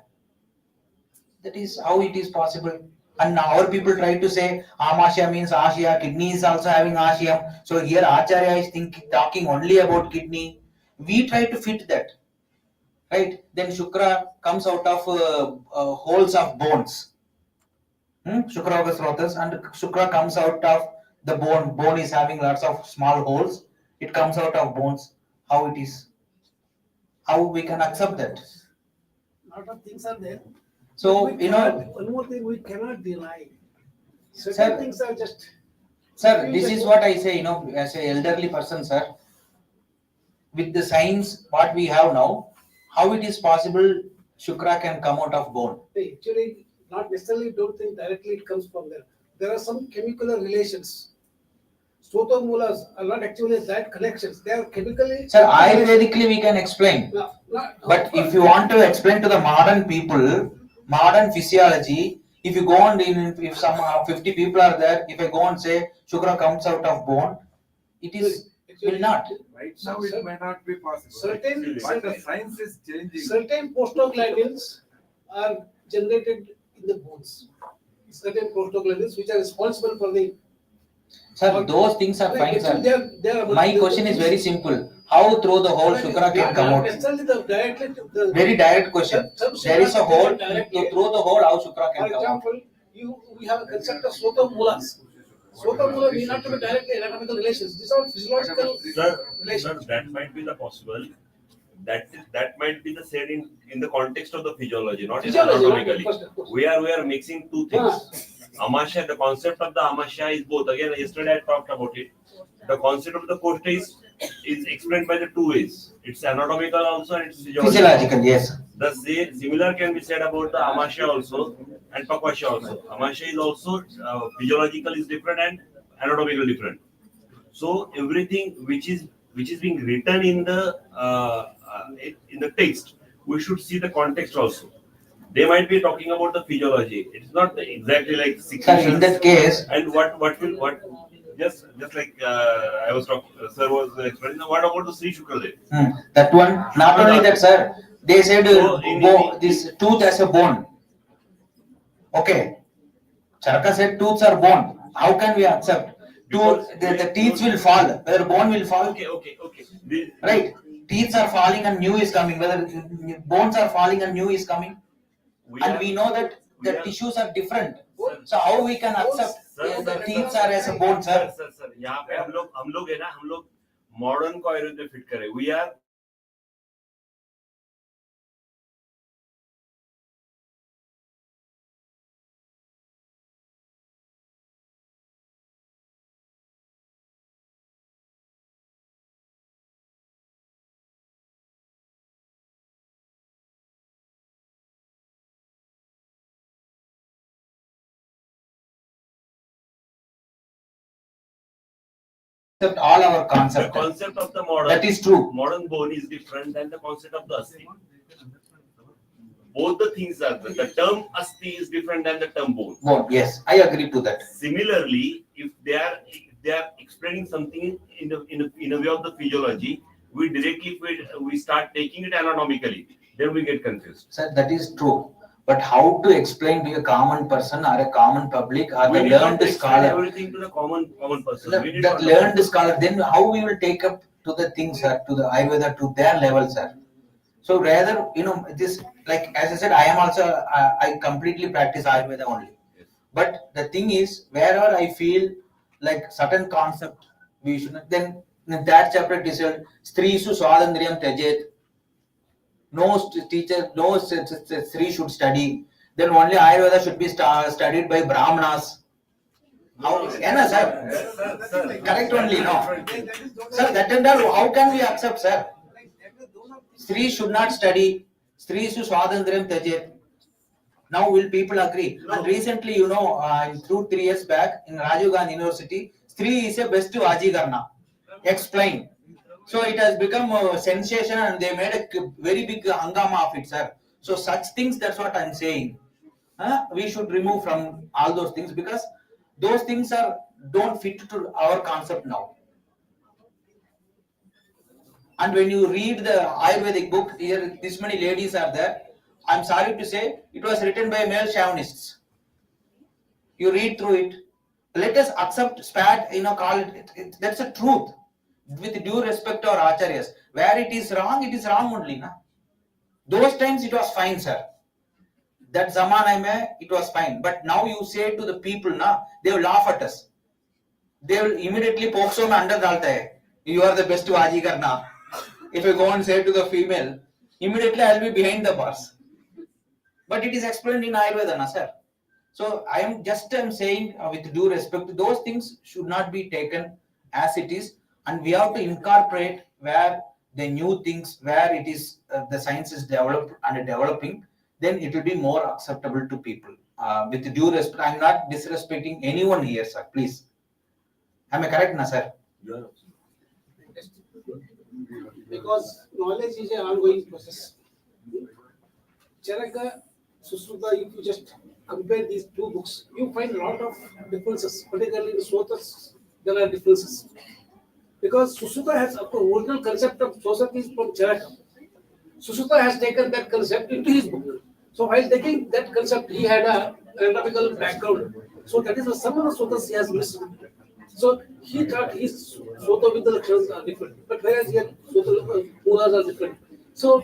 That is how it is possible. And our people try to say Amasya means Ashya, kidney is also having Ashyam. So here Acharya is talking only about kidney. We try to fit that. Right? Then Shukra comes out of holes of bones. Shukra Srotas, and Shukra comes out of the bone. Bone is having lots of small holes. It comes out of bones. How it is? How we can accept that? Lot of things are there. So, But one more thing we cannot deny. Certain Sir. things are just. Sir, this is what I say, as an elderly person, sir. With the science, what we have now, how it is possible Shukra can come out of bone? Actually, not necessarily don't think directly it comes from there. There are some chemical relations. Stotomulas are not actually that connections. They are chemically. Sir, Ayurvedically we can explain. But if you want to explain to the modern people, modern physiology, if you go on if some 50 people are there, if I go and say Shukra comes out of bone, it is will not. Right now it may not be possible. Certain- But the science is changing. Certain prostaglandins are generated in the bones. Certain prostaglandins which are responsible for the. Sir, those things are fine, Actually, sir. they are My question is very simple. How through the whole Shukra can come out? Necessarily the directly. Very direct question. There is a hole. Through the hole, how Shukra For can come out? example, we have a concept of Sotomulas. Sotomula may not have directly anatomical relations. These are physiological Sir, relations. that might be the possible. That might be the said in the context of the physiology, not in Physiology, not anatomically. first, of course. We are mixing two things. Amasya, the concept of the Amasya is both. Again, yesterday I talked about it. The concept of the Koshta is explained by the two ways. It's anatomical also and it's Physiological, yes. The similar can be said about the Amasya also and Pakwasya also. Amasya is also physiological is different and anatomical different. So everything which is being written in the text, we should see the context also. They might be talking about the physiology. It's not exactly like Sir, in that case, and what just like I was talking, sir was explaining. What about the Sri Shukradev? that one, not only that, sir, they said So, this tooth as a bone. Okay. Charaka said tooths are bone. How can we accept? The teeth will fall, whether bone will fall. Okay. Right. Teeth are falling and new is coming, whether bones are falling and new is coming. And we know that the tissues are different. So how we can accept the teeth are as a bone, sir? Sir यहाँ पे हम लोग है ना, हम लोग modern को आयुर्वेद में फिट करें. We are Accept all our the concept. concept of the modern. That is true. Modern bone is different than the concept of the asti. Both the things are the term asti is different than the term bone. Bone, yes, I agree to that. Similarly, if they are explaining something in a way of the physiology, we directly we start taking it anatomically, then we get confused. Sir, that is true. But how to explain to a common person or a common public or We the need not learned to explain scholar? everything to the common person. We need The not- learned scholar, then how we will take up to the things, sir, to the Ayurveda, to their level, sir. So rather, this, like as I said, I am also, I completely practice Ayurveda only. But the thing is, wherever I feel like certain concept, we should not, then in that chapter it is said, Strisu Swadandriyam Tajet. No teacher, no Sri should study. Then only Ayurveda should be studied by Brahmanas. How, sir? Correct only, no? Sir, that and all, how can we accept, sir? Stree should not study. Stree su swadhantrayam tyajet. Now will people agree? And recently, through 3 years back in Rajiv Gandhi University, Stree is a best Vajigarna. Explain. So it has become a sensation and they made a very big hangama of it, sir. So such things, that's what I'm saying. We should remove from all those things because those things don't fit to our concept now. And when you read the Ayurvedic book, here this many ladies are there. I'm sorry to say, it was written by male chauvinists. You read through it. Let us accept spat, call it, that's the truth. With due respect to our acharyas. Where it is wrong only. Na? Those times it was fine, sir. That zamana mein, it was fine. But now you say to the people, na, they will laugh at us. They will immediately pokso mein under dalta hai. You are the best Vajigar now. If I go and say to the female, immediately I will be behind the bars. But it is explained in Ayurveda, na, sir. So I'm saying with due respect, those things should not be taken as it is, and we have to incorporate where the new things, where it is the science is developed and developing, then it will be more acceptable to people. With due respect, I'm not disrespecting anyone here, sir. Please, am I correct, na, sir? Because knowledge is an ongoing process. Charaka, Susruta, if you just compare these two books, you find a lot of differences, particularly in the Sotas, there are differences. Because Susruta has the original concept of Sosati is from Charaka. Susruta has taken that concept into his book. So while taking that concept, he had a anatomical background. So that is why some of the Sotas he has missed. So he thought his Sota with the Lakshanas are different, but whereas here Sota Mulas are different. So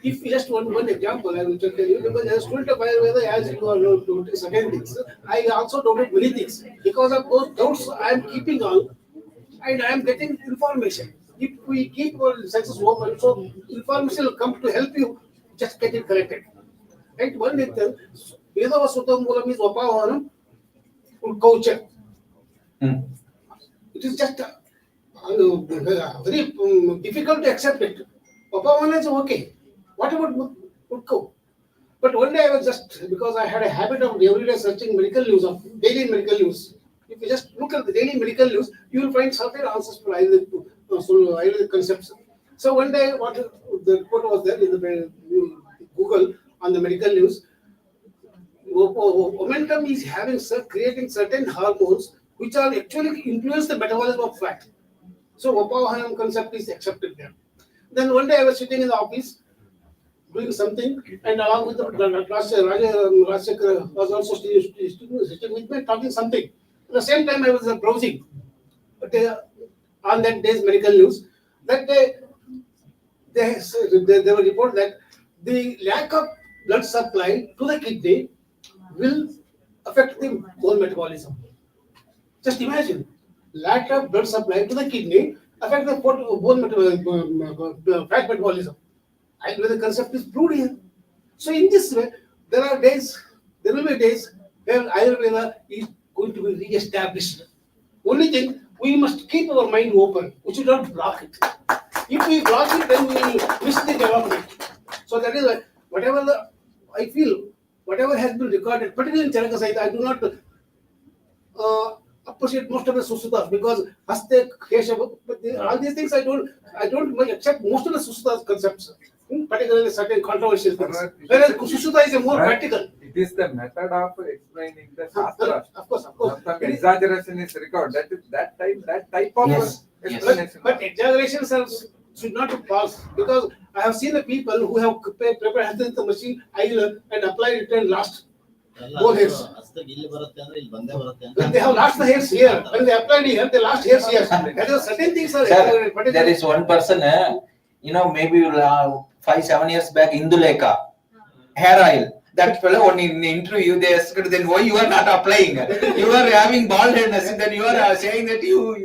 if you just one example, I will just tell you, because as a student of Ayurveda, as you are doing certain things, I also doubted many things. Because of those doubts, I am keeping on and I am getting information. If we keep our senses open, so information will come to help you just get it corrected. Right? One thing, Vedava Sutta Moolam is Vapavanam culture. It is just very difficult to accept it. Papavana is okay. What about Utko? But one day I was just, because I had a habit of every day searching medical news, of daily medical news. If you just look at the daily medical news, you will find certain answers for Ayurvedic concepts. So one day, what the report was there in the Google on the medical news, momentum is creating certain hormones which are actually influence the metabolism of fat. So Vapavanam concept is accepted there. Then one day I was sitting in the office doing something, and along with the Rajshekar was also sitting with me talking something. At the same time I was browsing on that day's medical news. That day they were report that the lack of blood supply to the kidney will affect the bone metabolism. Just imagine, lack of blood supply to the kidney affect the bone fat metabolism. Ayurveda concept is proved here. So in this way, there will be days where Ayurveda is going to be re-established. Only thing, we must keep our mind open. We should not block it. If we block it, then we will miss the development. So that is why, I feel, whatever has been recorded, particularly in Charaka Sahita, I do not appreciate most of the Susutas because Haste, Keshav, but all these things I don't much accept most of the Susutas concepts, particularly certain controversial things. Whereas Susuta is a more practical. It is the method of explaining the Shastra. Of course. Sometimes exaggeration is required. That type of explanation. But exaggerations should not be false, because I have seen the people who have prepared the machine and applied it and lost more hairs. When they have lost the hairs here, when they applied here, they lost hairs here. There are certain things are Sir, there is one person, maybe 5-7 years back, Induleka, hair oil. That fellow, when in the interview, they asked, then why you are not applying? You are having bald headness, then you are saying that you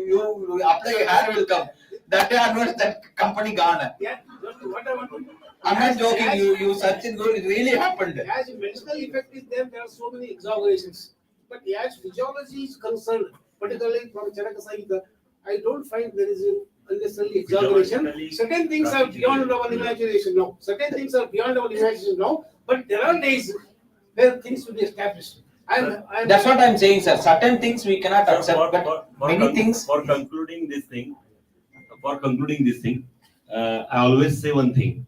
apply, hair will come. That day onwards, that company gone. Yeah, what I want to. I'm not joking, you search and go, it really happened. As medicinal effect is there are so many exaggerations. But as physiology is concerned, particularly from Charaka Sahita, I don't find there is unnecessarily exaggeration. Physiologically, Certain things are beyond our imagination now. Certain things are beyond our imagination now, but there are days where things will be established. That's what I'm saying, sir. Certain things we cannot accept, but many things. For concluding this thing, I always say one thing.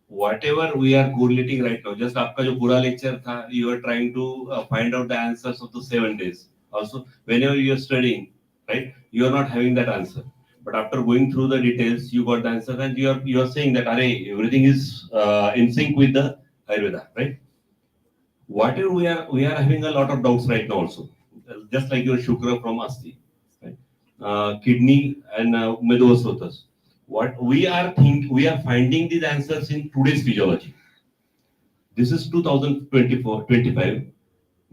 Whatever we are correlating right now, just आपका जो पूरा lecture था, you are trying to find out the answers of the 7 days. Also, whenever you are studying, right, you are not having that answer. But after going through the details, you got the answer, and you are saying that, "Arey, everything is in sync with the Ayurveda," right? Whatever we are having a lot of doubts right now also, just like your Shukra from Asti, right? Kidney and Medosotus. What we are finding these answers in today's physiology. This is 2024-25.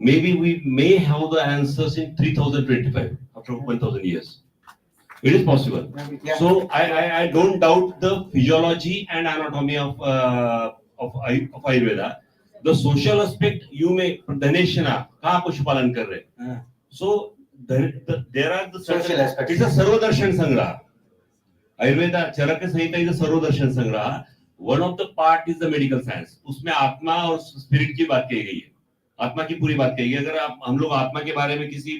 Maybe we may have the answers in 3025, after 1000 years. It is possible. Yeah. So I don't doubt the physiology and anatomy of Ayurveda. The social aspect, you may Dhaneshana, kaha Pashupalana kar rahe. So there are the Social aspects. It's a Sarvadarshan Sangraha. Ayurveda, Charaka Samhita is a Sarvadarshan Sangraha. One of the part is the medical science. उसमें आत्मा और spirit की बात कही गई है. आत्मा की पूरी बात कही गई है. अगर हम लोग आत्मा के बारे में किसी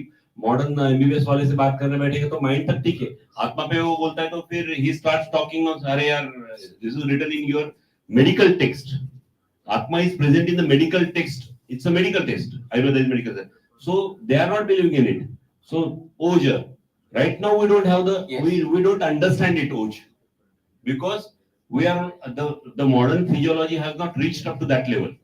मॉडर्न एमबीबीएस वाले से बात करने बैठेंगे तो माइंड तक ठीक है. आत्मा पे वो बोलता है तो फिर he starts talking on, अरे यार, this is written in your medical text. Atma is present in the medical text. It's a medical text. Ayurveda is medical text. So they are not believing in it. So Oja, right now we don't have the we don't understand it Oj, because we are the modern physiology has not reached up to that level.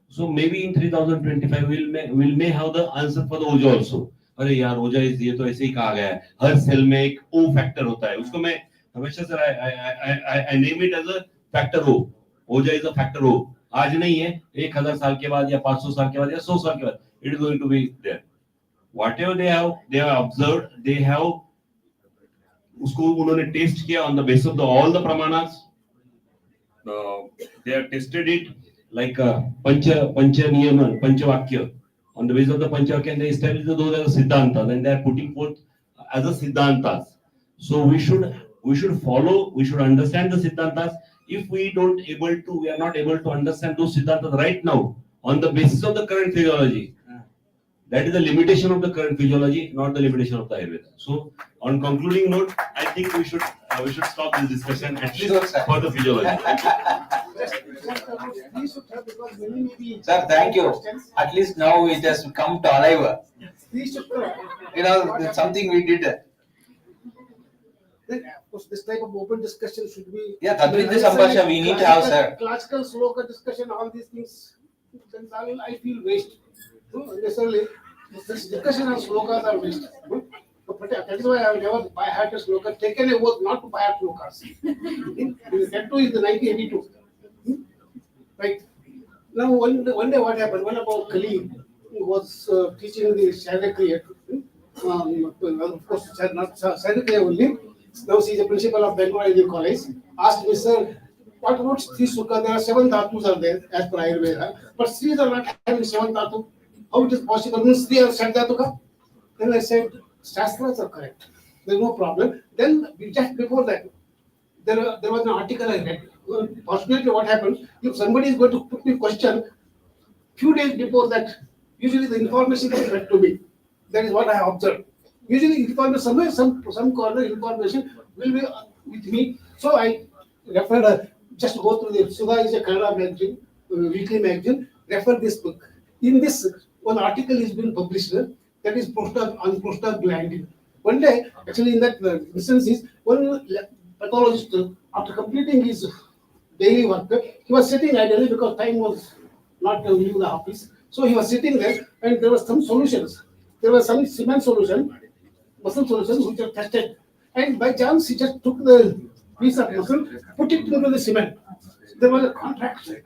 So maybe in 3025 we'll may have the answer for the Oja also. अरे यार ओजा इस ये तो ऐसे ही कहा गया है. हर सेल में एक ओ फैक्टर होता है. उसको मैं हमेशा sir I name it as a factor O. ओजा is a factor O. आज नहीं है, 1000 साल के बाद या 500 साल के बाद या 100 साल के बाद, it is going to be there. Whatever they have observed, they have उसको उन्होंने टेस्ट किया on the basis of all the pramanas. They have tested it like pancha niyaman, panchavakya. On the basis of the panchavakya, they established those as siddhantas, and they are putting forth as a siddhantas. So we should follow, we should understand the siddhantas. If we are not able to understand those siddhantas right now on the basis of the current physiology, that is the limitation of the current physiology, not the limitation of the Ayurveda. So, on concluding note, I think we should stop this discussion at least for the physiology. Sir, thank you. At least now it has come to alive. You know, it's something we did. Then, of course, this type of open discussion should be. Yeah, Tadvita Sambhashya we need to have, sir. Classical sloka discussion, all these things, then I feel waste. Necessarily, this discussion on slokas are waste. That is why I have never by heart a sloka, taken a oath not to buy heart slokas. That too is the 1982. Right. Now, one day what happened? One of our colleagues who was teaching the Sharekriya, of course, not Sharekriya only. Now she is a principal of Bengal Ideal College. Asked me, sir, what about Sri Sukha? There are 7 dhatus are there as per Ayurveda, but Sris are not having 7 dhatu. How it is possible? Means Sri are Shat dhatu. Then I said, Shastras are correct. There is no problem. Then just before that, there was an article I read. Fortunately, what happens if somebody is going to put me a question, few days before that, usually the information is read to me. That is what I observed. Usually, information somewhere, some corner information will be with me. So I refer just go through the Sudha is a Kannada magazine, weekly magazine. Refer this book. In this, one article is been published. That is on prostaglandin. One day, actually, in that instance, is one pathologist after completing his daily work, he was sitting ideally because time was not leaving the office. So he was sitting there, and there were some solutions. There was some cement solution, muscle solutions which were tested, and by chance he just took the piece of muscle, put it into the cement. There was a contraction.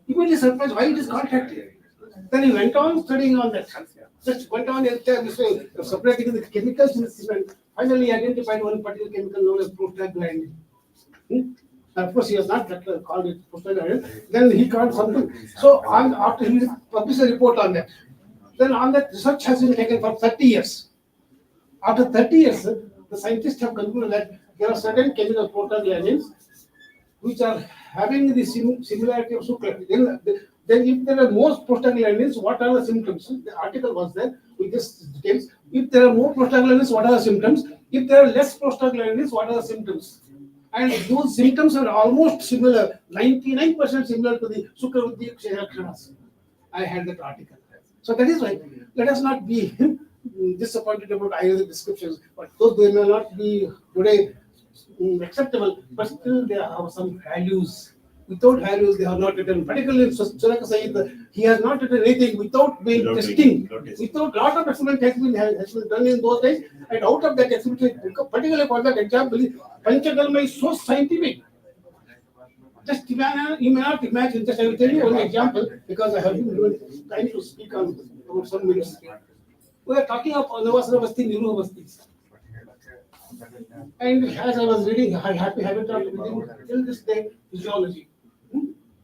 He was surprised why it is contracted. Then he went on studying on that. Just went on separating the chemicals in the cement. Finally, he identified one particular chemical known as prostaglandin. Of course, he has not called it prostaglandin. Then he called something. So after he published a report on that. Then all that research has been taken for 30 years. After 30 years, the scientists have concluded that there are certain chemical prostaglandins which are having the similarity of sucralose. Then if there are more prostaglandins, what are the symptoms? The article was there with this details. If there are more prostaglandins, what are the symptoms? If there are less prostaglandins, what are the symptoms? And those symptoms are almost similar, 99% similar to the sucravati kshayakshanas. I had that article. So that is why let us not be disappointed about either descriptions, but those they may not be today acceptable, but still they have some values. Without values, they are not written. Particularly, Chanaka Sayed, he has not written anything without being testing. Without lot of experiment has been done in those days, and out of that experiment, particularly for that example, Panchakarma is so scientific. Just you may not imagine. Just I will tell you one example because I have been given time to speak on about some minutes. We are talking of Navasana Basti, Niru Basti. And as I was reading, I happy habit of reading till this day physiology.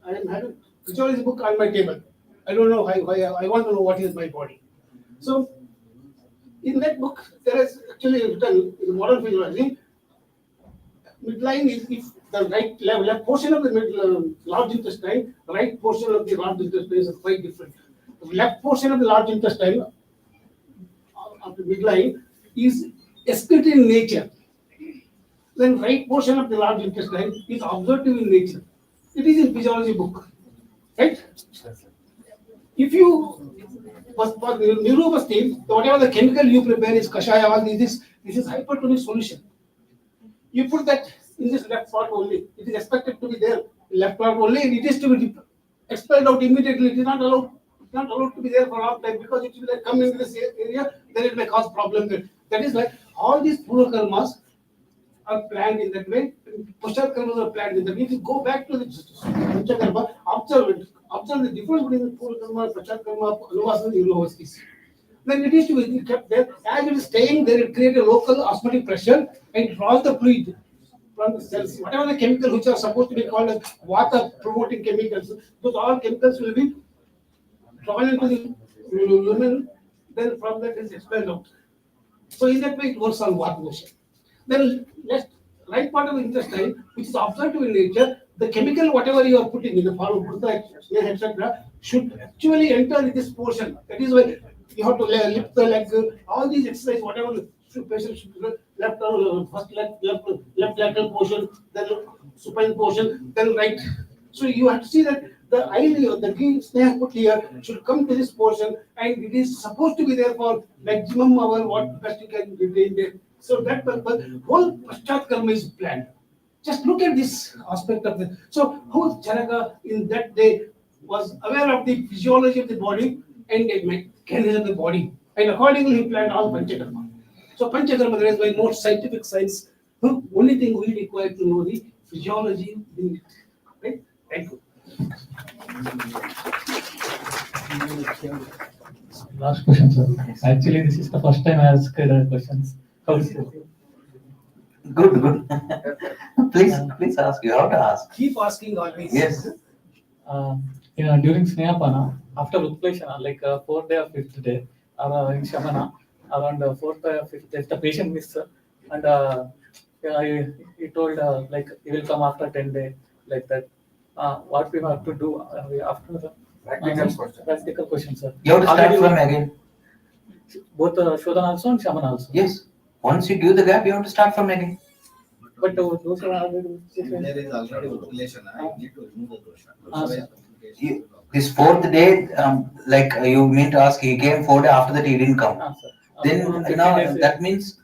I am having physiology book on my table. I don't know why I want to know what is my body. So in that book, there is actually written in modern physiology. Midline is if the left portion of the large intestine, the right portion of the large intestine is quite different. The left portion of the large intestine of the midline is excretive in nature. Then right portion of the large intestine is absorptive in nature. It is in physiology book, right? If you for neuropathy, whatever the chemical you prepare is kashaya, all this is hypertonic solution. You put that in this left part only. It is expected to be there, left part only, and it is to be expelled out immediately. It is not allowed. It's not allowed to be there for a long time because it will come into this area, then it may cause problem there. That is why all these purva are planned in that way. Pushar karmas are planned in that way. If you go back to the Panchakarma, observe the difference between the purva karma, Pushar karma, Anuvasana, and Ilovastis. Then it is to be kept there. As it is staying there, it creates a local osmotic pressure and draws the fluid from the cells. Whatever the chemicals which are supposed to be called as water promoting chemicals, those all chemicals will be drawn into the lumen, then from that is expelled out. So in that way it works on water motion. Then right part of the intestine, which is observed in nature, the chemical whatever you are putting in the form of etc., should actually enter in this portion. That is why you have to lift the leg, all these exercises, whatever the patient should do, first left lateral portion, then supine portion, then right. So you have to see that the idea, the green snake put here should come to this portion, and it is supposed to be there for maximum hour what best you can retain there. So that purpose, whole Paschat Karma is planned. Just look at this aspect of it. So how Chanaka in that day was aware of the physiology of the body and the mechanism of the body, and accordingly he planned all Panchakarma. So Panchakarma, there is by more scientific science. Only thing we require to know the physiology in it. Right? Thank you. Last question, sir. Actually, this is the first time I ask questions. How is it? Good. Please ask. You have to ask. Keep asking always. Yes. During Snehapana, after Utpleshana, like 4th day or 5th day, or in Shamana, around 4th or 5th day, if the patient misses, and he told like he will come after 10 days, like that. What we have to do after the practical question, sir. You have to start from again. Both Shodhan also and Shaman also. Yes. Once you give the gap, you have to start from again. But those are already. There is already population. I need to remove the dosha. This 4th day, like you mean to ask, he came 4 days after that he didn't come. Then that means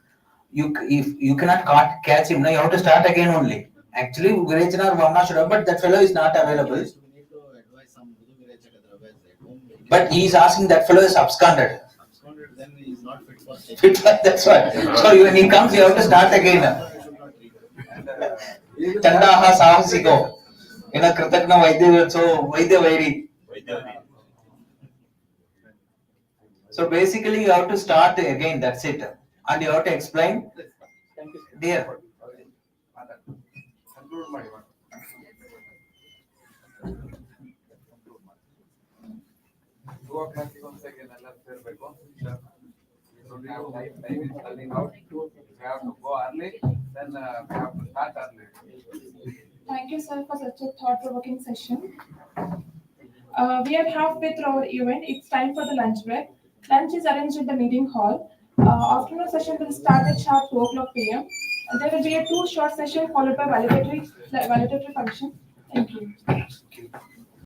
if you cannot catch him. Now you have to start again only. Actually, Virechana or Vamna should have, but that fellow is not available. We need to advise some Guru Virechaka Dravas at home. But he is asking that fellow is absconded. Absconded, then he is not fit for Fit, that's why. So when he comes, you have to start again. Chandaha Sahasiko. Kritakna Vaidya, so Vaidya Vairi. So basically, you have to start again, that's it. And you have to explain. Dear. Conclude my once again, Allah ಸೇರ್ಬೇಕು. You don't have time, time is running out. You have to go early, then we have to start early. Thank you, sir, for such a thought-provoking session. We are halfway through our event. It's time for the lunch break. Lunch is arranged at the meeting hall. Afternoon session will start at sharp 2 o'clock p.m. There will be a 2 short session followed by validatory function. Thank you.